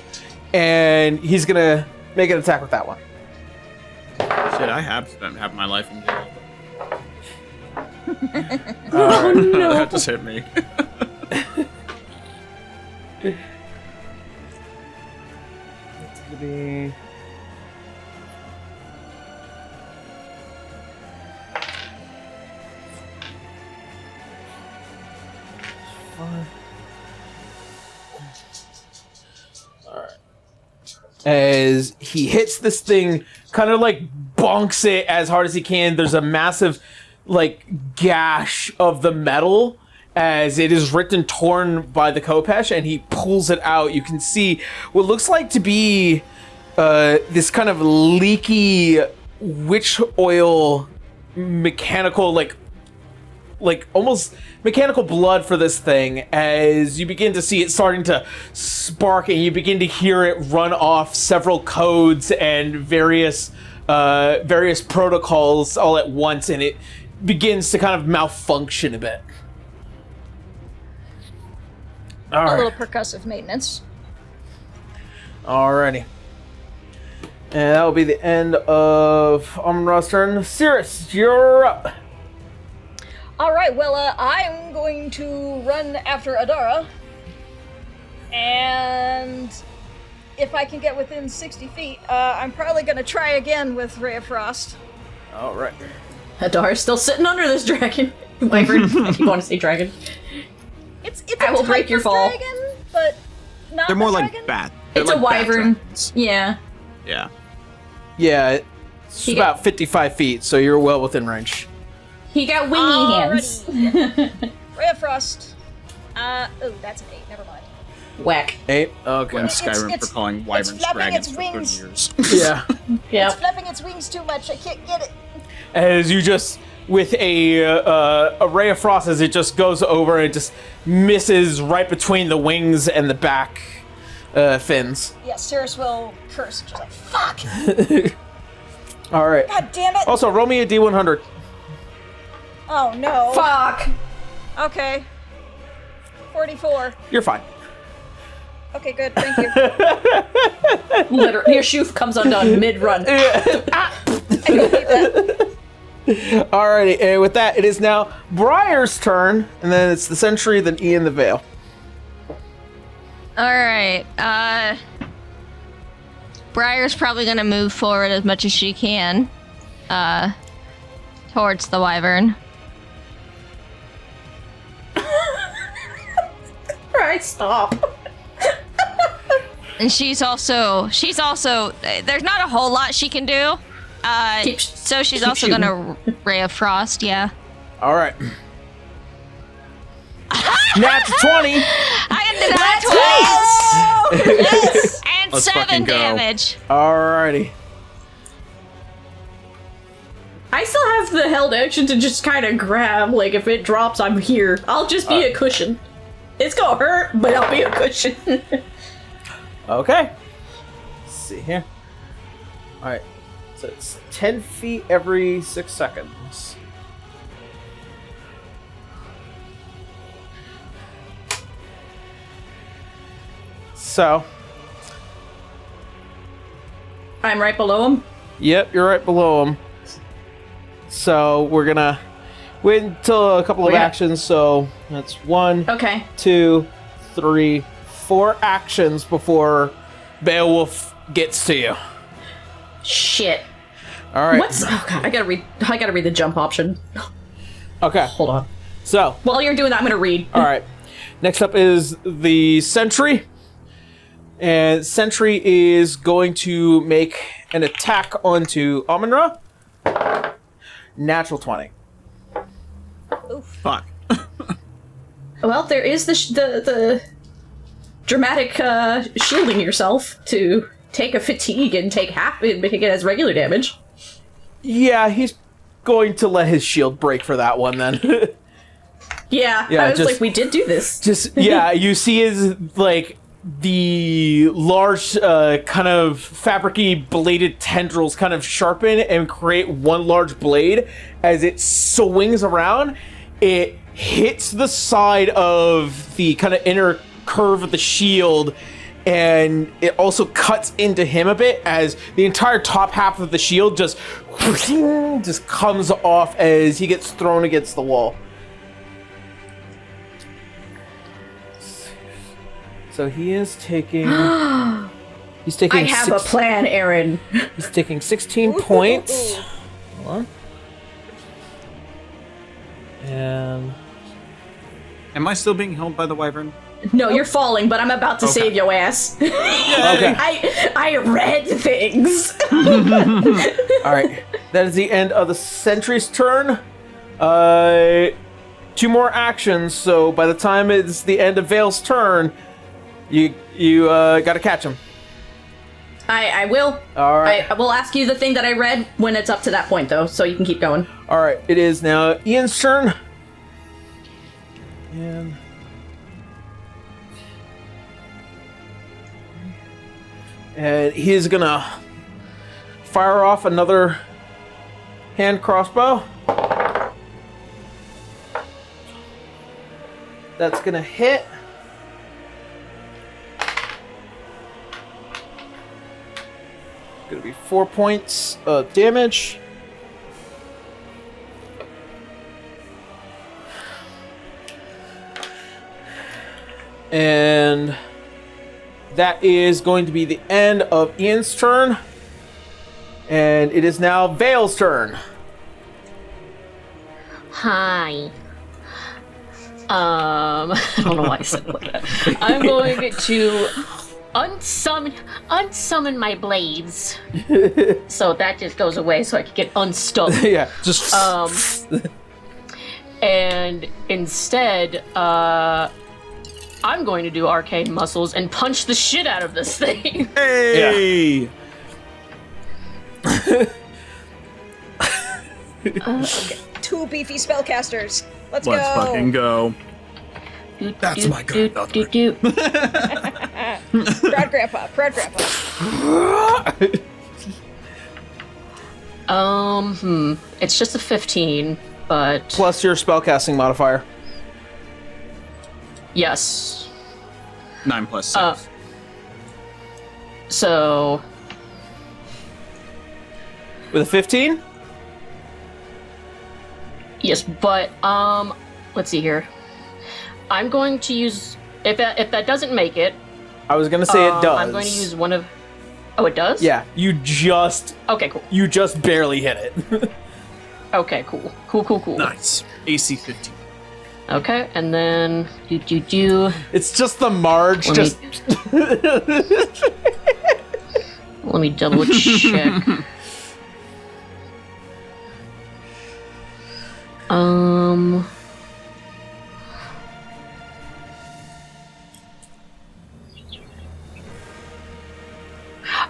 and he's going to make an attack with that one. Shit, I have spent half my life in jail. Oh no. That just hit me. It's going to be... Alright. As he hits this thing, kind of like bonks it as hard as he can, there's a massive gash of the metal as it is ripped and torn by the Kopesh, and he pulls it out. You can see what looks like to be this kind of leaky witch oil mechanical, like almost mechanical blood for this thing, as you begin to see it starting to spark, and you begin to hear it run off several codes and various protocols all at once, and it begins to kind of malfunction a bit. All A little right. percussive maintenance. Alrighty. And that will be the end of Ahmenra's turn. Cirrus, you're up. All right, well, I'm going to run after Adara. And if I can get within 60 feet, I'm probably going to try again with Ray of Frost. Alright. Adar's still sitting under this dragon. Wyvern. I keep wanting to say dragon. It's I will break your fall. dragon, but not They're more the like dragon. bat. They're It's a like bat wyvern. dragons. Yeah. Yeah. Yeah, it's He about 55 feet, so you're well within range. He got wingy hands. Alrighty. Ray of Frost. Oh, that's an 8. Never mind. Whack. 8? Okay. Blame It's- Skyrim it's- for calling wyverns flapping dragons its for 30 wings. years. Yeah. Yeah. It's flapping its wings too much. I can't get it. As you just, with a ray of frost, as it just goes over and just misses right between the wings and the back fins. Yeah, Cirrus will curse. Just like, fuck! Alright. God damn it! Also, roll me a D100. Oh no. Fuck. Okay. 44. You're fine. Okay, good. Thank you. Literally, your shoe comes undone mid-run. Alrighty, and with that, it is now Briar's turn, and then it's the Sentry, then Ian the Veil. Alright, Briar's probably gonna move forward as much as she can, towards the wyvern. Right, stop. And she's also, there's not a whole lot she can do, so she's keep also shooting. gonna Ray of Frost, yeah. Alright. Natural 20! I ended that twice! Yes! And Let's 7 fucking go. damage. Alrighty. I still have the held action to just kind of grab, like, if it drops, I'm here. I'll just be a cushion. It's gonna hurt, but I'll be a cushion. Okay. Let's see here. Alright. So it's 10 feet every 6 seconds. So, I'm right below him. yep, you're right below him. So we're gonna wait until a couple of Yeah. actions. So that's 1, Okay. 2, 3, 4 actions before Beowulf gets to you. Shit. All right. What's? Oh god, I gotta read the jump option. Okay. Hold on. So, While you're doing that, I'm gonna read. all right. Next up is the Sentry. And Sentry is going to make an attack onto Ahmenra. Natural 20. Fuck. Well, there is the dramatic shielding yourself to take a fatigue and take half and make it as regular damage. Yeah, he's going to let his shield break for that one then. Yeah, Yeah, I was just- like, we did do this. Just, yeah, you see his, like, the large, kind of fabric-y bladed tendrils kind of sharpen and create one large blade. As it swings around, it hits the side of the kind of inner curve of the shield, and it also cuts into him a bit as the entire top half of the shield just comes off as he gets thrown against the wall. So he is taking. He's taking. I have a plan, Aaron. He's taking 16 points. Hold on. And Am I still being held by the wyvern? No, you're falling, but I'm about to save your ass. okay. I read things. All right. That is the end of the sentry's turn. 2 more actions, so by the time it's the end of Vale's turn, you gotta catch him. I will. All right. I will ask you the thing that I read when it's up to that point, though, so you can keep going. All right, it is now Ian's turn. And he's gonna fire off another hand crossbow. That's gonna hit. Gonna be 4 points of damage. And that is going to be the end of Ian's turn. And it is now Vale's turn. Hi. I don't know why I said it like that. I'm going to unsummon my blades. So that just goes away so I can get unstuck. Yeah, just... And instead, I'm going to do arcane muscles and punch the shit out of this thing. Hey! Yeah. Okay. 2 beefy spellcasters. Let's Let's go. fucking go. That's my god. Proud grandpa. Proud grandpa. It's just a 15, but Plus your spellcasting modifier. yes. 9 plus 6. So With a 15? yes, but let's see here. I'm going to use if that doesn't make it. I was gonna say it does. I'm going to use one of. Oh, it does? Yeah, you just Okay, cool. barely hit it. Okay, cool. Cool. Nice. AC 15. Okay, and then do. It's just the Marge. Let Just Let me double check.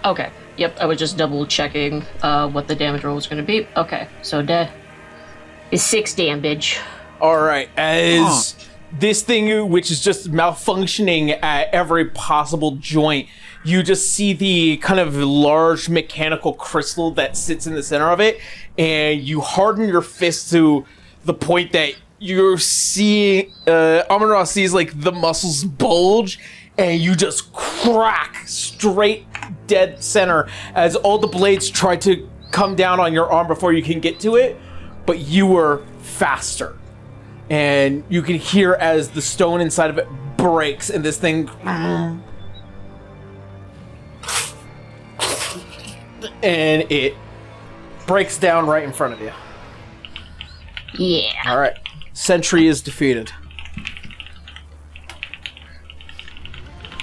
Okay. Yep, I was just double checking what the damage roll was going to be. Okay, so that is 6 damage. all right. As this thing, which is just malfunctioning at every possible joint, you just see the kind of large mechanical crystal that sits in the center of it, and you harden your fist to the point that you're seeing. Ahmenra sees like the muscles bulge, and you just crack straight dead center as all the blades try to come down on your arm before you can get to it, but you were faster. And you can hear as the stone inside of it breaks and this thing... and it breaks down right in front of you. Yeah. Alright. Sentry is defeated.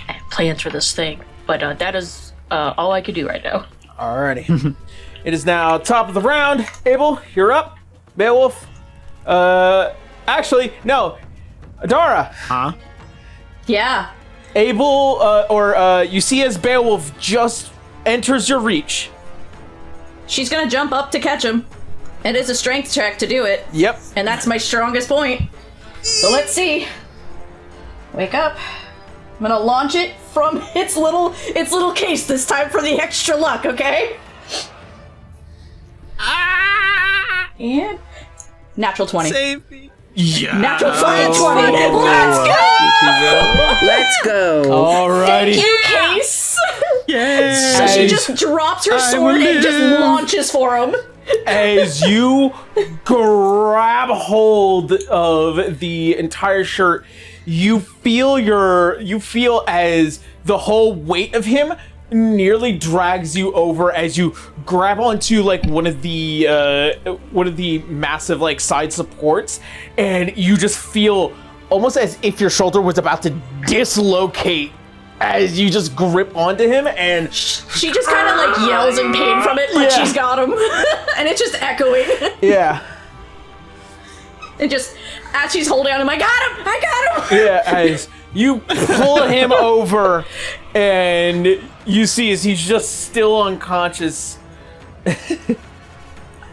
I have plans for this thing, but that is all I could do right now. Alrighty. It is now top of the round. Abel, you're up. Beowulf. Actually, no. Adara. Huh? Yeah. Abel, you see as Beowulf just enters your reach. She's gonna jump up to catch him. It is a strength check to do it. Yep. And that's my strongest point. So let's see. Wake up. I'm gonna launch it from its little case this time for the extra luck, okay? And natural 20. Save me. Yeah. Natural 20. Let's go! Let's go. Alrighty. You case. Yay. So she just drops her sword and just launches for him. As you grab hold of the entire shirt, you feel as the whole weight of him nearly drags you over as you grab onto like one of the massive like side supports, and you just feel almost as if your shoulder was about to dislocate as you just grip onto him, and She just kind of like yells in pain from it, but Yeah. she's got him. And it's just echoing. yeah. And just, as she's holding on him, I got him! Yeah, as you pull him over, and you see as he's just still unconscious.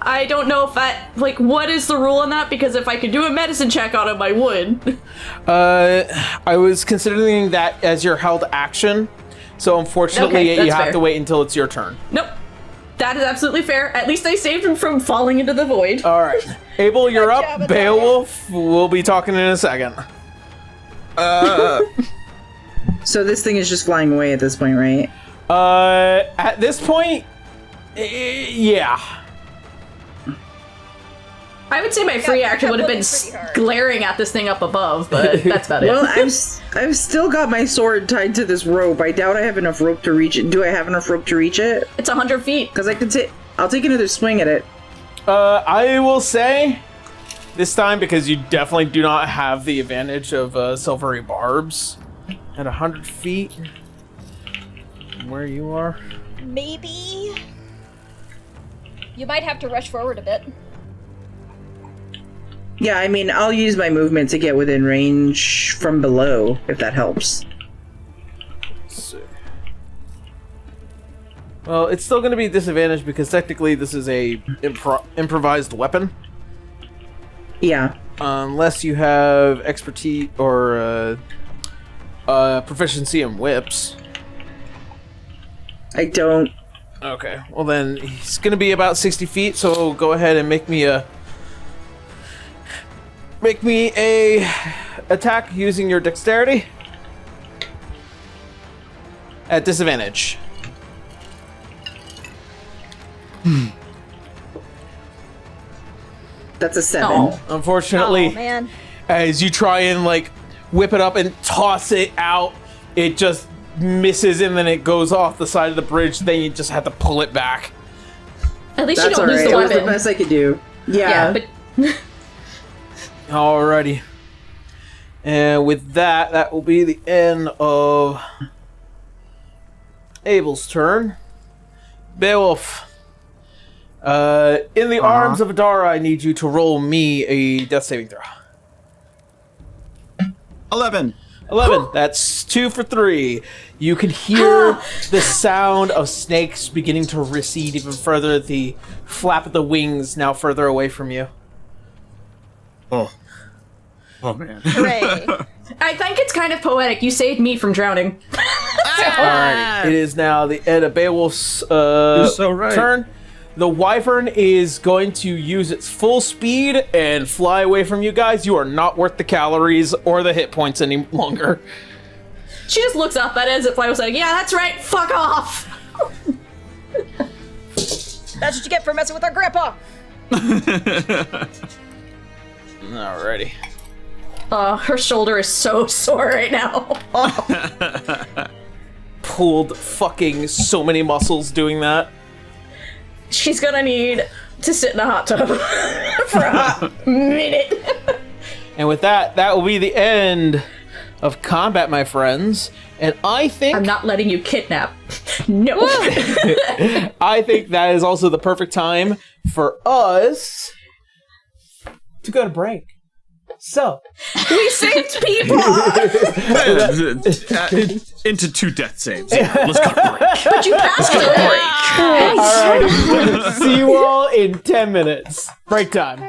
I don't know if that, like, what is the rule on that? Because if I could do a medicine check on him, I would. I was considering that as your held action, so unfortunately Okay, you have fair. to wait until it's your turn. Nope. That is absolutely fair. At least I saved him from falling into the void. All right, Abel, you're Good up. job, Beowulf, we'll be talking in a second. So this thing is just flying away at this point, right? At this point, yeah. I would say my free got action would have been looking pretty hard. glaring at this thing up above, but that's about Well, it. I've still got my sword tied to this rope. I doubt I have enough rope to reach it. Do I have enough rope to reach it? It's 100 feet. Because I'll take another swing at it. I will say this time, because you definitely do not have the advantage of silvery barbs at 100 feet from where you are. Maybe you might have to rush forward a bit. Yeah, I mean, I'll use my movement to get within range from below, if that helps. Let's see. Well, it's still going to be disadvantaged because technically this is a improvised weapon. Yeah. Unless you have expertise or proficiency in whips. I don't. Okay, well then he's going to be about 60 feet, so go ahead and make me a attack using your dexterity at disadvantage. That's a 7. Oh. Unfortunately, Oh man. as you try and like whip it up and toss it out, it just misses and then it goes off the side of the bridge. Then you just have to pull it back. At least That's you don't lose alright. the It was the weapon. best I could do. Yeah, but Alrighty. And with that, that will be the end of Abel's turn. Beowulf. In the arms of Adara, I need you to roll me a death saving throw. 11. 11. That's 2 for 3. You can hear the sound of snakes beginning to recede even further. The flap of the wings now further away from you. Oh man. Hooray. I think it's kind of poetic. You saved me from drowning. Alright, it is now the end of Beowulf's so right. turn. The Wyvern is going to use its full speed and fly away from you guys. You are not worth the calories or the hit points any longer. She just looks up at it as if I was like, yeah, that's right, fuck off! That's what you get for messing with our grandpa. Alrighty. Her shoulder is so sore right now. Pulled fucking so many muscles doing that. She's gonna need to sit in a hot tub for a hot minute. And with that, that will be the end of combat, my friends. And I think I'm not letting you kidnap. No. I think that is also the perfect time for us to go to break. So, We saved people! Into 2 death saves. Let's go to break. But you passed the break! alright, see you all in 10 minutes. Break time.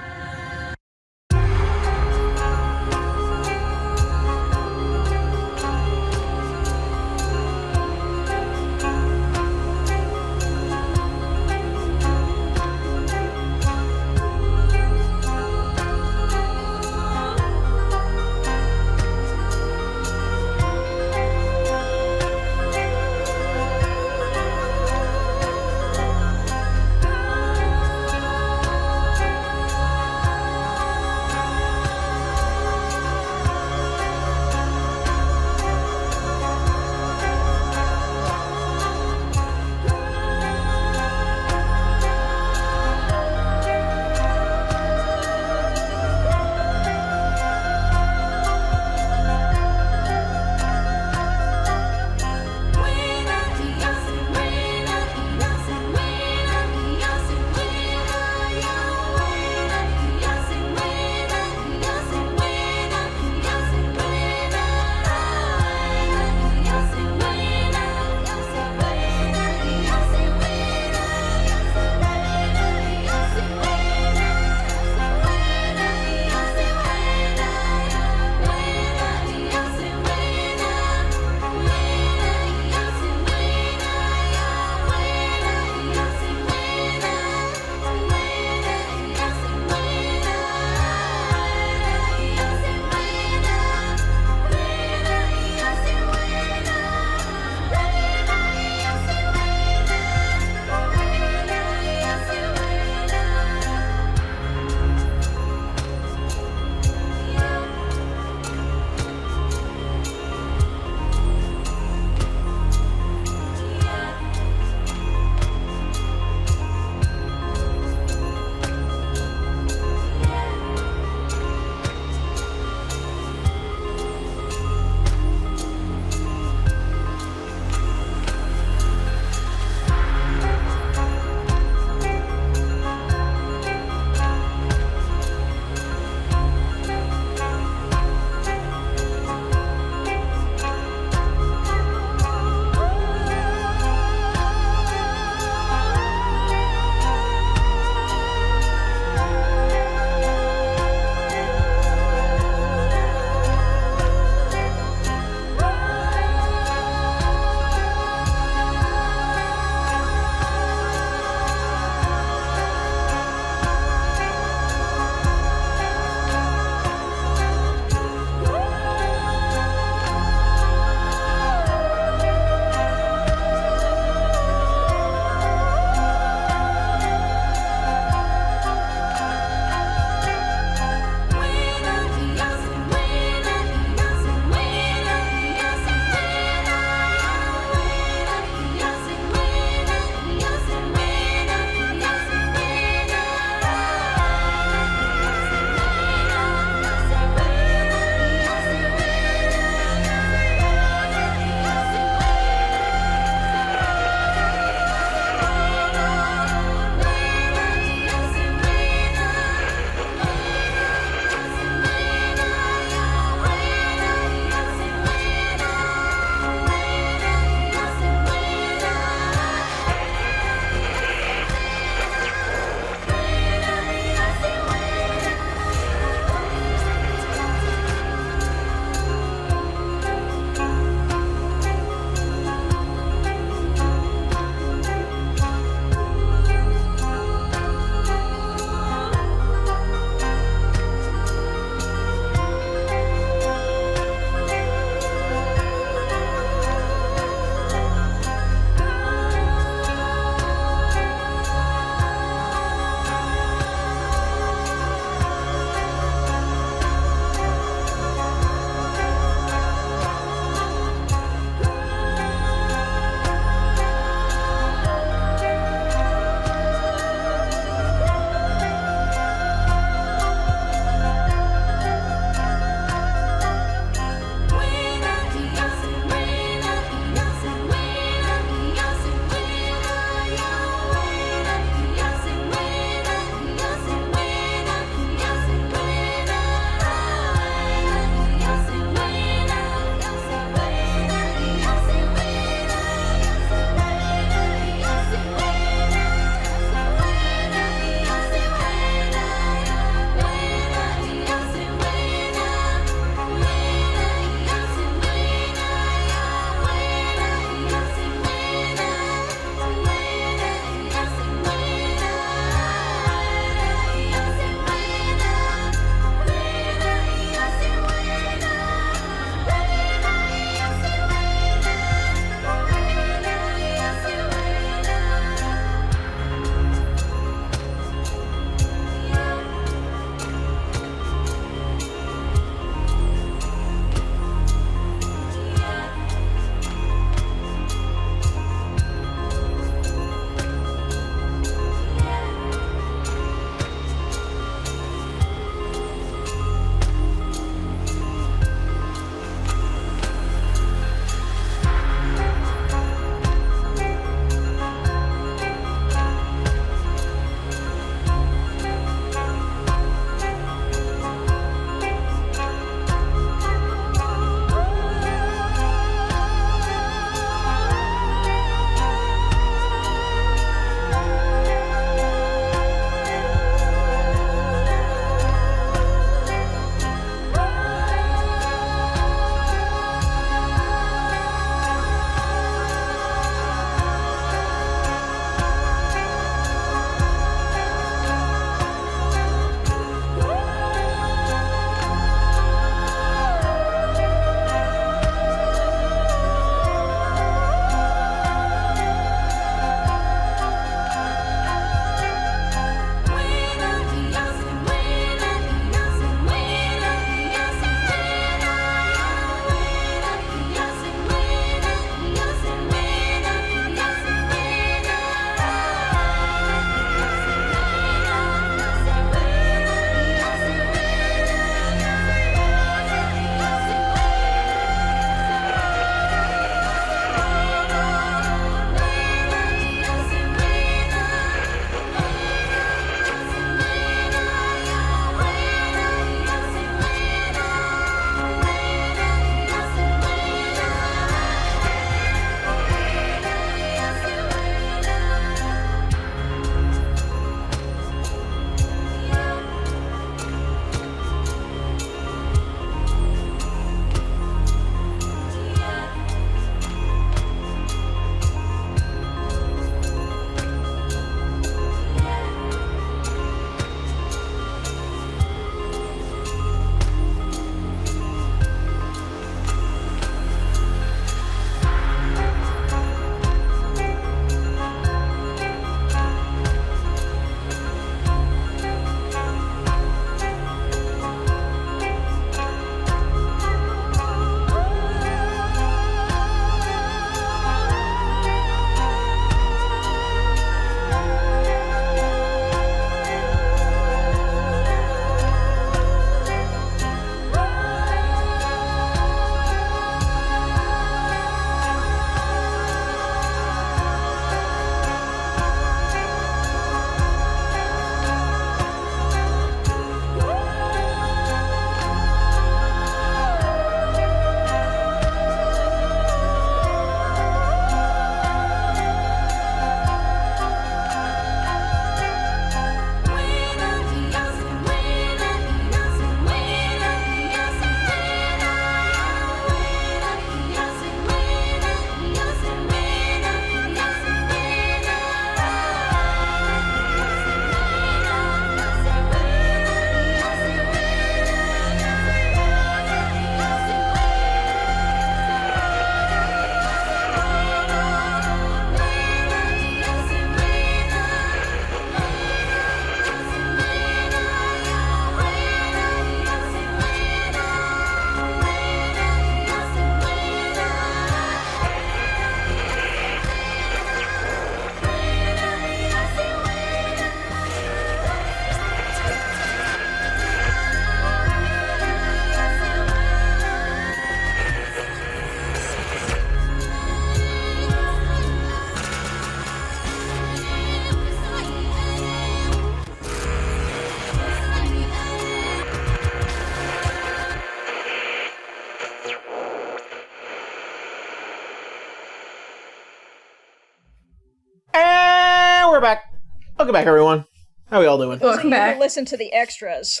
back. Welcome back, everyone. How we all doing? Welcome back. Listen to the extras.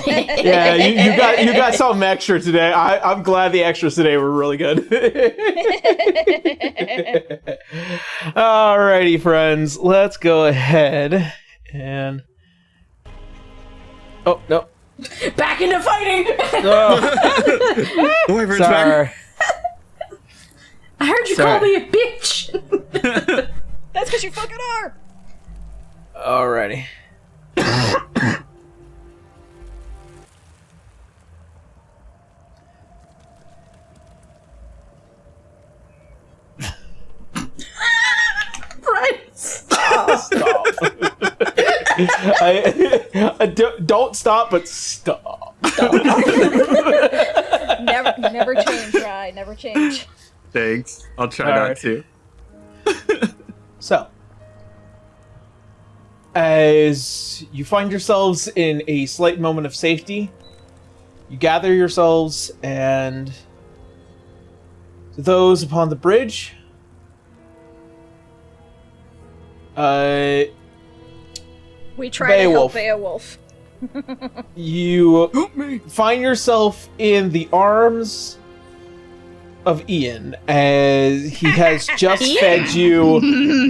Yeah, you got something extra today. I'm glad the extras today were really good. Alrighty, friends. Let's go ahead and... Oh, no. Back into fighting! The wyvern's Sorry. back. I heard you call me a bitch! That's because you fucking are! Alrighty. Right? Stop. Don't stop, but stop. Never change, Rye. Never change. Thanks. I'll try All not right. to. So, as you find yourselves in a slight moment of safety, you gather yourselves, and to those upon the bridge, We try to help Beowulf. Beowulf. You find yourself in the arms of Ian, as he has just fed you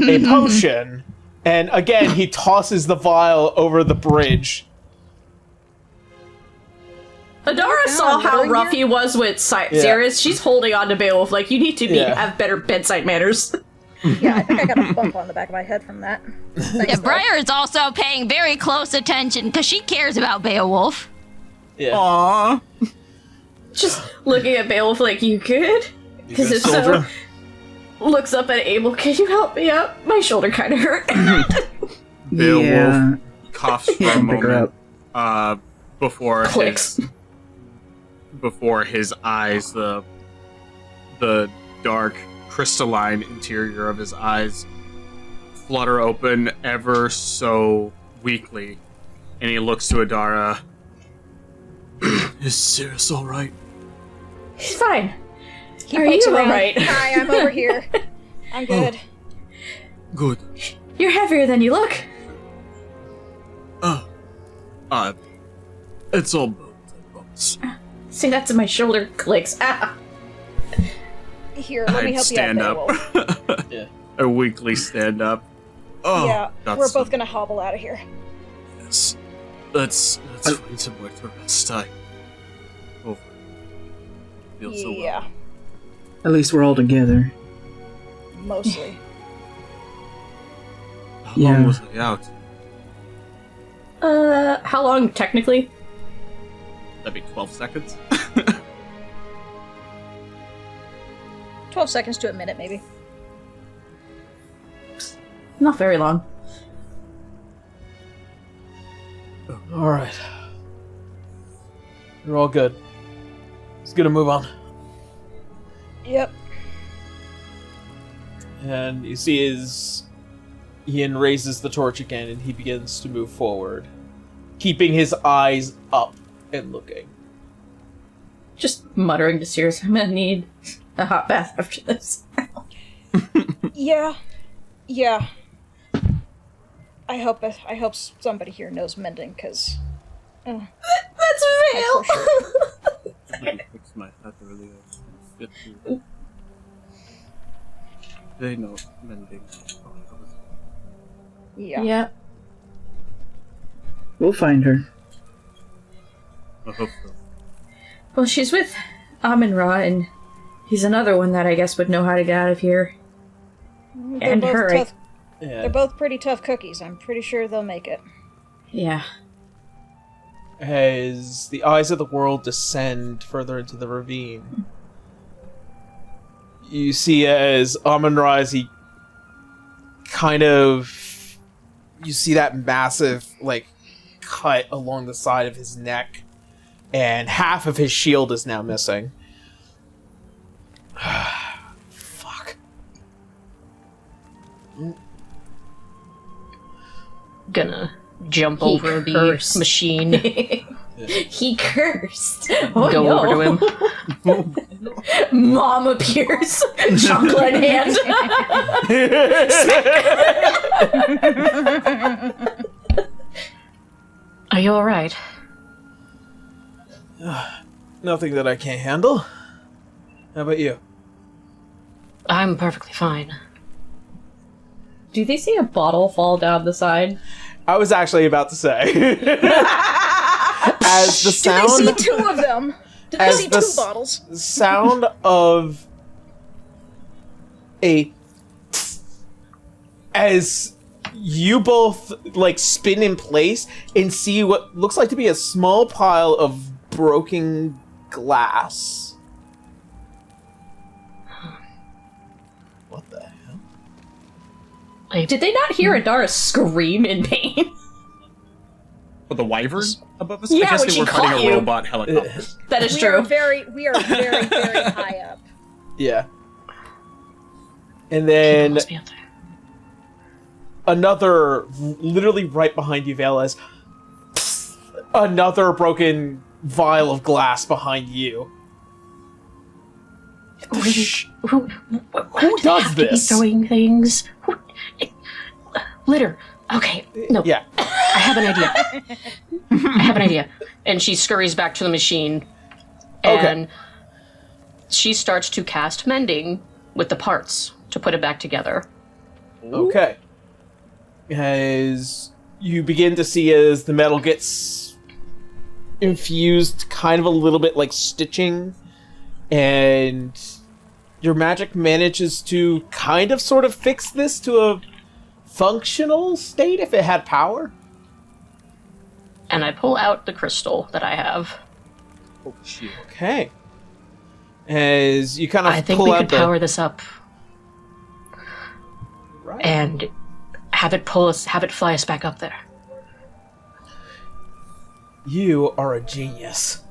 a potion, and again he tosses the vial over the bridge. Adara saw how rough he was with Xeris. She's holding on to Beowulf like, you need to have better bedside manners. Yeah, I think I got a bump on the back of my head from that. Yeah, Briar is also paying very close attention because she cares about Beowulf. Yeah. Aww. Just looking at Beowulf like, you good? Because good, if so, soldier? looks up at Abel, can you help me up? My shoulder kind of hurt. Beowulf Yeah. coughs for a Pick her moment before Clicks. before his eyes, the dark crystalline interior of his eyes flutter open ever so weakly, and he looks to Adara. Is Cirrus all right? He's fine. He Are pokes you around. alright? Hi, I'm over here. I'm good. Good. You're heavier than you look. It's all bones, I promise. See, that's in my shoulder. Clicks. Ah. Here, let me I'd help stand you out, up. Beowulf. Yeah. I weakly stand up. Oh, Yeah, that's we're both gonna hobble out of here. Yes. Let's find somewhere to rest. I feel so well. Yeah, At least we're all together. mostly. How Yeah. long was I out? How long, technically? That'd be 12 seconds. 12 seconds to a minute, maybe. Not very long. Alright. You're all good. It's gonna move on. Yep. And you see as Ian raises the torch again and he begins to move forward, keeping his eyes up and looking. Just muttering to Sirius, I'm gonna need a hot bath after this. Yeah. I hope somebody here knows mending, because... That's Vale! for sure. I fixed my hat earlier. They know mending. Yeah. Yeah. We'll find her. I hope so. Well, she's with Ahmenra, and he's another one that I guess would know how to get out of here. They're And both her. tough. Yeah. They're both pretty tough cookies. I'm pretty sure they'll make it. Yeah. As the eyes of the world descend further into the ravine, you see as Ahmenra, as he kind of... You see that massive, cut along the side of his neck, and half of his shield is now missing. Fuck. Gonna jump He over cursed. the machine, He cursed. Oh, go no. over to him. Mom appears, chocolate in hand. Are you alright? Nothing that I can't handle. How about you? I'm perfectly fine. Do they see a bottle fall down the side? I was actually about to say. As the sound, Do they see two of them? Do they as see the two bottles? sound of as you both like spin in place and see what looks like to be a small pile of broken glass. What the hell? Did they not hear Adara scream in pain? But the wyvern above us? Yeah, I guess when they she were fighting caught a you. robot helicopter. That is We true. are very, very high up. Yeah. And then Must be up there. another, literally right behind you, Velas, another broken vial of glass behind you. Who does this? Throwing things. Litter. Okay. No. Yeah. I have an idea. I have an idea. And she scurries back to the machine. And she starts to cast mending with the parts to put it back together. Okay. As you begin to see as the metal gets infused kind of a little bit like stitching, and your magic manages to kind of sort of fix this to a functional state if it had power. And I pull out the crystal that I have. Oh, shit. Okay. As you kind of I think pull we out could power this up Right. and have it fly us back up there. You are a genius.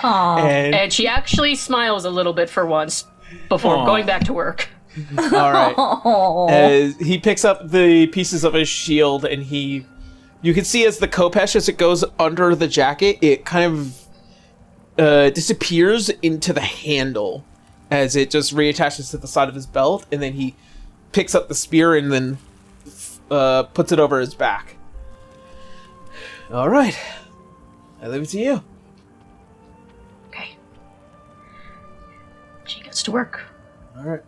Aw. And she actually smiles a little bit for once before Aw. going back to work. All right. As he picks up the pieces of his shield, and you can see as the Kopesh, as it goes under the jacket, it kind of disappears into the handle as it just reattaches to the side of his belt, and then he picks up the spear and then puts it over his back. All right. I leave it to you. Okay. She gets to work. All right.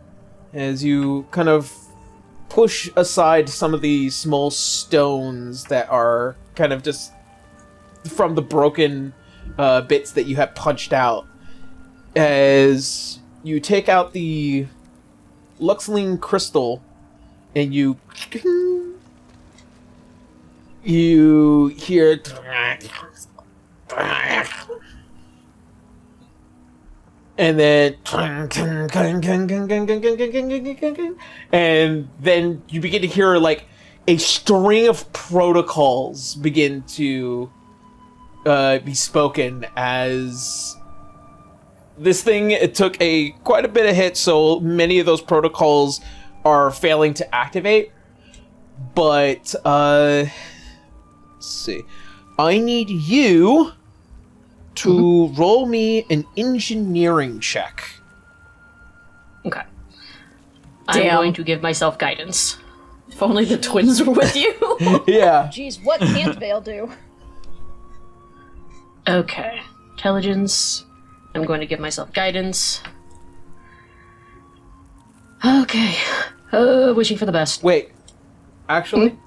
As you kind of push aside some of the small stones that are kind of just from the broken bits that you have punched out, as you take out the Luxling crystal and you hear and then and then you begin to hear like a string of protocols begin to be spoken as this thing, it took quite a bit of hit, so many of those protocols are failing to activate. But let's see, I need you to roll me an engineering check. Okay. Damn. I'm going to give myself guidance. If only the twins were with you. Yeah. Jeez, what can't Vale do? Okay. Intelligence. I'm going to give myself guidance. Okay. Wishing for the best. Wait. Actually,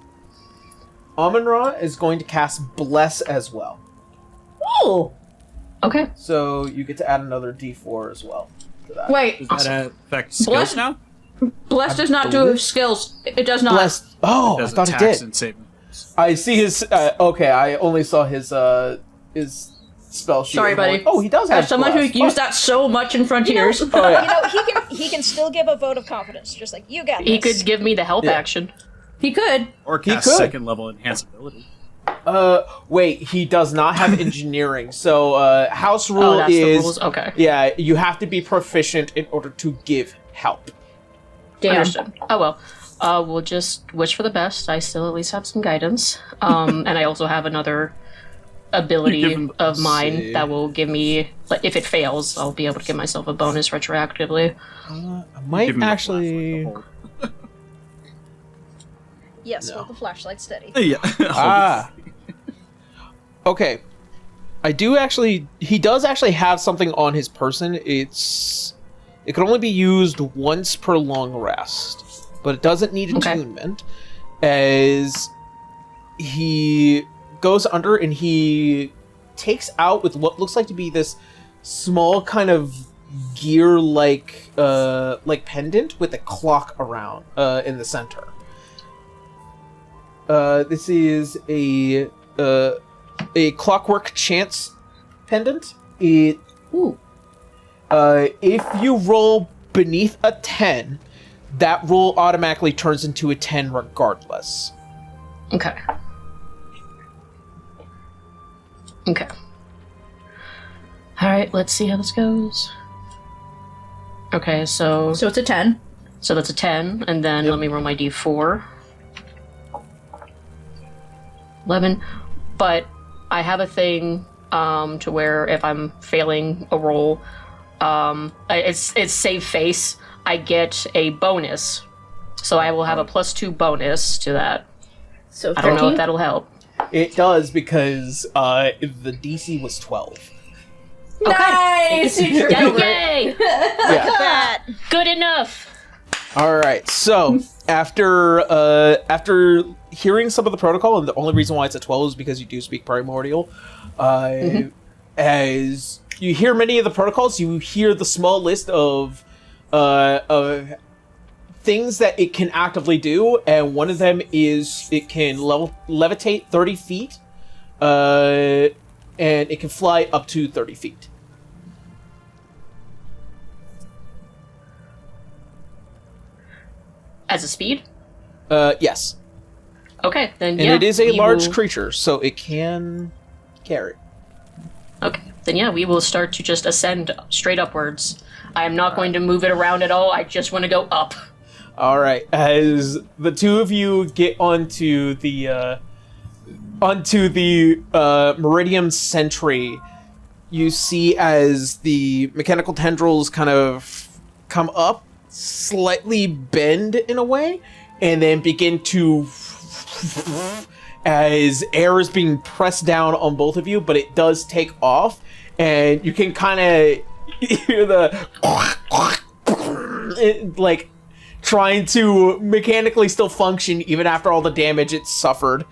Ahmenra is going to cast Bless as well. Oh! Okay. So you get to add another D4 as well to that. Wait, Does that affect skills Bless- now? Bless does not do skills. It does not. Bless. Oh, I Does thought it attacks did. and saving. I see his. Okay, I only saw his spell sheet. Sorry, I'm going, buddy. Oh, he does have As someone who Bless. used that so much in Frontiers. Oh yeah. You know, he can still give a vote of confidence, just like you got He this. could give me the help Yeah. action. He could. Or He cast could. second level enhance ability. Wait, he does not have engineering. So, house rule Oh, that's the is rules? Okay. yeah, you have to be proficient in order to give help. Damn. Understood. Oh well. We'll just wish for the best. I still at least have some guidance. And I also have another You ability give him- of mine see. that will give me, like, if it fails, I'll be able to give myself a bonus retroactively. I might Give him the actually. flashlight to hold. Yes, No. hold the flashlight steady. Yeah. Ah. Okay. He does actually have something on his person. It can only be used once per long rest, but it doesn't need attunement. As he goes under and he takes out with what looks like to be this small kind of gear-like pendant with a clock around in the center. This is a clockwork chance pendant. If you roll beneath a 10, that roll automatically turns into a 10 regardless. Okay. Okay. Alright, let's see how this goes. Okay, so So it's a 10. so that's a 10, and then let me roll my d4. 11. But I have a thing to where if I'm failing a roll, it's save face. I get a bonus, so I will have a +2 bonus to that. So I don't know 13? if that'll help. It does because the DC was 12. Nice! You tripped over it. Yay! Yeah. That. Good enough. All right. So after hearing some of the protocol, and the only reason why it's a 12 is because you do speak primordial. As you hear many of the protocols, you hear the small list of things that it can actively do, and one of them is it can levitate 30 feet, and it can fly up to 30 feet. As a speed? Yes. Okay, then And yeah. it is a we large will- creature, so it can carry. Okay, then yeah, we will start to just ascend straight upwards. I am not going to move it around at all. I just want to go up. All right, as the two of you get onto the Meridium Sentry, you see as the mechanical tendrils kind of come up, slightly bend in a way, and then begin to as air is being pressed down on both of you, but it does take off, and you can kind of hear the like trying to mechanically still function even after all the damage it suffered.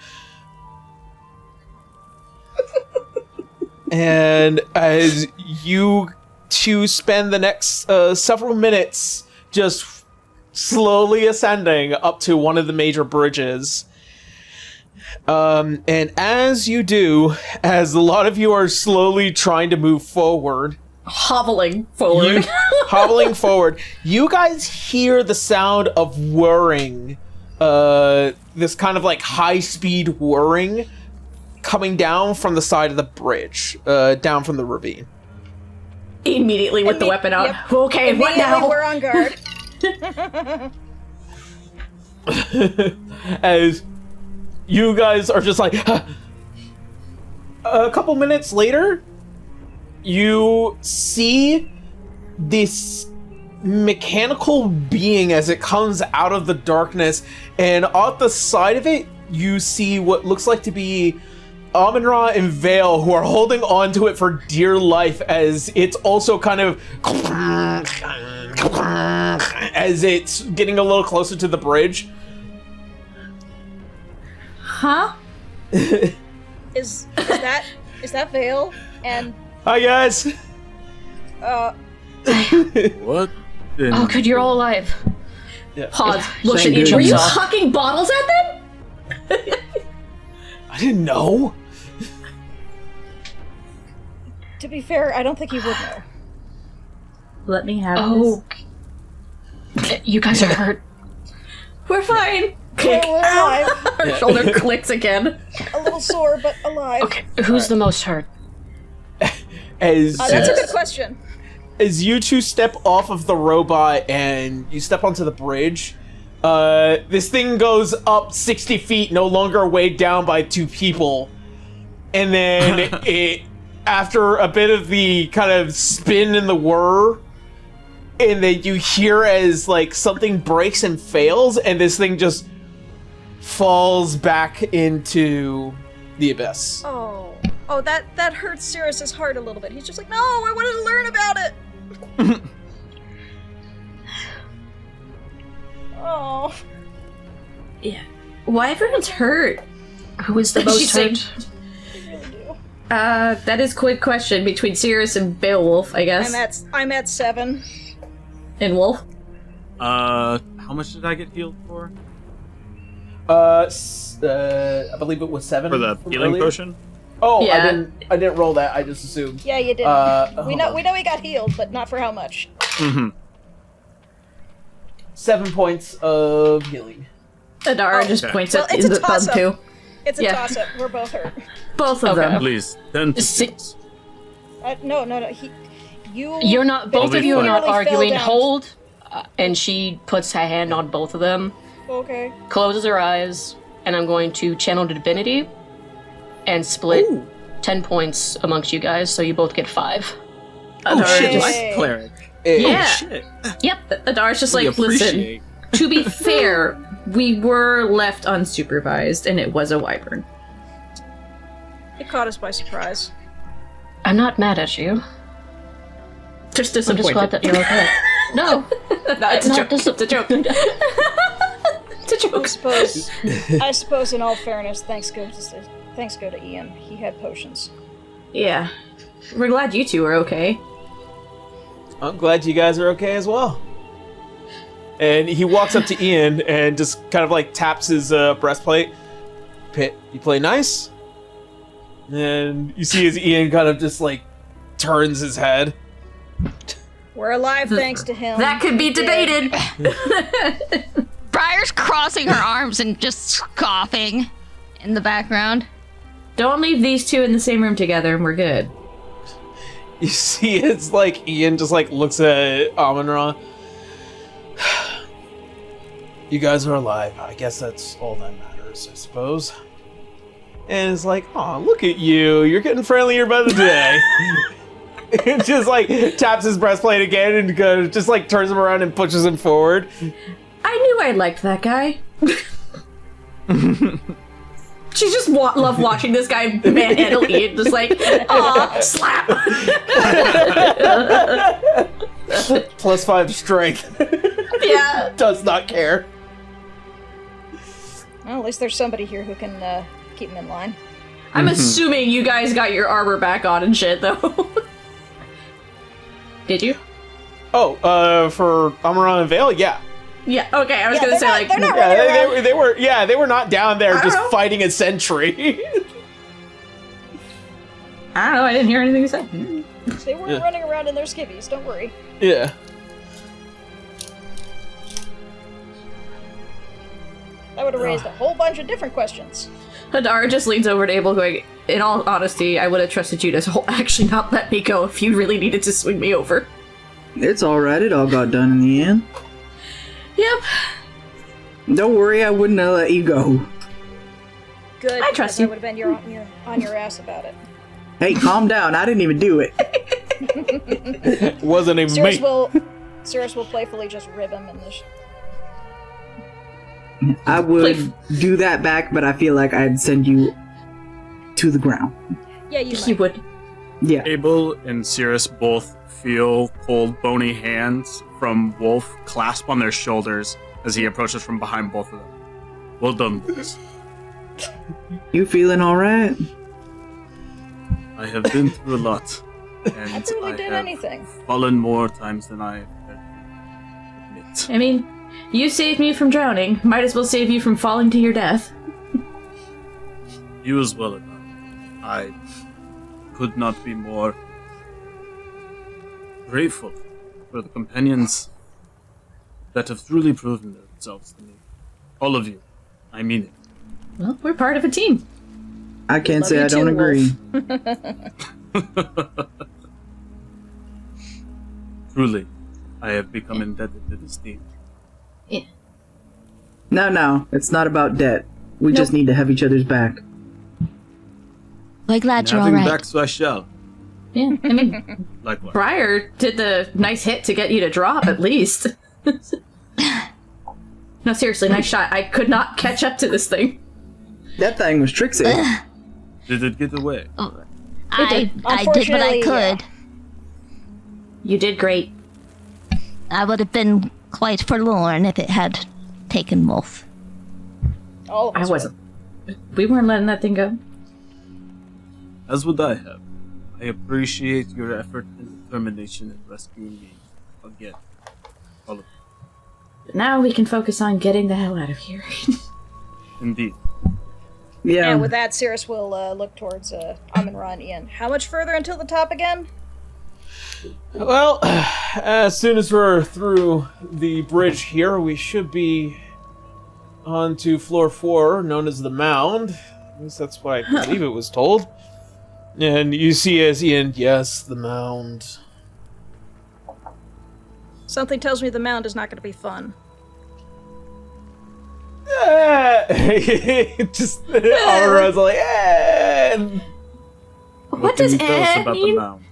And as you two spend the next several minutes just slowly ascending up to one of the major bridges, and as you do, as a lot of you are slowly trying to move forward, Hobbling forward. hobbling forward, you guys hear the sound of whirring, this kind of like high-speed whirring coming down from the side of the bridge, down from the ravine. Immediately with the weapon out. Yep. Okay, what Immediately now? we're on guard. As you guys are just like, huh. A couple minutes later, you see this mechanical being as it comes out of the darkness, and off the side of it, you see what looks like to be Ahmenra and Vale, who are holding on to it for dear life, as it's also kind of as it's getting a little closer to the bridge. Huh? Is that Vale? And Hi guys. What? Oh, good, you're all alive. Pause. Looks at Thank each. Were you goodness. hucking bottles at them? I didn't know. to be fair, I don't think he would know. Let me have Oh, you guys are hurt. this. We're fine. We're Click. alive. Her shoulder clicks again. A little sore, but alive. Okay, who's the most hurt? As That's a good question. as you two step off of the robot and you step onto the bridge, this thing goes up 60 feet, no longer weighed down by two people. And then it, after a bit of the kind of spin and the whir, and then you hear as like something breaks and fails, and this thing just falls back into the abyss. Oh, that hurts Sirius's heart a little bit. He's just like, no, I wanted to learn about it. Oh. Yeah. Why everyone's hurt? Who is the most She's saying- hurt? I really do. That is a quick question between Sirius and Beowulf, I guess. I'm at 7. And Wolf? How much did I get healed for? I believe it was 7 For the from healing earlier. potion? Oh, Yeah. I didn't roll that. I just assumed. Yeah, you did. We know he got healed, but not for how much. Mm-hmm. 7 points of healing. Adara just Okay. points Well, at it's a the thumb toss-up. too. It's a Yeah. toss-up. We're both hurt. Both of Okay. them. Please, 10 to 6. No. You're not. Both of you are not literally fell arguing. down. Hold. And she puts her hand on both of them, Okay. closes her eyes, and I'm going to channel divinity and split 10 points amongst you guys, so you both get 5. Adara shit. just, Hey. Cleric. yeah. Shit. Yep. Adara's just We like, listen, appreciate. to be fair, we were left unsupervised and it was a wyvern. It caught us by surprise. I'm not mad at you. Just I'm just glad disappointed. that you're okay. No. No, it's a Not joke. It's a joke. It's a joke. I suppose in all fairness, thanks go to Ian. He had potions. Yeah. We're glad you two are okay. I'm glad you guys are okay as well. And he walks up to Ian and just kind of like taps his breastplate. Pit, you play nice? And you see as Ian kind of just like turns his head. We're alive thanks to him. That could be He's dead. debated. Briar's crossing her arms and just scoffing in the background. Don't leave these two in the same room together and we're good. You see it's like Ian just like looks at Ahmenra. You guys are alive. I guess that's all that matters, I suppose. And it's like, oh, look at you. You're getting friendlier by the day. And just like taps his breastplate again and goes, just like turns him around and pushes him forward. I knew I liked that guy. She just love watching this guy manhandle Ian, just like, aw, slap. +5 strength. Yeah. Does not care. Well, at least there's somebody here who can keep him in line. I'm assuming you guys got your armor back on and shit, though. Did you? Oh, for Ahmenra and Vale, yeah. Yeah, okay, I was Yeah, gonna say, they're like, not running around. They were not down there I just don't know. fighting a sentry. I don't know, I didn't hear anything you said. They weren't running around in their skivvies, don't worry. Yeah. That would have raised a whole bunch of different questions. Hadar just leans over to Abel going, in all honesty, I would have trusted you to actually not let me go if you really needed to swing me over. It's alright, it all got done in the end. Yep. Don't worry, I wouldn't have let you go. Good. I trust because you. I would have been on your ass about it. Hey, calm down, I didn't even do it. Wasn't even me. Cirrus will playfully just rib him in the I would do that back, but I feel like I'd send you to the ground. Yeah, you You might. would. Yeah. Abel and Cirrus both feel cold, bony hands from Wolf clasp on their shoulders as he approaches from behind both of them. Well done, boys. You feeling alright? I have been through a lot, and I barely did have anything. fallen more times than I admit. I mean, you saved me from drowning. Might as well save you from falling to your death. You as well, Adar. I could not be more grateful for the companions that have truly proven themselves to me. All of you. I mean it. Well, we're part of a team. I can't Love say you I don't too, agree. Truly, I have become indebted to this team. No, it's not about debt. We just need to have each other's back. We're glad And you're having alright. back, so I shall. Yeah, I mean, Likewise. Briar did the nice hit to get you to drop, at least. No, seriously, nice shot. I could not catch up to this thing. That thing was tricksy. Did it get away? I did what I Unfortunately, could. yeah. You did great. I would have been quite forlorn if it had taken Wolf. All of I us wasn't. We weren't letting that thing go. As would I have. I appreciate your effort and determination in rescuing me again. All of you. But now we can focus on getting the hell out of here. Indeed. Yeah. And with that, Cirrus will look towards Ahmenra and Ian. How much further until the top again? Well, as soon as we're through the bridge here, we should be on to floor 4, known as the Mound. At least that's what I believe it was told. And you see as Ian, yes, the Mound. Something tells me the mound is not going to be fun. Just Ahmenra's like, What can does you tell us "eh" about the mean? mound?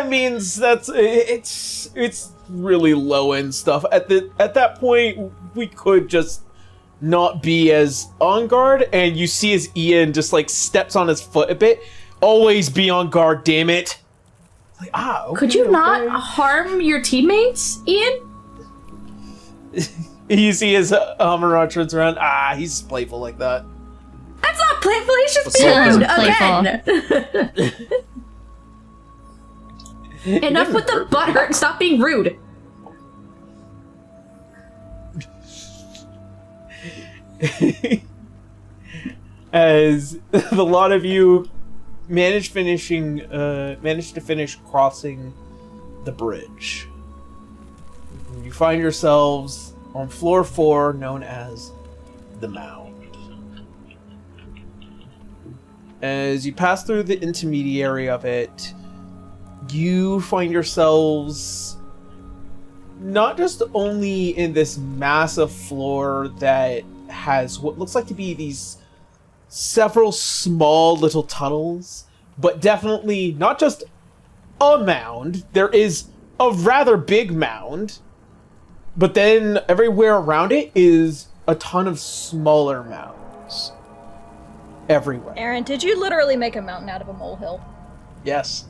means that's it's really low end stuff. At that point, we could just not be as on guard, and you see as Ian just like steps on his foot a bit. Always be on guard, damn it! Like, okay, Could you not harm your teammates, Ian? You see as Ahmenra turns around. He's playful like that. That's not playful. He's just What's being up? rude Isn't again. Enough with the butt hurt and stop being rude. As the lot of you managed to finish crossing the bridge, you find yourselves on floor 4, known as the Mound. As you pass through the intermediary of it, you find yourselves not just only in this massive floor that has what looks like to be these several small little tunnels, but definitely not just a mound. There is a rather big mound, but then everywhere around it is a ton of smaller mounds. Everywhere. Aaron, did you literally make a mountain out of a molehill? Yes.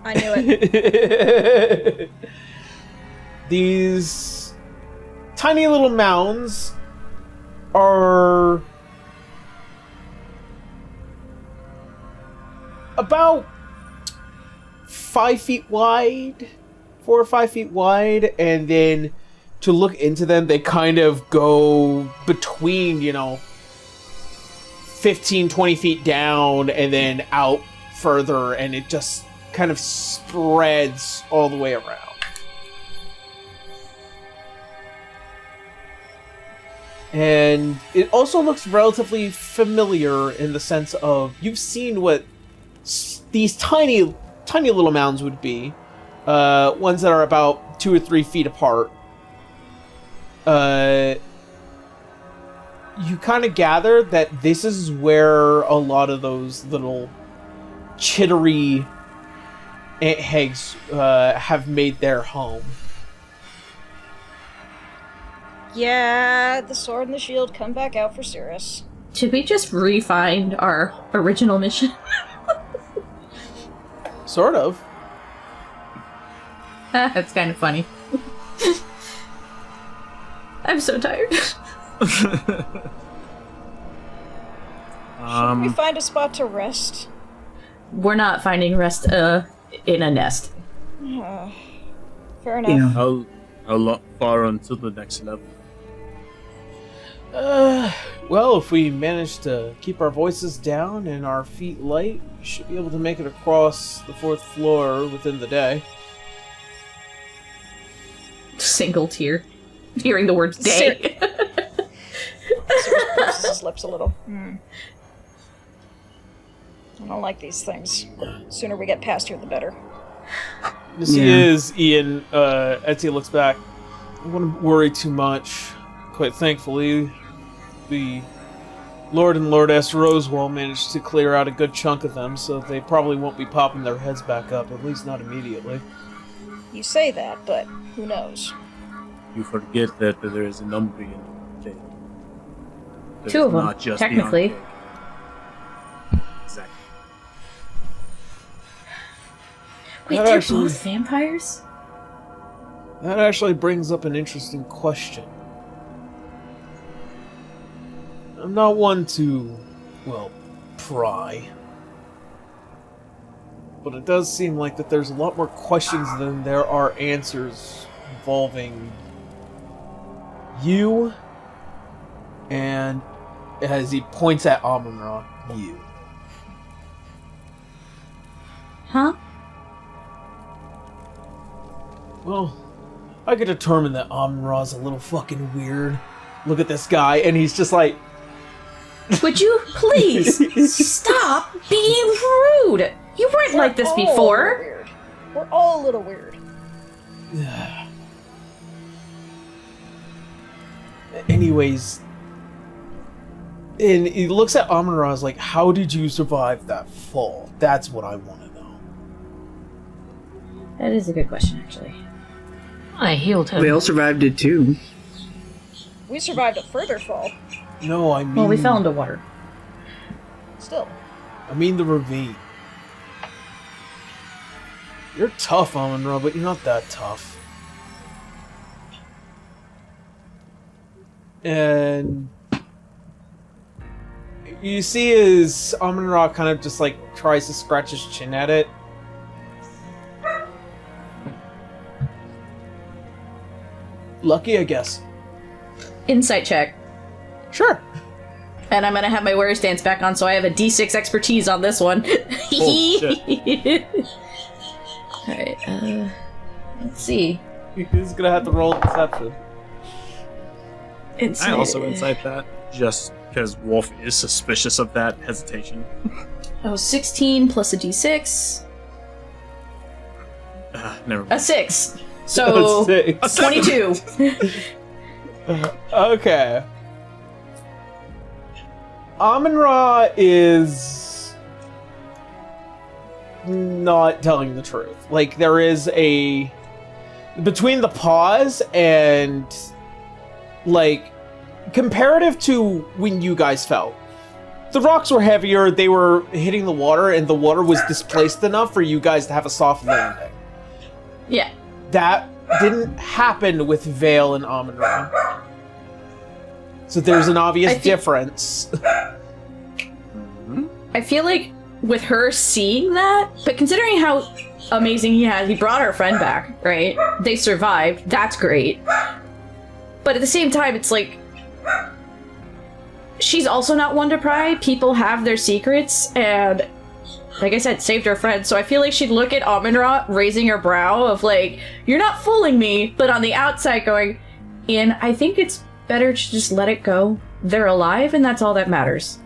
I knew it. These tiny little mounds are about 5 feet wide, 4 or 5 feet wide, and then to look into them, they kind of go between, 15, 20 feet down and then out further, and it just kind of spreads all the way around. And it also looks relatively familiar in the sense of you've seen what these tiny little mounds would be, ones that are about 2 or 3 feet apart. You kind of gather that this is where a lot of those little chittery ant hags have made their home. Yeah, the sword and the shield come back out for Cirrus. Should we just re-find our original mission? Sort of. That's kind of funny. I'm so tired. Should we find a spot to rest? We're not finding rest in a nest. Fair enough. Yeah. How far until the next level? Well, if we manage to keep our voices down and our feet light, we should be able to make it across the 4th floor within the day. Single tear. Hearing the words day. Cirrus purses his lips a little. I don't like these things. The sooner we get past here, the better. This is Ian, as he looks back. I wouldn't worry too much. Quite thankfully, the Lord and Lordess Rosewall managed to clear out a good chunk of them, so they probably won't be popping their heads back up, at least not immediately. You say that, but who knows? You forget that there is a number in the cake. There's Two of them, not just technically. the cake. Exactly. Wait, That they're actually- both vampires? That actually brings up an interesting question. I'm not one to, well, pry. But it does seem like that there's a lot more questions than there are answers involving you and, as he points at Ahmenra, you. Huh? Well, I could determine that Ahmenra's a little fucking weird. Look at this guy, and he's just like... Would you please stop being rude? You weren't like this We're all before. weird. We're all a little weird. Anyways, and he looks at Ahmenra like, how did you survive that fall? That's what I want to know. That is a good question, actually. I healed him. We all survived it too. We survived a further fall. No, I mean... Well, we fell into water. Still. I mean the ravine. You're tough, Ahmenra, but you're not that tough. And... you see as Ahmenra kind of just, like, tries to scratch his chin at it. Lucky, I guess. Insight check. Sure. And I'm gonna have my warrior stance back on, so I have a D6 expertise on this one. shit. Alright, let's see. He's gonna have to roll deception. Insight. I also incite that, just because Wolf is suspicious of that hesitation. Oh, 16 plus a D6. Never A mind. 6. So, A 6. 22. Okay. Ahmenra is not telling the truth. Like, there is a... between the pause and, like, comparative to when you guys fell, the rocks were heavier, they were hitting the water, and the water was displaced enough for you guys to have a soft landing. Yeah. That didn't happen with Vale and Ahmenra. So there's an obvious difference. I feel like with her seeing that, but considering how amazing he brought her friend back, right? They survived. That's great. But at the same time, it's like, she's also not one to pry. People have their secrets, and like I said, saved her friend. So I feel like she'd look at Ahmenra, raising her brow of like, you're not fooling me, but on the outside going, Ian, I think it's better to just let it go. They're alive, and that's all that matters.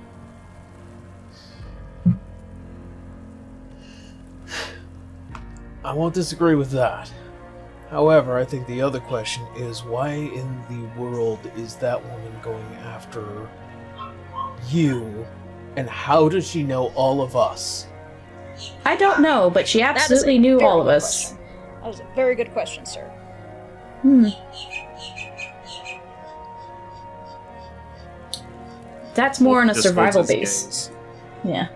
I won't disagree with that. However, I think the other question is, why in the world is that woman going after you, and how does she know all of us? I don't know, but she That is absolutely a knew very all of good us. question. That was a very good question, sir. That's more on a Just survival holds his base. gaze. Yeah.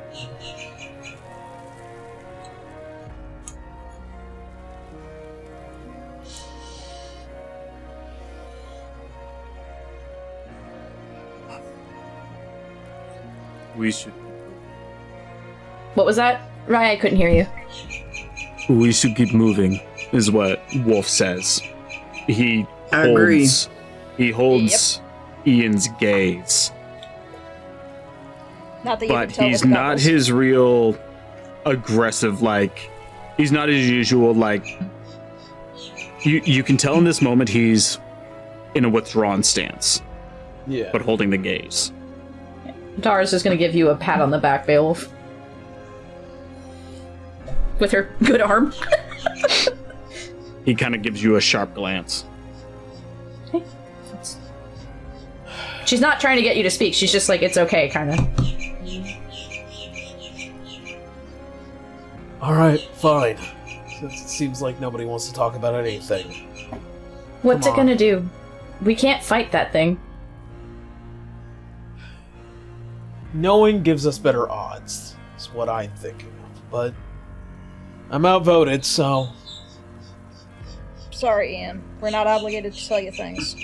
We should. What was that? Ryan, I couldn't hear you. We should keep moving, is what Wolf says. He I agree. He holds Ian's gaze, Not that you but can tell he's with not goggles. his real aggressive. Like, he's not his usual. Like, you can tell in this moment he's in a withdrawn stance, Yeah. but holding the gaze. Dara's just gonna give you a pat on the back, Beowulf. With her good arm. He kind of gives you a sharp glance. She's not trying to get you to speak, she's just like, it's okay, kind of. Alright, fine. Since it seems like nobody wants to talk about anything. What's it gonna do? We can't fight that thing. Knowing gives us better odds, is what I'm thinking of. But I'm outvoted, so... Sorry, Ian. We're not obligated to tell you things.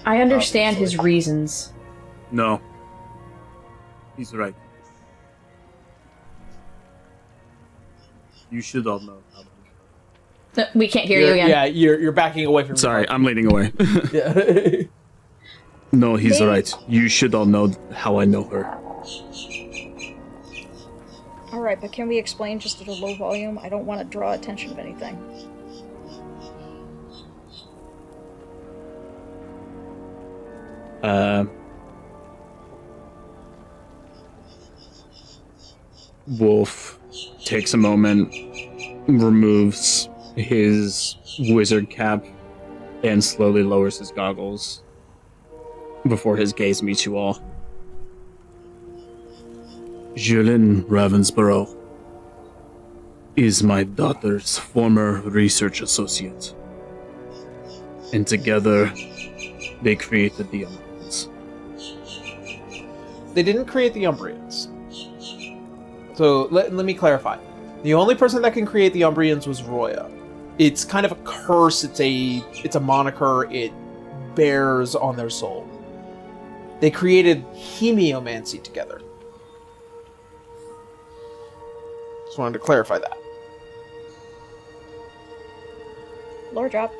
I understand his reasons. No. He's right. You should all know how. We can't hear you again. Yeah, you're backing away from. Sorry, I'm leaning away. Yeah. No, he's right. You should all know how I know her. Alright, but can we explain just at a low volume? I don't want to draw attention of anything. Wolf takes a moment, removes his wizard cap, and slowly lowers his goggles before his gaze meets you all. Julien Ravensborough is my daughter's former research associate, and together they created the Umbrians. They didn't create the Umbrians. So let me clarify. The only person that can create the Umbrians was Roya. It's kind of a curse. It's a moniker. It bears on their soul. They created hemiomancy together. Just wanted to clarify that. Lore drop.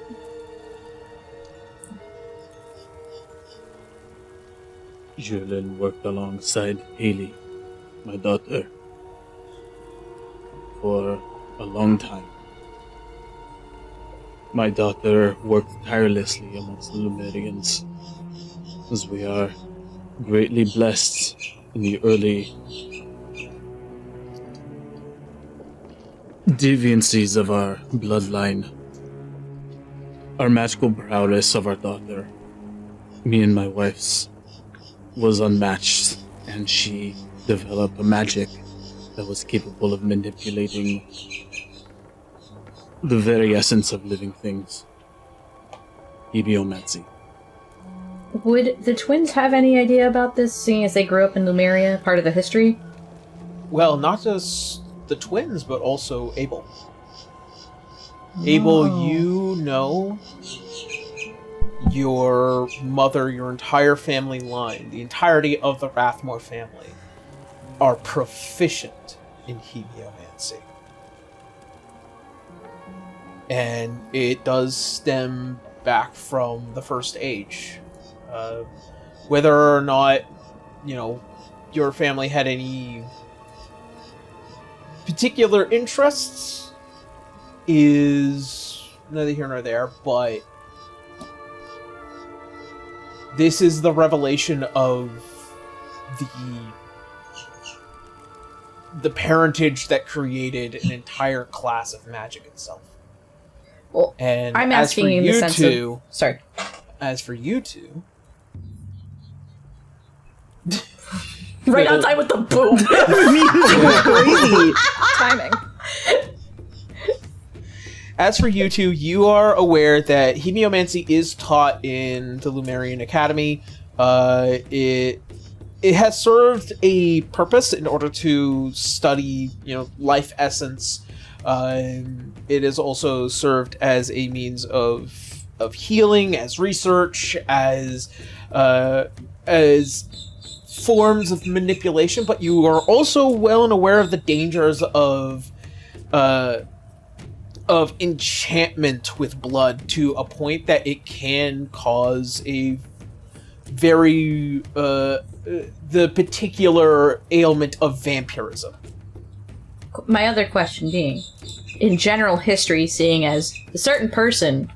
Julien worked alongside Haley, my daughter, for a long time. My daughter worked tirelessly amongst the Lumerians, as we are greatly blessed in the early deviancies of our bloodline. Our magical prowess of our daughter, me and my wife's, was unmatched, and she developed a magic that was capable of manipulating the very essence of living things. Hemiomancy. Would the twins have any idea about this, seeing as they grew up in Lumeria, part of the history? Well, not just the twins, but also Abel. Abel, you know your mother, your entire family line, the entirety of the Rathmore family, are proficient in hemiomancy. And it does stem back from the First Age. Whether or not, your family had any particular interests is neither here nor there, but this is the revelation of the parentage that created an entire class of magic itself. Well, and I'm asking in the sense of... Sorry. As for you two... Right on time with the boom! Crazy! Timing. As for you two, you are aware that hemiomancy is taught in the Lumerian Academy. It has served a purpose in order to study, life essence. It has also served as a means of healing, as research, as forms of manipulation. But you are also well and aware of the dangers of enchantment with blood to a point that it can cause a very the particular ailment of vampirism. My other question being, in general history, seeing as a certain person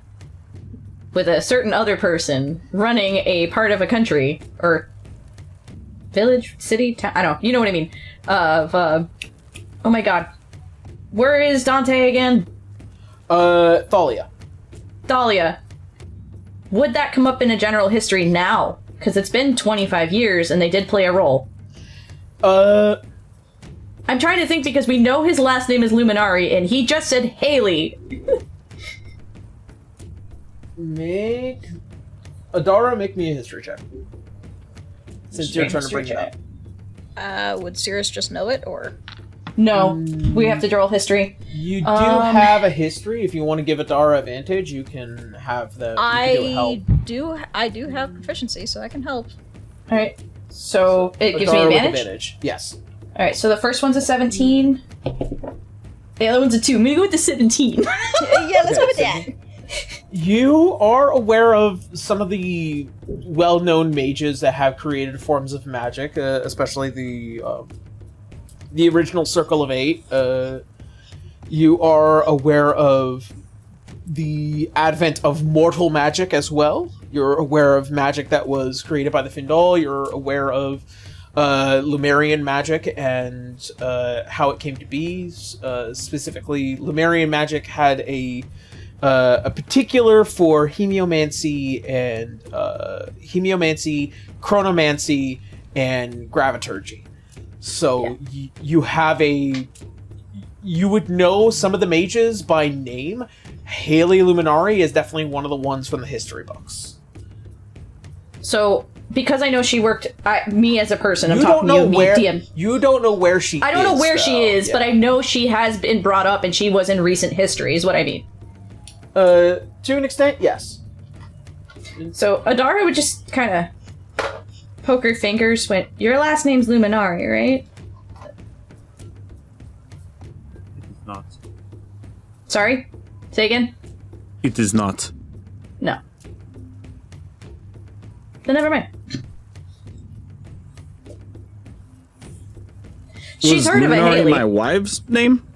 with a certain other person running a part of a country, or village, city, town, I don't know, you know what I mean, oh my god, where is Dante again? Thalia. Thalia. Would that come up in a general history now? Because it's been 25 years and they did play a role. I'm trying to think because we know his last name is Luminari and he just said Haley. Make Adara make me a history check. Since you're trying to bring it up. Would Cirrus just know it, or? No, we have to roll history. You do have a history. If you want to give Adara advantage, you can have the. I do have proficiency, so I can help. All right. So it gives me Adara with advantage? Yes. All right. So the first one's a 17. The other one's a 2. I'm gonna go with the 17. Yeah, let's go with that. You are aware of some of the well-known mages that have created forms of magic, especially the original Circle of 8. You are aware of the advent of mortal magic as well. You're aware of magic that was created by the Findal. You're aware of Lumerian magic and how it came to be. Specifically, Lumerian magic had a particular for hemiomancy and chronomancy and graviturgy. So you would know some of the mages by name. Haley Luminari is definitely one of the ones from the history books. So, because I know she worked, me as a person, I'm You talking don't know to you, where me, DM. you don't know where she. I don't know where she is, yeah. but I know she has been brought up, and she was in recent history. Is what I mean. To an extent, yes. So Adara would just kind of poke her fingers. Went, your last name's Luminari, right? It is not. Sorry? Say again? It is not. No. Then never mind. She's heard of a Luminari Haley. my wife's name?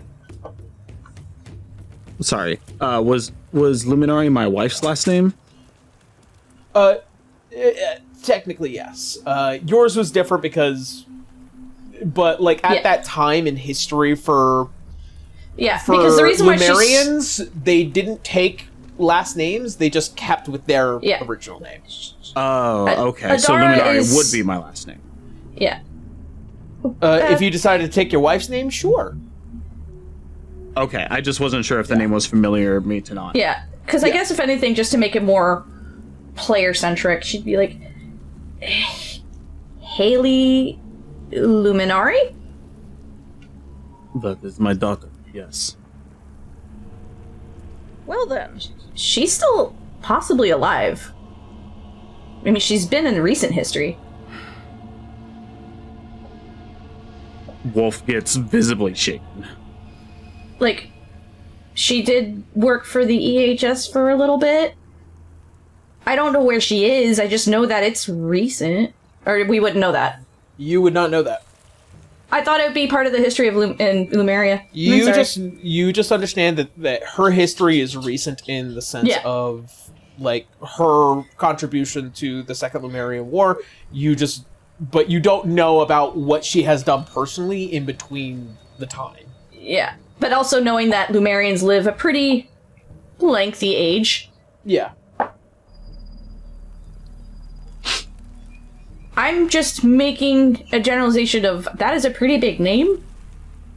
Sorry. Was Luminari my wife's last name? Technically, yes. Yours was different but like at that time in history for because the reason why Lumerians, they didn't take last names; they just kept with their original name. Oh, okay. So Adara Luminari would be my last name. Yeah. If you decided to take your wife's name, sure. Okay, I just wasn't sure if the name was familiar to me to not. Yeah, because I guess if anything, just to make it more player-centric, she'd be like, Haley Luminari? That is my daughter, yes. Well then. She's still possibly alive. I mean, she's been in recent history. Wolf gets visibly shaken. Like, she did work for the EHS for a little bit. I don't know where she is, I just know that it's recent. Or we wouldn't know that. You would not know that. I thought it would be part of the history of Lumeria. You just understand that her history is recent in the sense of, like, her contribution to the Second Lumerian War. But you don't know about what she has done personally in between the time. Yeah. But also knowing that Lumerians live a pretty lengthy age. Yeah. I'm just making a generalization of that is a pretty big name,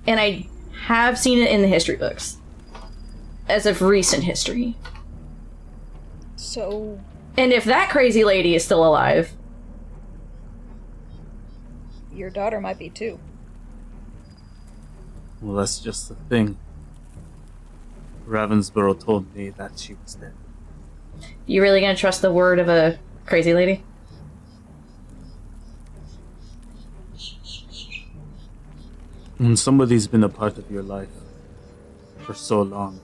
and I have seen it in the history books as of recent history. So... And if that crazy lady is still alive... Your daughter might be too. Well, that's just the thing. Ravensborough told me that she was dead. You really gonna trust the word of a crazy lady? When somebody's been a part of your life for so long.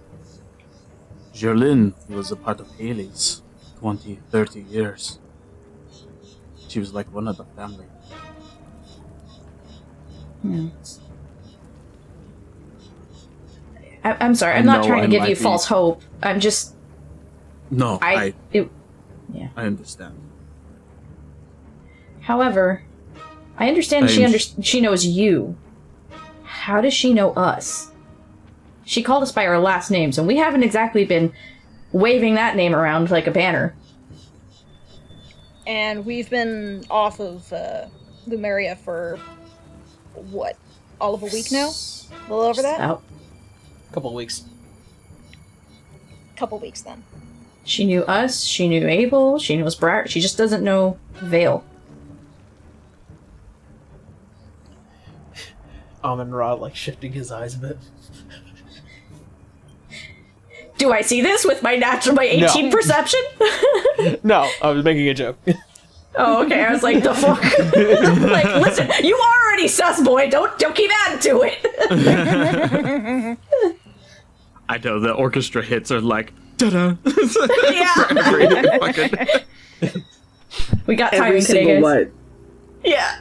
Jerlyn was a part of Haley's 20, 30 years. She was like one of the family. I'm sorry, I'm not trying to give you false hope. I'm just... No, I understand. However, I understand she knows you. How does she know us? She called us by our last names, and we haven't exactly been waving that name around like a banner. And we've been off of Lumeria for, what, all of a week now? A little over that? Out. Couple of weeks. Couple weeks then. She knew us, she knew Abel, she knows Briar. She just doesn't know Vale. Ahmenra, like, shifting his eyes a bit. Do I see this with my 18 perception? No, I was making a joke. Oh, okay. I was like, the fuck? Like, listen, you already sus, boy. Don't keep adding to it. I know the orchestra hits are like, ta-da. Yeah. We got timing Every today, single guys. what? Yeah.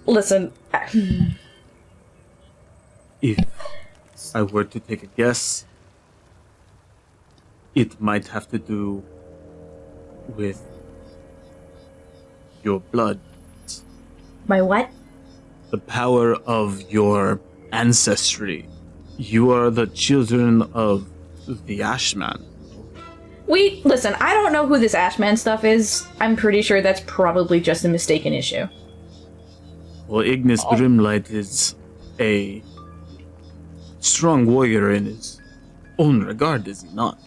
Listen. If I were to take a guess, it might have to do with your blood. My what? The power of your ancestry. You are the children of the Ashman. Listen, I don't know who this Ashman stuff is. I'm pretty sure that's probably just a mistaken issue. Well, Ignis Brimlight is a strong warrior in his own regard, is he not?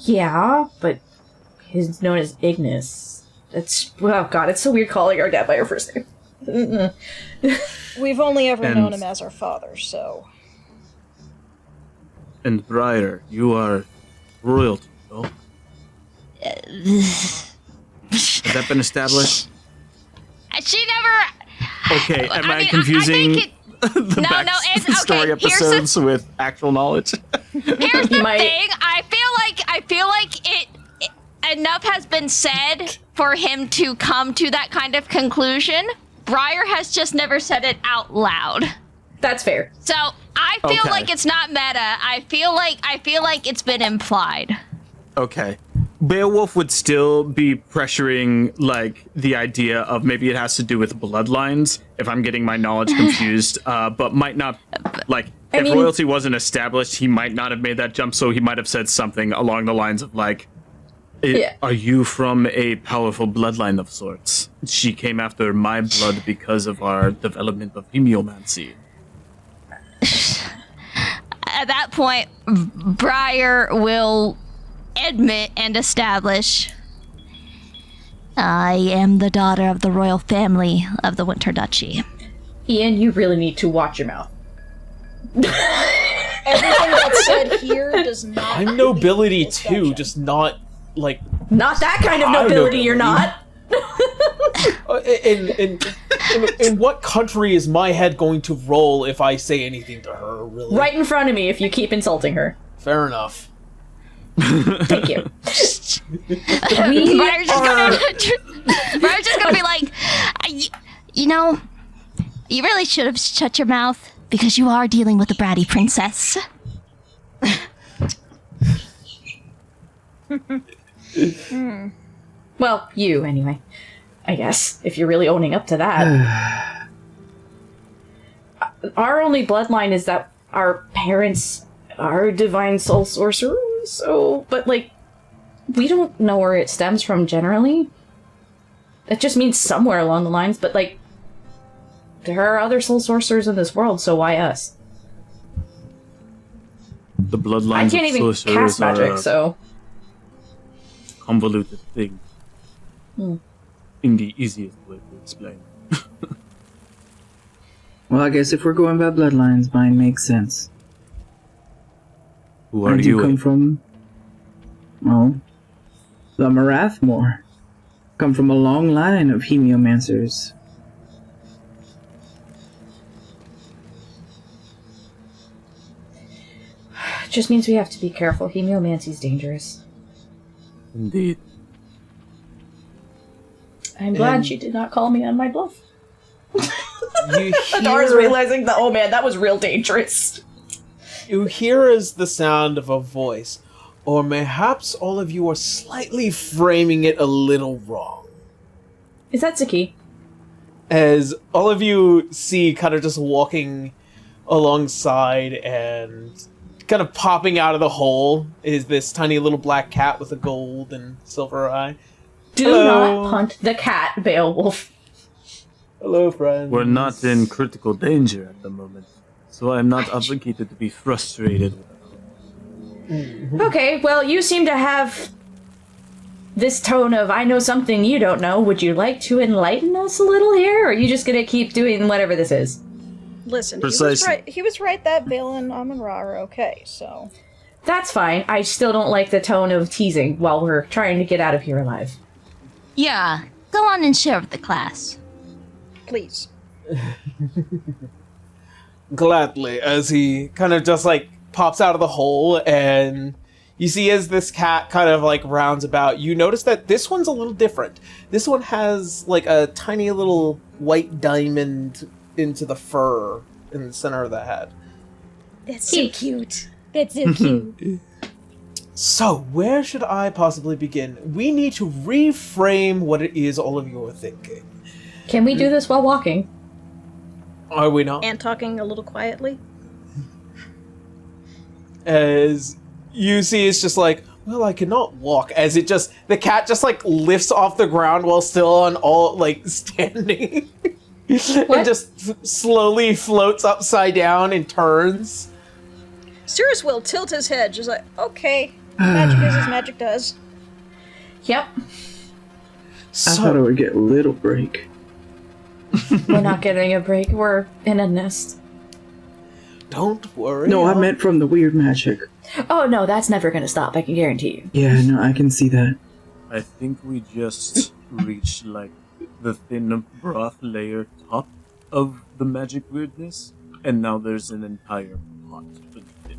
Yeah, but he's known as Ignis. That's... Oh god, it's so weird calling our dad by our first name. We've only ever And- known him as our father, so... And Briar, you are royalty, no? Has that been established? She never. Okay, am I mean, confusing I think the it's okay. story episodes with actual knowledge? Here's the might- thing. I feel like it enough has been said for him to come to that kind of conclusion. Briar has just never said it out loud. That's fair. So I feel Okay. like it's not meta. I feel like it's been implied. Okay. Beowulf would still be pressuring, like, the idea of maybe it has to do with bloodlines, if I'm getting my knowledge confused, but might not, like, if mean- royalty wasn't established, he might not have made that jump, so he might have said something along the lines of, like, Yeah. are you from a powerful bloodline of sorts? She came after my blood because of our development of hemiomancy. At that point, Briar will admit and establish, I am the daughter of the royal family of the Winter Duchy. Ian, you really need to watch your mouth. Everything that's said here does not... I'm nobility equal too, fashion. just not, like... Not that kind of I'm nobility, you're nobility. not. In what country is my head going to roll if I say anything to her, really? Right in front of me if you keep insulting her. Fair enough. Thank you. Briar's just gonna be like, you know, you really should have shut your mouth because you are dealing with a bratty princess. Well, you, anyway. I guess, if you're really owning up to that. Our only bloodline is that our parents are divine soul sorcerers, so... But, like, we don't know where it stems from generally. It just means somewhere along the lines, but, like, there are other soul sorcerers in this world, so why us? The bloodlines I can't of even sorcerers cast magic, are a so... convoluted thing. In the easiest way to explain. Well, I guess if we're going by bloodlines, mine makes sense. Who are I do you? come from, well, the Marathmore. Come from a long line of hemiomancers. It just means we have to be careful. Hemiomancy's dangerous. Indeed. I'm glad she did not call me on my bluff. You Adara's hear, realizing that, oh man, that was real dangerous. you hear as the sound of a voice, or perhaps all of you are slightly framing it a little wrong. Is that Saki? As all of you see kind of just walking alongside and kind of popping out of the hole is this tiny little black cat with a gold and silver eye. Do Hello. not punt the cat, Beowulf. Hello, friends. We're not in critical danger at the moment, so I'm not obligated to be frustrated with Okay, well, you seem to have this tone of, I know something you don't know. Would you like to enlighten us a little here? Or are you just gonna keep doing whatever this is? Listen, Precisely. he was right that Abel and Ahmenra are okay, so... That's fine. I still don't like the tone of teasing while we're trying to get out of here alive. Yeah, go on and share with the class. Please. Gladly, as he kind of just like pops out of the hole, and you see as this cat kind of like rounds about, you notice that this one's a little different. This one has like a tiny little white diamond into the fur in the center of the head. That's so cute. That's so cute. So, where should I possibly begin? We need to reframe what it is all of you are thinking. Can we do this while walking? Are we not? And talking a little quietly. As you see, it's just like, well, I cannot walk. As the cat just like lifts off the ground while still on all, like, standing. And just slowly floats upside down and turns. Cirrus will tilt his head, just like, okay, magic is as magic does. Yep. I thought I would get a little break. We're not getting a break. We're in a nest. Don't worry. No, I meant from the weird magic. Oh, no, that's never gonna stop. I can guarantee you. Yeah, no, I can see that. I think we just reached, like, the thin broth layer top of the magic weirdness, and now there's an entire pot beneath it.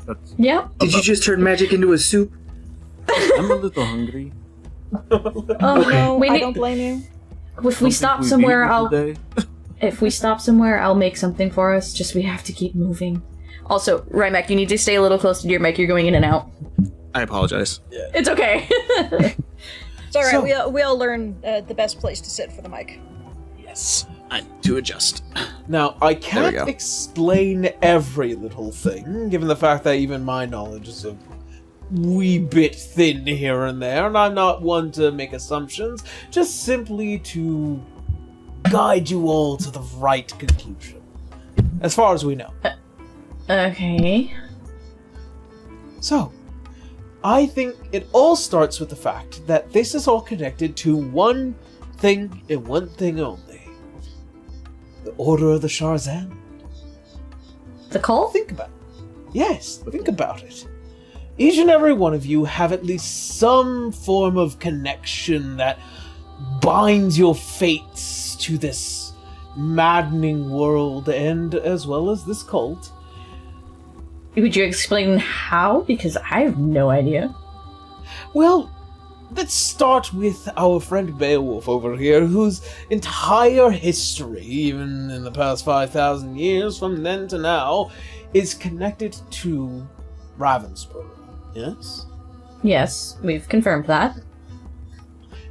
That's, Yep. Did you just turn magic into a soup? I'm a little hungry. Oh no, We I need- don't blame you. If we stop We've somewhere, eaten today. If we stop somewhere, I'll make something for us. Just we have to keep moving. Also, Rymek, you need to stay a little close to your mic. You're going in and out. I apologize. It's okay. It's alright, So- we all learn the best place to sit for the mic. Yes. I need to adjust. Now, I There we can't go. explain every little thing, given the fact that even my knowledge is a wee bit thin here and there, and I'm not one to make assumptions, just simply to guide you all to the right conclusion. As far as we know. Okay. So, I think it all starts with the fact that this is all connected to one thing and one thing only. The Order of the Sharzan. The cult? Think about it. Yes, think about it. Each and every one of you have at least some form of connection that binds your fates to this maddening world, and as well as this cult. Would you explain how? Because I have no idea. Well, let's start with our friend Beowulf over here, whose entire history, even in the past 5,000 years from then to now, is connected to Ravensburg. Yes? Yes, we've confirmed that.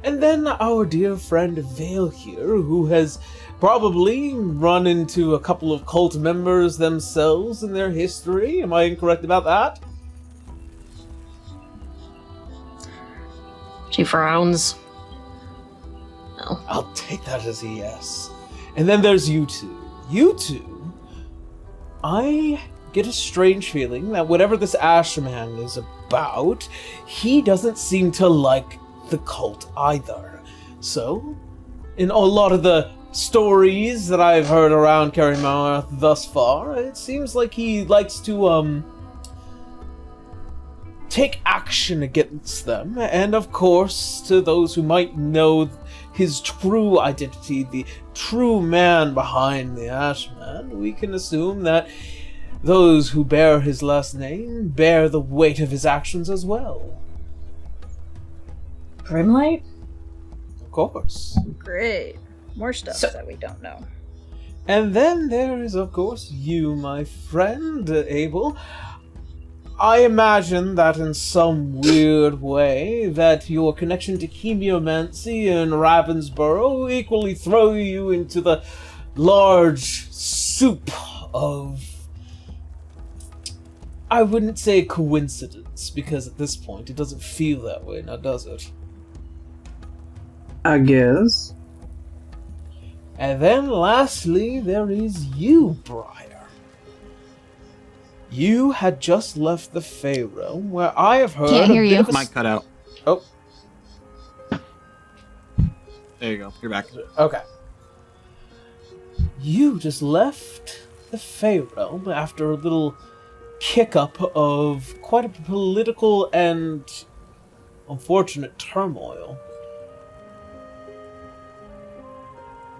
And then our dear friend Vale here, who has probably run into a couple of cult members themselves in their history. Am I incorrect about that? She frowns. No. I'll take that as a yes. And then there's you two. You two, I get a strange feeling that whatever this Ashman is about, he doesn't seem to like the cult either. So, in a lot of the stories that I've heard around Karimar thus far, it seems like he likes to, take action against them, and of course, to those who might know his true identity, the true man behind the Ashman, we can assume that those who bear his last name bear the weight of his actions as well. Grimlight? Of course. Great. More stuff So- that we don't know. And then there is, of course, you, my friend, Abel. I imagine that in some weird way that your connection to chemiomancy and Ravensborough will equally throw you into the large soup of... I wouldn't say coincidence, because at this point it doesn't feel that way, now does it? I guess. And then lastly, there is you, Briar. You had just left the Fey realm, where I have heard Can't hear a bit you. of a Mic cut out. Oh, There you go. You're back. okay. You just left the Fey realm after a little kick-up of quite a political and unfortunate turmoil.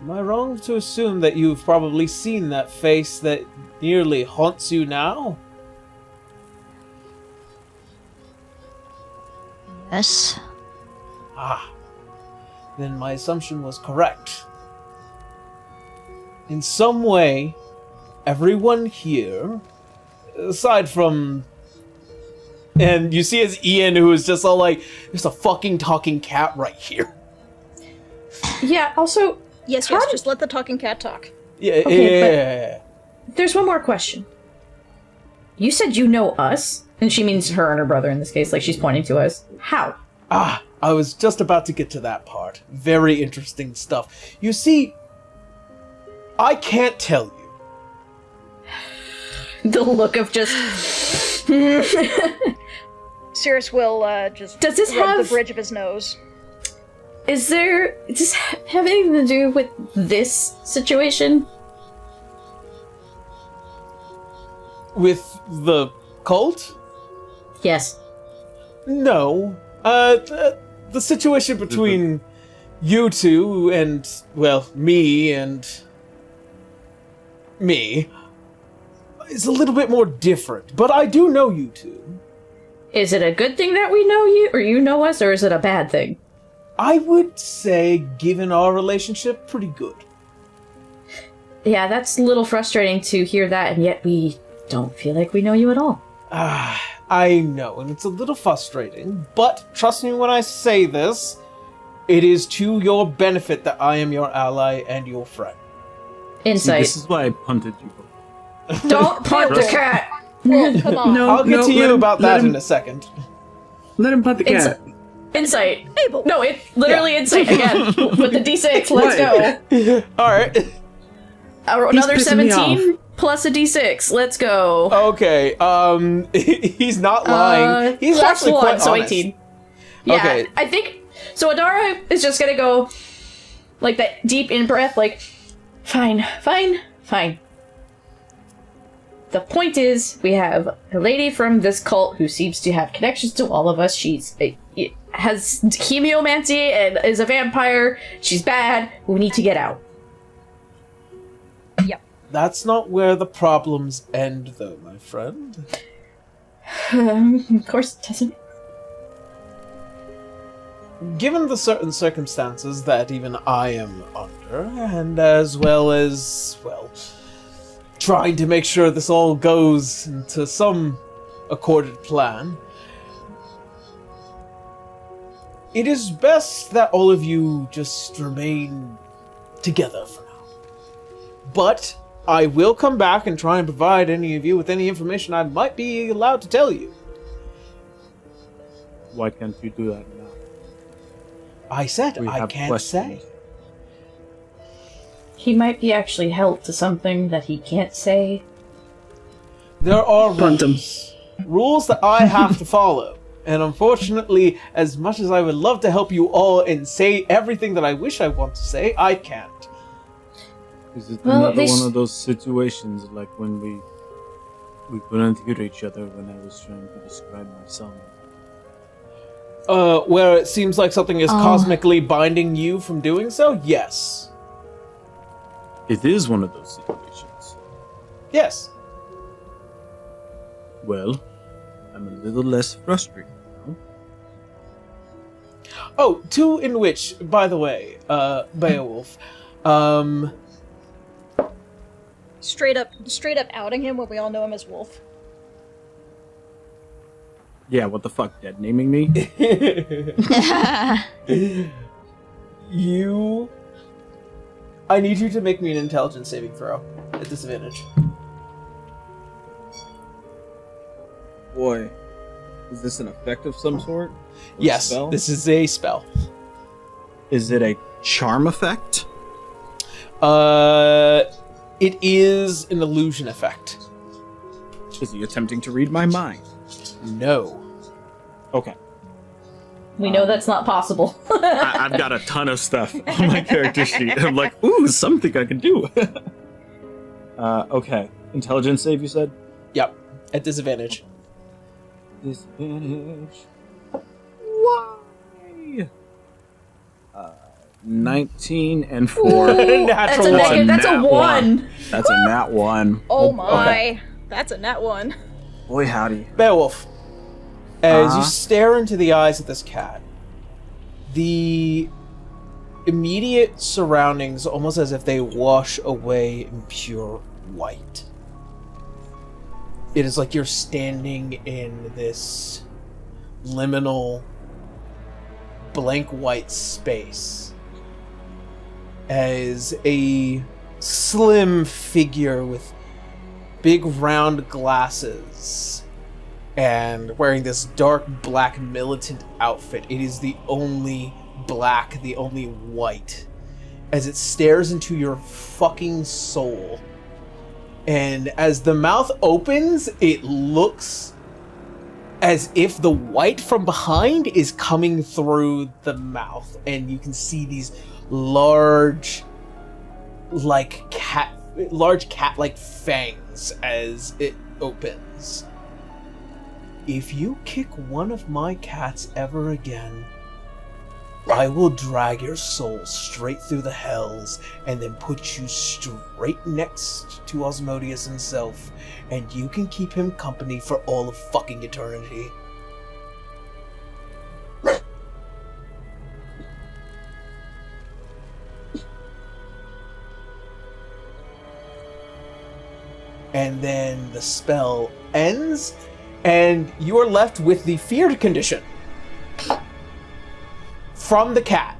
Am I wrong to assume that you've probably seen that face that nearly haunts you now? Yes. Ah, then my assumption was correct. In some way, everyone here, aside from... And you see as Ian, who is just all like, there's a fucking talking cat right here. Yeah, also, Yes, How yes, did- just let the talking cat talk. Yeah, Okay, yeah. there's one more question. You said you know us, and she means her and her brother in this case, like she's pointing to us. How? Ah, I was just about to get to that part. Very interesting stuff. You see, I can't tell you. The look of just... Cirrus will just Does this rub have- the bridge of his nose. Does this have anything to do with this situation? With the cult? Yes. No. The situation between you two and, well, me is a little bit more different. But I do know you two. Is it a good thing that we know you, or you know us, or is it a bad thing? I would say, given our relationship, pretty good. Yeah, that's a little frustrating to hear that, and yet we don't feel like we know you at all. Ah, I know, and it's a little frustrating, but trust me when I say this, it is to your benefit that I am your ally and your friend. See, Insight. this is why I punted you. Don't punt the cat! Oh, come on. No, I'll get to let you him- about let that him- in a second. Let him punt the cat. Insight. Abel. No, it literally insight again. With the d6, let's go. Alright. Another pissing me 17 plus a d6, let's go. Okay, he's not lying. He's Plus actually one, quite so honest. 18. Yeah, Okay. I think... So Adara is just gonna go, like, that deep in-breath, like, fine. The point is, we have a lady from this cult who seems to have connections to all of us. Has hemiomancy and is a vampire. She's bad. We need to get out. Yep. That's not where the problems end, though, my friend. Of course it doesn't. Given the certain circumstances that even I am under, and as well as, well, trying to make sure this all goes into some accorded plan, it is best that all of you just remain together for now. But I will come back and try and provide any of you with any information I might be allowed to tell you. Why can't you do that now? I said We I have can't questions. say. He might be actually held to something that he can't say. There are Punt 'em. rules that I have to follow. And unfortunately, as much as I would love to help you all and say everything that I wish I want to say, I can't. Is it Well, another they one s- of those situations like when we couldn't hear each other when I was trying to describe my song? Where it seems like something is Oh. cosmically binding you from doing so? Yes. It is one of those situations. Yes. Well, I'm a little less frustrated now. Oh, two in which, by the way, Beowulf, Straight up outing him when we all know him as Wolf. Yeah, what the fuck, Dad? Naming me? I need you to make me an intelligence saving throw at disadvantage. Boy, is this an effect of some sort? Or Yes, spell? this is a spell. Is it a charm effect? It is an illusion effect. Is he attempting to read my mind? No. Okay. We know that's not possible. I've got a ton of stuff on my character sheet. I'm like, ooh, something I can do. Okay. Intelligence save, you said? Yep. At disadvantage. Disadvantage. Why? 19 and 4. Natural one. That's a Nat 1. That's a nat 1. Oh my. That's a nat 1. Boy, howdy. Beowulf, as you stare into the eyes of this cat, the immediate surroundings, almost as if they wash away in pure white. It is like you're standing in this liminal, blank white space as a slim figure with big round glasses and wearing this dark black militant outfit. It is the only black, the only white, as it stares into your fucking soul. And as the mouth opens, it looks as if the white from behind is coming through the mouth, and you can see these large cat-like fangs as it opens. If you kick one of my cats ever again, I will drag your soul straight through the hells and then put you straight next to Osmodius himself, and you can keep him company for all of fucking eternity. And then the spell ends, and you are left with the feared condition from the cat.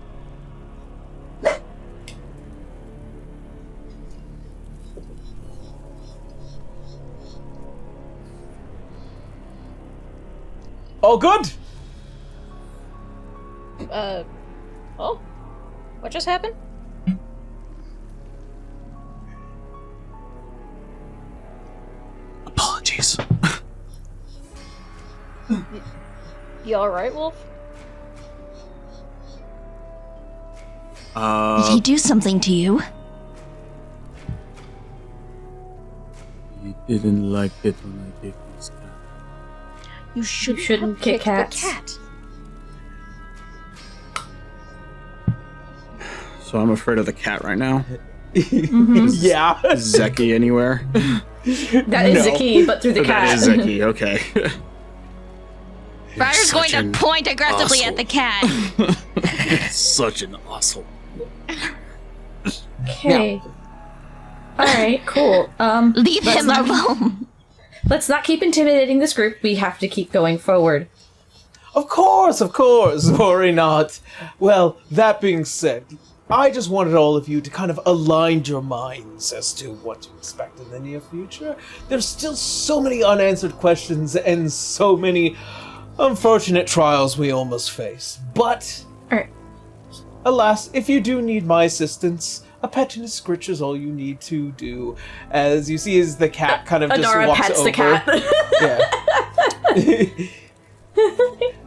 All good? Oh? What just happened? Apologies. You alright, Wolf? Did he do something to you? He didn't like it when I kicked his cat. You shouldn't kick cats. The cat. So I'm afraid of the cat right now. Yeah. Is Zeki anywhere? That is the key, but through the cat. That is Zeki, okay. Briar's going such to an point aggressively at the cat. Such an asshole. Okay. Alright, cool. Leave him alone. Let's not keep intimidating this group. We have to keep going forward. Of course, worry not. Well, that being said, I just wanted all of you to kind of align your minds as to what to expect in the near future. There's still so many unanswered questions and so many unfortunate trials we almost face. But, Alright. alas, if you do need my assistance, a pet and a scritch is all you need to do. As you see as the cat kind of Adara just walks pets over. the cat.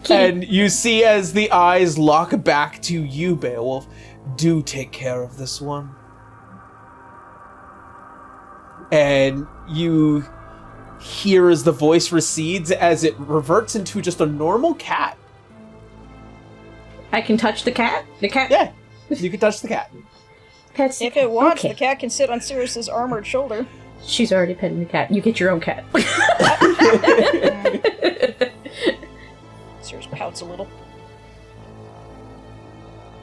Yeah. And you see as the eyes lock back to you, Beowulf, do take care of this one. And you hear as the voice recedes as it reverts into just a normal cat. I can touch the cat? The cat? Yeah, you can touch the cat. Pet's If it wants, okay. the cat can sit on Sirius's armored shoulder. She's already petting the cat. You get your own cat. Sirius pouts a little.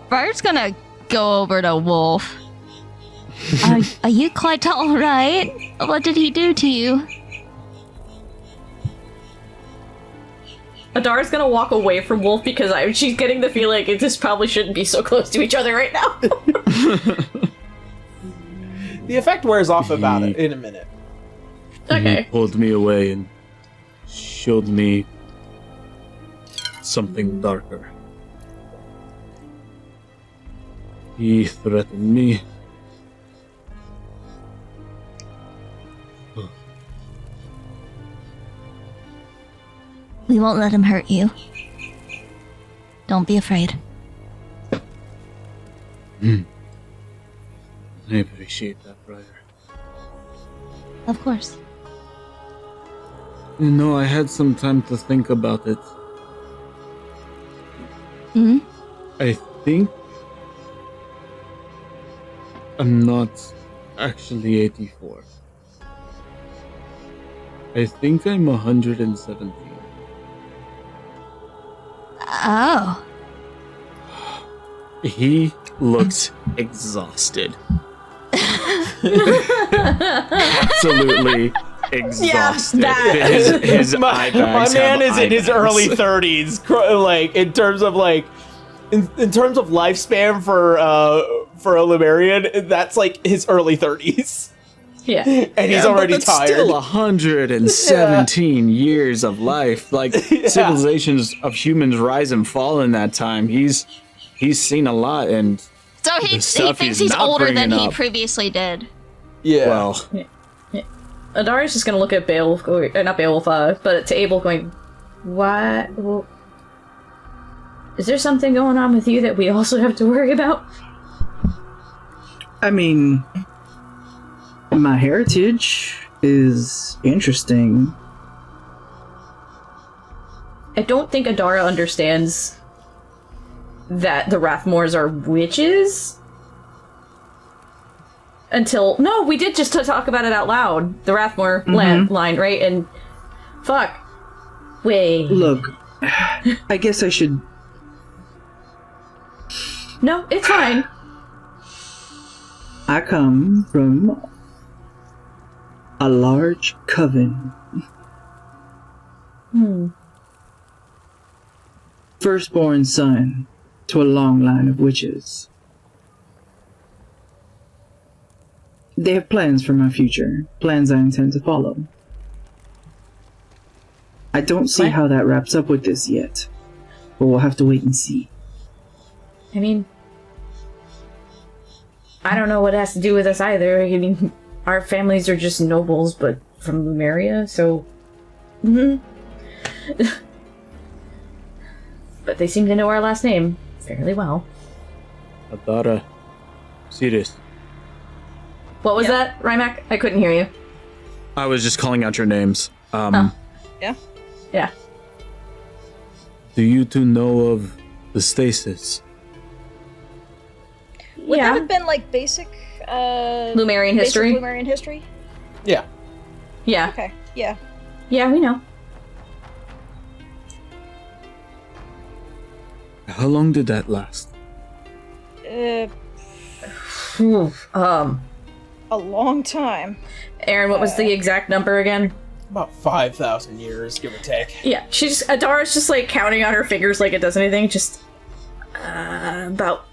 Briar's gonna go over to Wolf. Are you quite alright? What did he do to you? Adara's gonna walk away from Wolf because she's getting the feeling it just probably shouldn't be so close to each other right now. The effect wears off about it in a minute. He Okay. pulled me away and showed me something darker. He threatened me. We won't let him hurt you. Don't be afraid. I appreciate that, Briar. Of course. You know, I had some time to think about it. Hmm? I think I'm not actually 84. I think I'm 117. Oh. He looks exhausted. Absolutely exhausted. His eye bags my man have is in eye his bags. early 30s, like in terms of lifespan for a Lemurian. That's like his early 30s, Yeah. and he's Yeah, already but that's tired. Still 117 years of life. Like civilizations of humans rise and fall in that time. He's seen a lot, and So he stuff thinks he's he's not older than bringing he up. previously did. Yeah. well, Adara's just gonna look at Beowulf, not Beowulf, but to Abel going, what? Well, is there something going on with you that we also have to worry about? I mean, my heritage is interesting. I don't think Adara understands that the Rathmores are witches. No, we did just talk about it out loud. The Rathmore line, right? And fuck. Wait. Look, I guess I should. No, it's fine. I come from a large coven. Firstborn son to a long line of witches. They have plans for my future, plans I intend to follow. I don't see how that wraps up with this yet, but we'll have to wait and see. I mean, I don't know what it has to do with us either. I mean, our families are just nobles, but from Lemuria, so... But they seem to know our last name fairly well. Adara, Sirius. What was that, Rymac? I couldn't hear you. I was just calling out your names. Yeah. Yeah. Do you two know of the stasis? Would that have been like basic Lumerian basic history? Lumerian history? Yeah. Yeah. Okay. Yeah. Yeah, we know. How long did that last? A long time. Aaron, what was the exact number again? About 5,000 years, give or take. Yeah, Adara's just like counting on her fingers like it does anything. Just about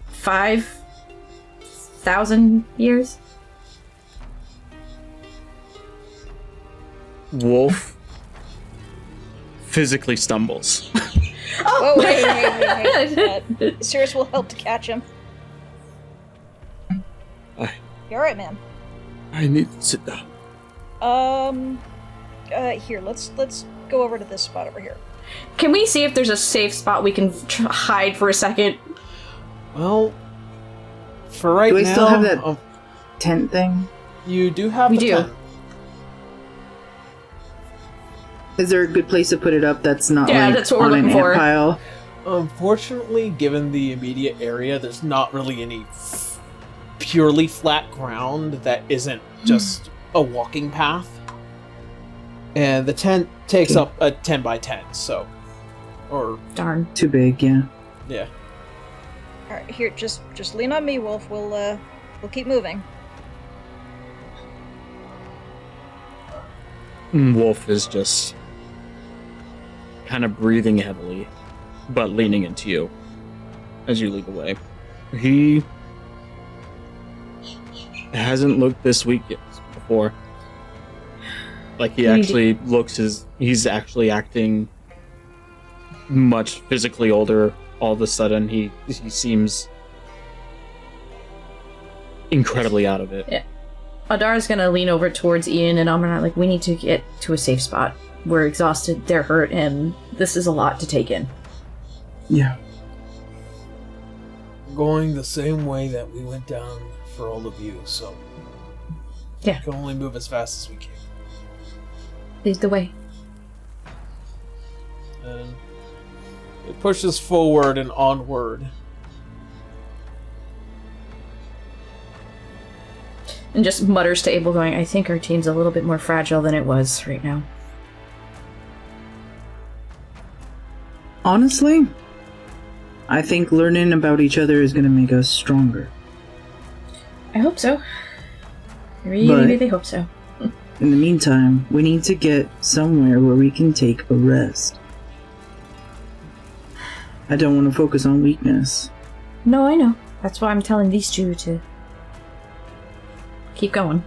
5,000 years. Wolf physically stumbles. Oh, wait. Sirius will help to catch him. You alright, man? I need to sit down. Here, let's go over to this spot over here. Can we see if there's a safe spot we can hide for a second? Well, for right Do we now... still have that tent thing? You do have We the do. tent. Is there a good place to put it up that's not Yeah, like that's what we're on an looking for. ant pile? Unfortunately, given the immediate area, there's not really any purely flat ground that isn't just a walking path. And the tent takes up a 10 by 10, so... Or... Darn. Too big, yeah. Yeah. Alright, here, just lean on me, Wolf. We'll keep moving. Wolf is just kind of breathing heavily, but leaning into you as you lead the way. He hasn't looked this weak yet before. Like he actually looks as he's actually acting much physically older. All of a sudden, he seems incredibly out of it. Yeah. Adara's gonna lean over towards Ian and Ahmenra, like, we need to get to a safe spot. we're exhausted, they're hurt, and this is a lot to take in. Yeah. Going the same way that we went down for all of you, so Yeah. we can only move as fast as we can. Lead the way. And it pushes forward and onward. And just mutters to Abel going, I think our team's a little bit more fragile than it was right now. Honestly, I think learning about each other is going to make us stronger. I hope so. I really hope so. In the meantime, we need to get somewhere where we can take a rest. I don't want to focus on weakness. No, I know. That's why I'm telling these two to keep going.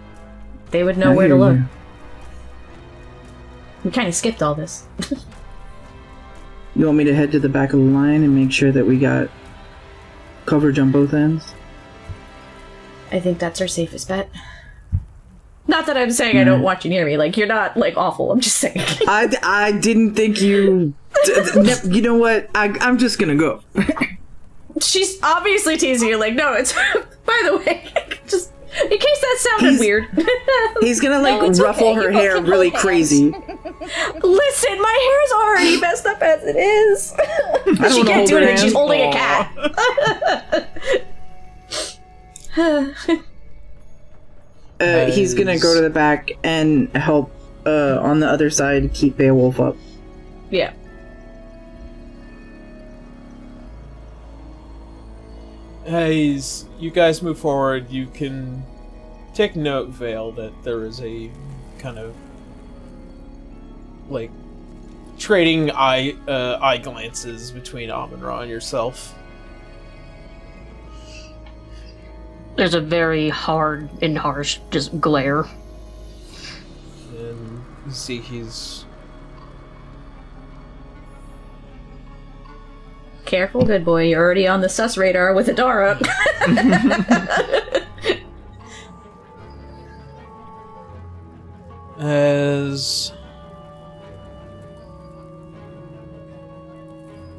They would know where to look. We kind of skipped all this. You want me to head to the back of the line and make sure that we got coverage on both ends? I think that's our safest bet. Not that I'm saying I don't want you near me. Like, you're not, like, awful. I'm just saying. I didn't think you... You know what? I'm just gonna go. She's obviously teasing you. Like, no, it's... By the way, just... In case that sounded weird. He's gonna, like, ruffle her hair really crazy. Listen, my hair's already messed up as it is. She can't do it, and she's holding a cat. He's gonna go to the back and help on the other side keep Beowulf up. Yeah. As you guys move forward, you can take note, Vale, that there is a kind of like trading eye glances between Ahmenra and yourself. There's a very hard and harsh just glare. And you see he's... Careful, good boy. You're already on the sus radar with a door up. As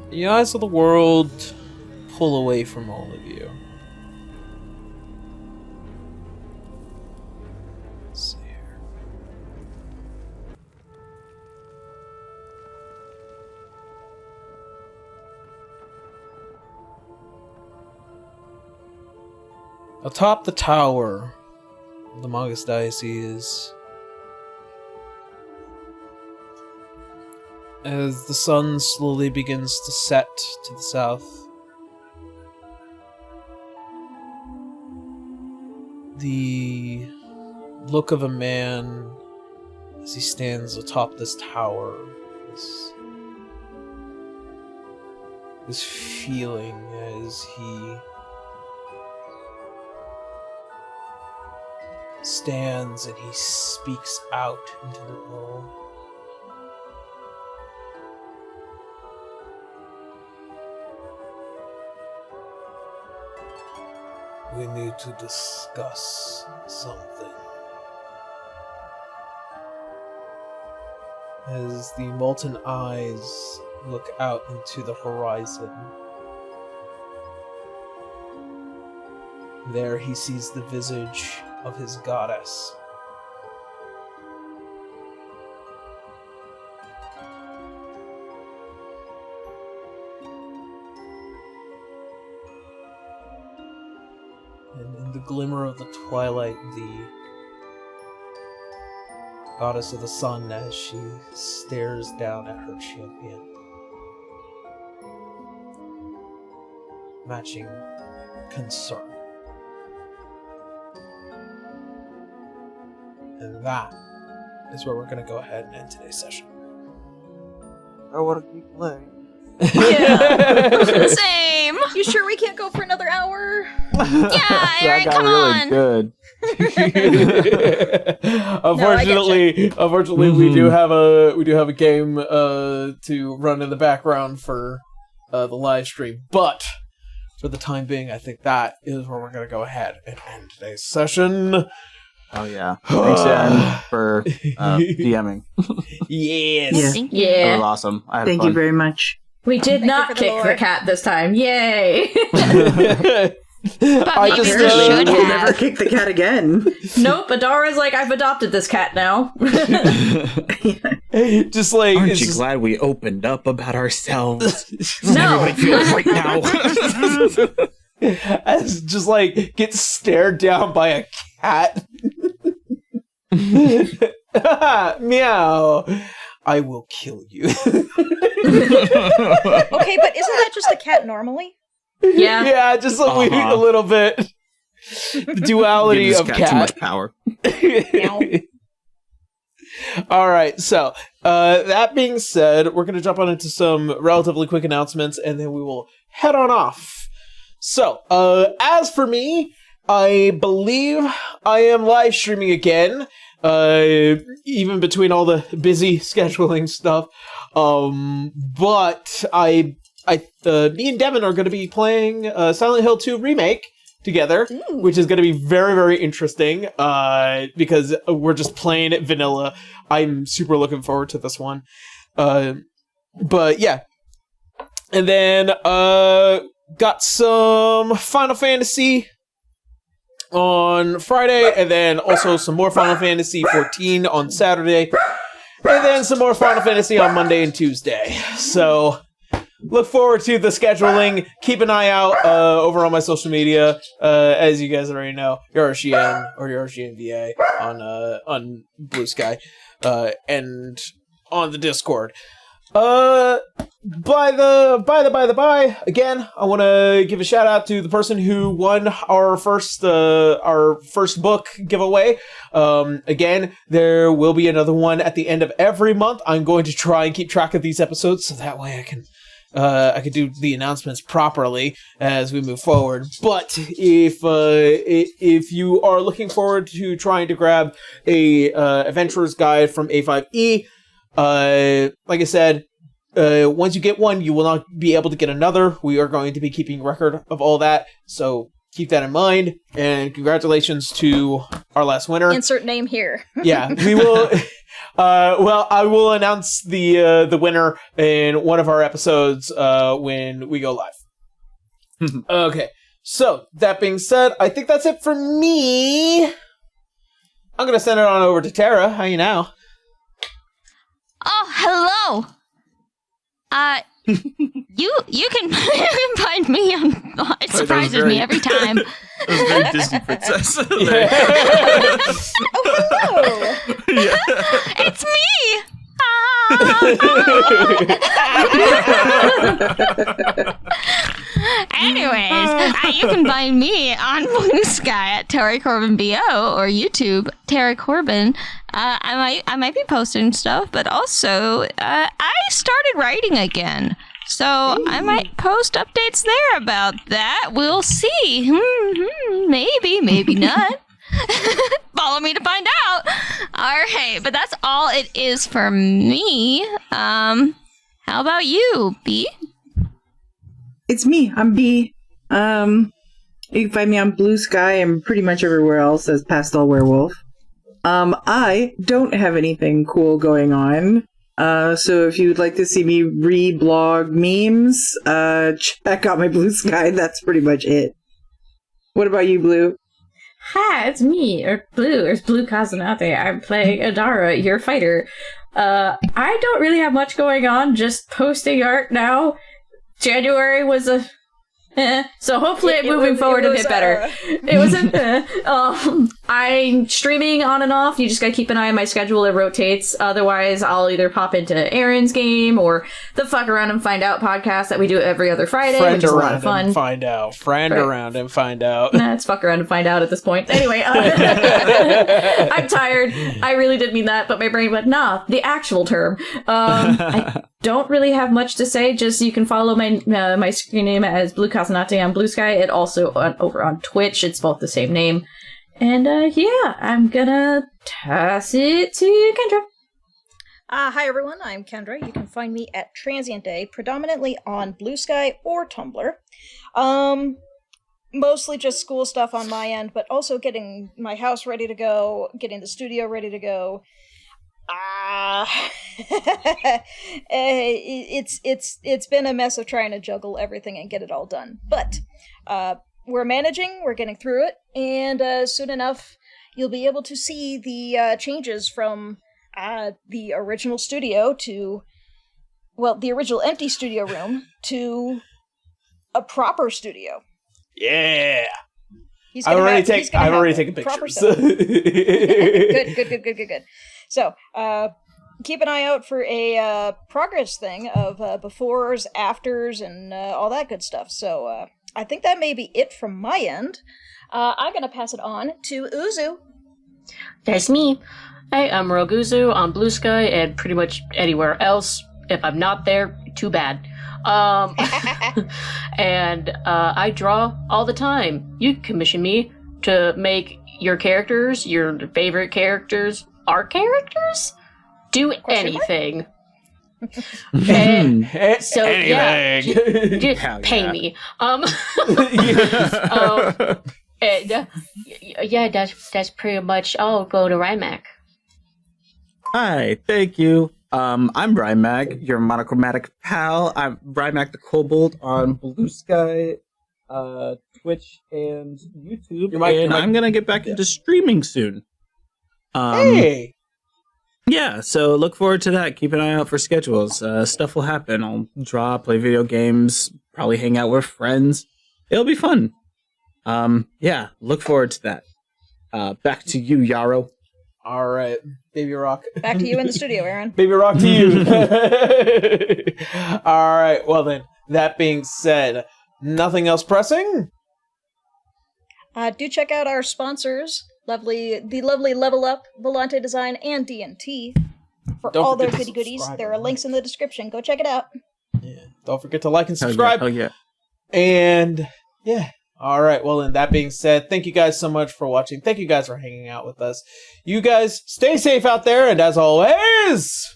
the eyes of the world pull away from all of you. Let's see here. Atop the tower of the Magus Diocese, as the sun slowly begins to set to the south, the look of a man as he stands atop this tower, this feeling as he stands and he speaks out into the world. We need to discuss something. As the molten eyes look out into the horizon, there he sees the visage of his goddess. And in the glimmer of the twilight, the goddess of the sun, as she stares down at her champion, matching concern. And that is where we're going to go ahead and end today's session. I want to keep playing. Yeah. Same. You sure we can't go for another hour? Yeah, Aaron, come on. Good. Unfortunately, we do have a game to run in the background for the live stream, but for the time being, I think that is where we're going to go ahead and end today's session. Oh yeah. Thanks, Aaron, for DMing. Yes. Yeah. Thank That Yeah. was awesome. I had Thank fun. you very much. We did Thank you not for the kick lore. the cat this time. Yay! But I maybe just, we should We'll have. never kick the cat again. Nope, Adara's like, I've adopted this cat now. Just like Aren't it's you just- glad we opened up about ourselves? No. Everybody feels right now. as just like gets stared down by a cat. Meow. I will kill you. Okay, but isn't that just a cat normally? Yeah. Yeah, just a, Uh-huh. a little bit. The duality Give of this cat too cat. much power. All right, so that being said, we're going to jump on into some relatively quick announcements, and then we will head on off. So, as for me, I believe I am live streaming again, even between all the busy scheduling stuff. But me and Devin are going to be playing Silent Hill 2 Remake together, which is going to be very, very interesting, because we're just playing it vanilla. I'm super looking forward to this one. But yeah. And then, got some Final Fantasy on Friday, and then also some more Final Fantasy 14 on Saturday, and then some more Final Fantasy on Monday and Tuesday. So, look forward to the scheduling. Keep an eye out over on my social media. As you guys already know, Yoroshian or Yoroshian VA on Blue Sky, and on the Discord. By the again, I want to give a shout out to the person who won our first book giveaway. Again, there will be another one at the end of every month. I'm going to try and keep track of these episodes so that way I can do the announcements properly as we move forward. But if you are looking forward to trying to grab a adventurer's guide from A5E, like I said, once you get one, you will not be able to get another. We are going to be keeping record of all that, so keep that in mind. And congratulations to our last winner. Insert name here. Yeah, we will. Well, I will announce the winner in one of our episodes when we go live. Okay, so that being said, I think that's it for me. I'm gonna send it on over to Tara. How you now? Oh, hello. You can find me on. It surprises me every time. That was very Disney princess. Oh, hello! Yeah. It's me. Anyways, you can find me on Blue Sky at Terry Corbin BO or YouTube Terry Corbin. I might be posting stuff, but also I started writing again, so I might post updates there about that. We'll see. Maybe not. Follow me to find out. All right, but that's all it is for me. How about you, B? It's me. I'm B. You can find me on Blue Sky and pretty much everywhere else as Pastel Werewolf. I don't have anything cool going on. So if you'd like to see me reblog memes, check out my Blue Sky. That's pretty much it. What about you, Blue? Hi, it's me, or it's Blue Kazanate. I'm playing Adara, your fighter. I don't really have much going on, just posting art now. January was a so hopefully moving forward a bit better. It was I'm streaming on and off. You just gotta keep an eye on my schedule. It rotates. Otherwise, I'll either pop into Aaron's game or the Fuck Around and Find Out podcast that we do every other Friday, which is a lot of fun. And find out. Friend Right. around and find out. Nah, it's Fuck Around and Find Out at this point. Anyway, I'm tired. I really did mean that, but my brain went, nah, the actual term. I don't really have much to say. Just you can follow my my screen name as Blue Casanate on Blue Sky. It also over on Twitch. It's both the same name. And yeah, I'm gonna toss it to Kendra. Hi everyone, I'm Kendra. You can find me at Transient Day, predominantly on Blue Sky or Tumblr. mostly just school stuff on my end, but also getting my house ready to go, getting the studio ready to go. It's been a mess of trying to juggle everything and get it all done. But we're managing, we're getting through it, and soon enough you'll be able to see the changes from the original studio to, well, the original empty studio room to a proper studio. Yeah. I've already taken pictures. Good. So, keep an eye out for a progress thing of befores, afters, and all that good stuff. So, I think that may be it from my end. I'm going to pass it on to Uzu. That's me. Hey, I'm Roguzu on Blue Sky and pretty much anywhere else. If I'm not there, too bad. And I draw all the time. You commission me to make your characters, your favorite characters, our characters, do anything. And so Anything. just pay me. And, yeah, that's pretty much all. Go to Rymac. Hi, thank you. I'm Rymac, your monochromatic pal. I'm Rymac the Kobold on Blue Sky, Twitch, and YouTube. I'm gonna get back into streaming soon. Hey! Yeah, so look forward to that. Keep an eye out for schedules. Stuff will happen. I'll draw, play video games, probably hang out with friends. It'll be fun. Yeah, look forward to that. Back to you, Yarrow. All right, Baby Rock. Back to you in the studio, Aaron. Baby Rock to you. All right, well then, that being said, nothing else pressing? Do check out our sponsors, the lovely Level Up, Volante Design, and D&T for all their goody goodies. There are links in the description. Go check it out. Yeah, don't forget to like and subscribe. Oh yeah. And yeah. All right, well then, that being said, thank you guys so much for watching. Thank you guys for hanging out with us. You guys stay safe out there, and as always,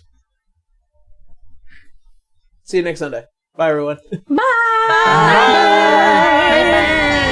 see you next Sunday. Bye, everyone. Bye. Bye.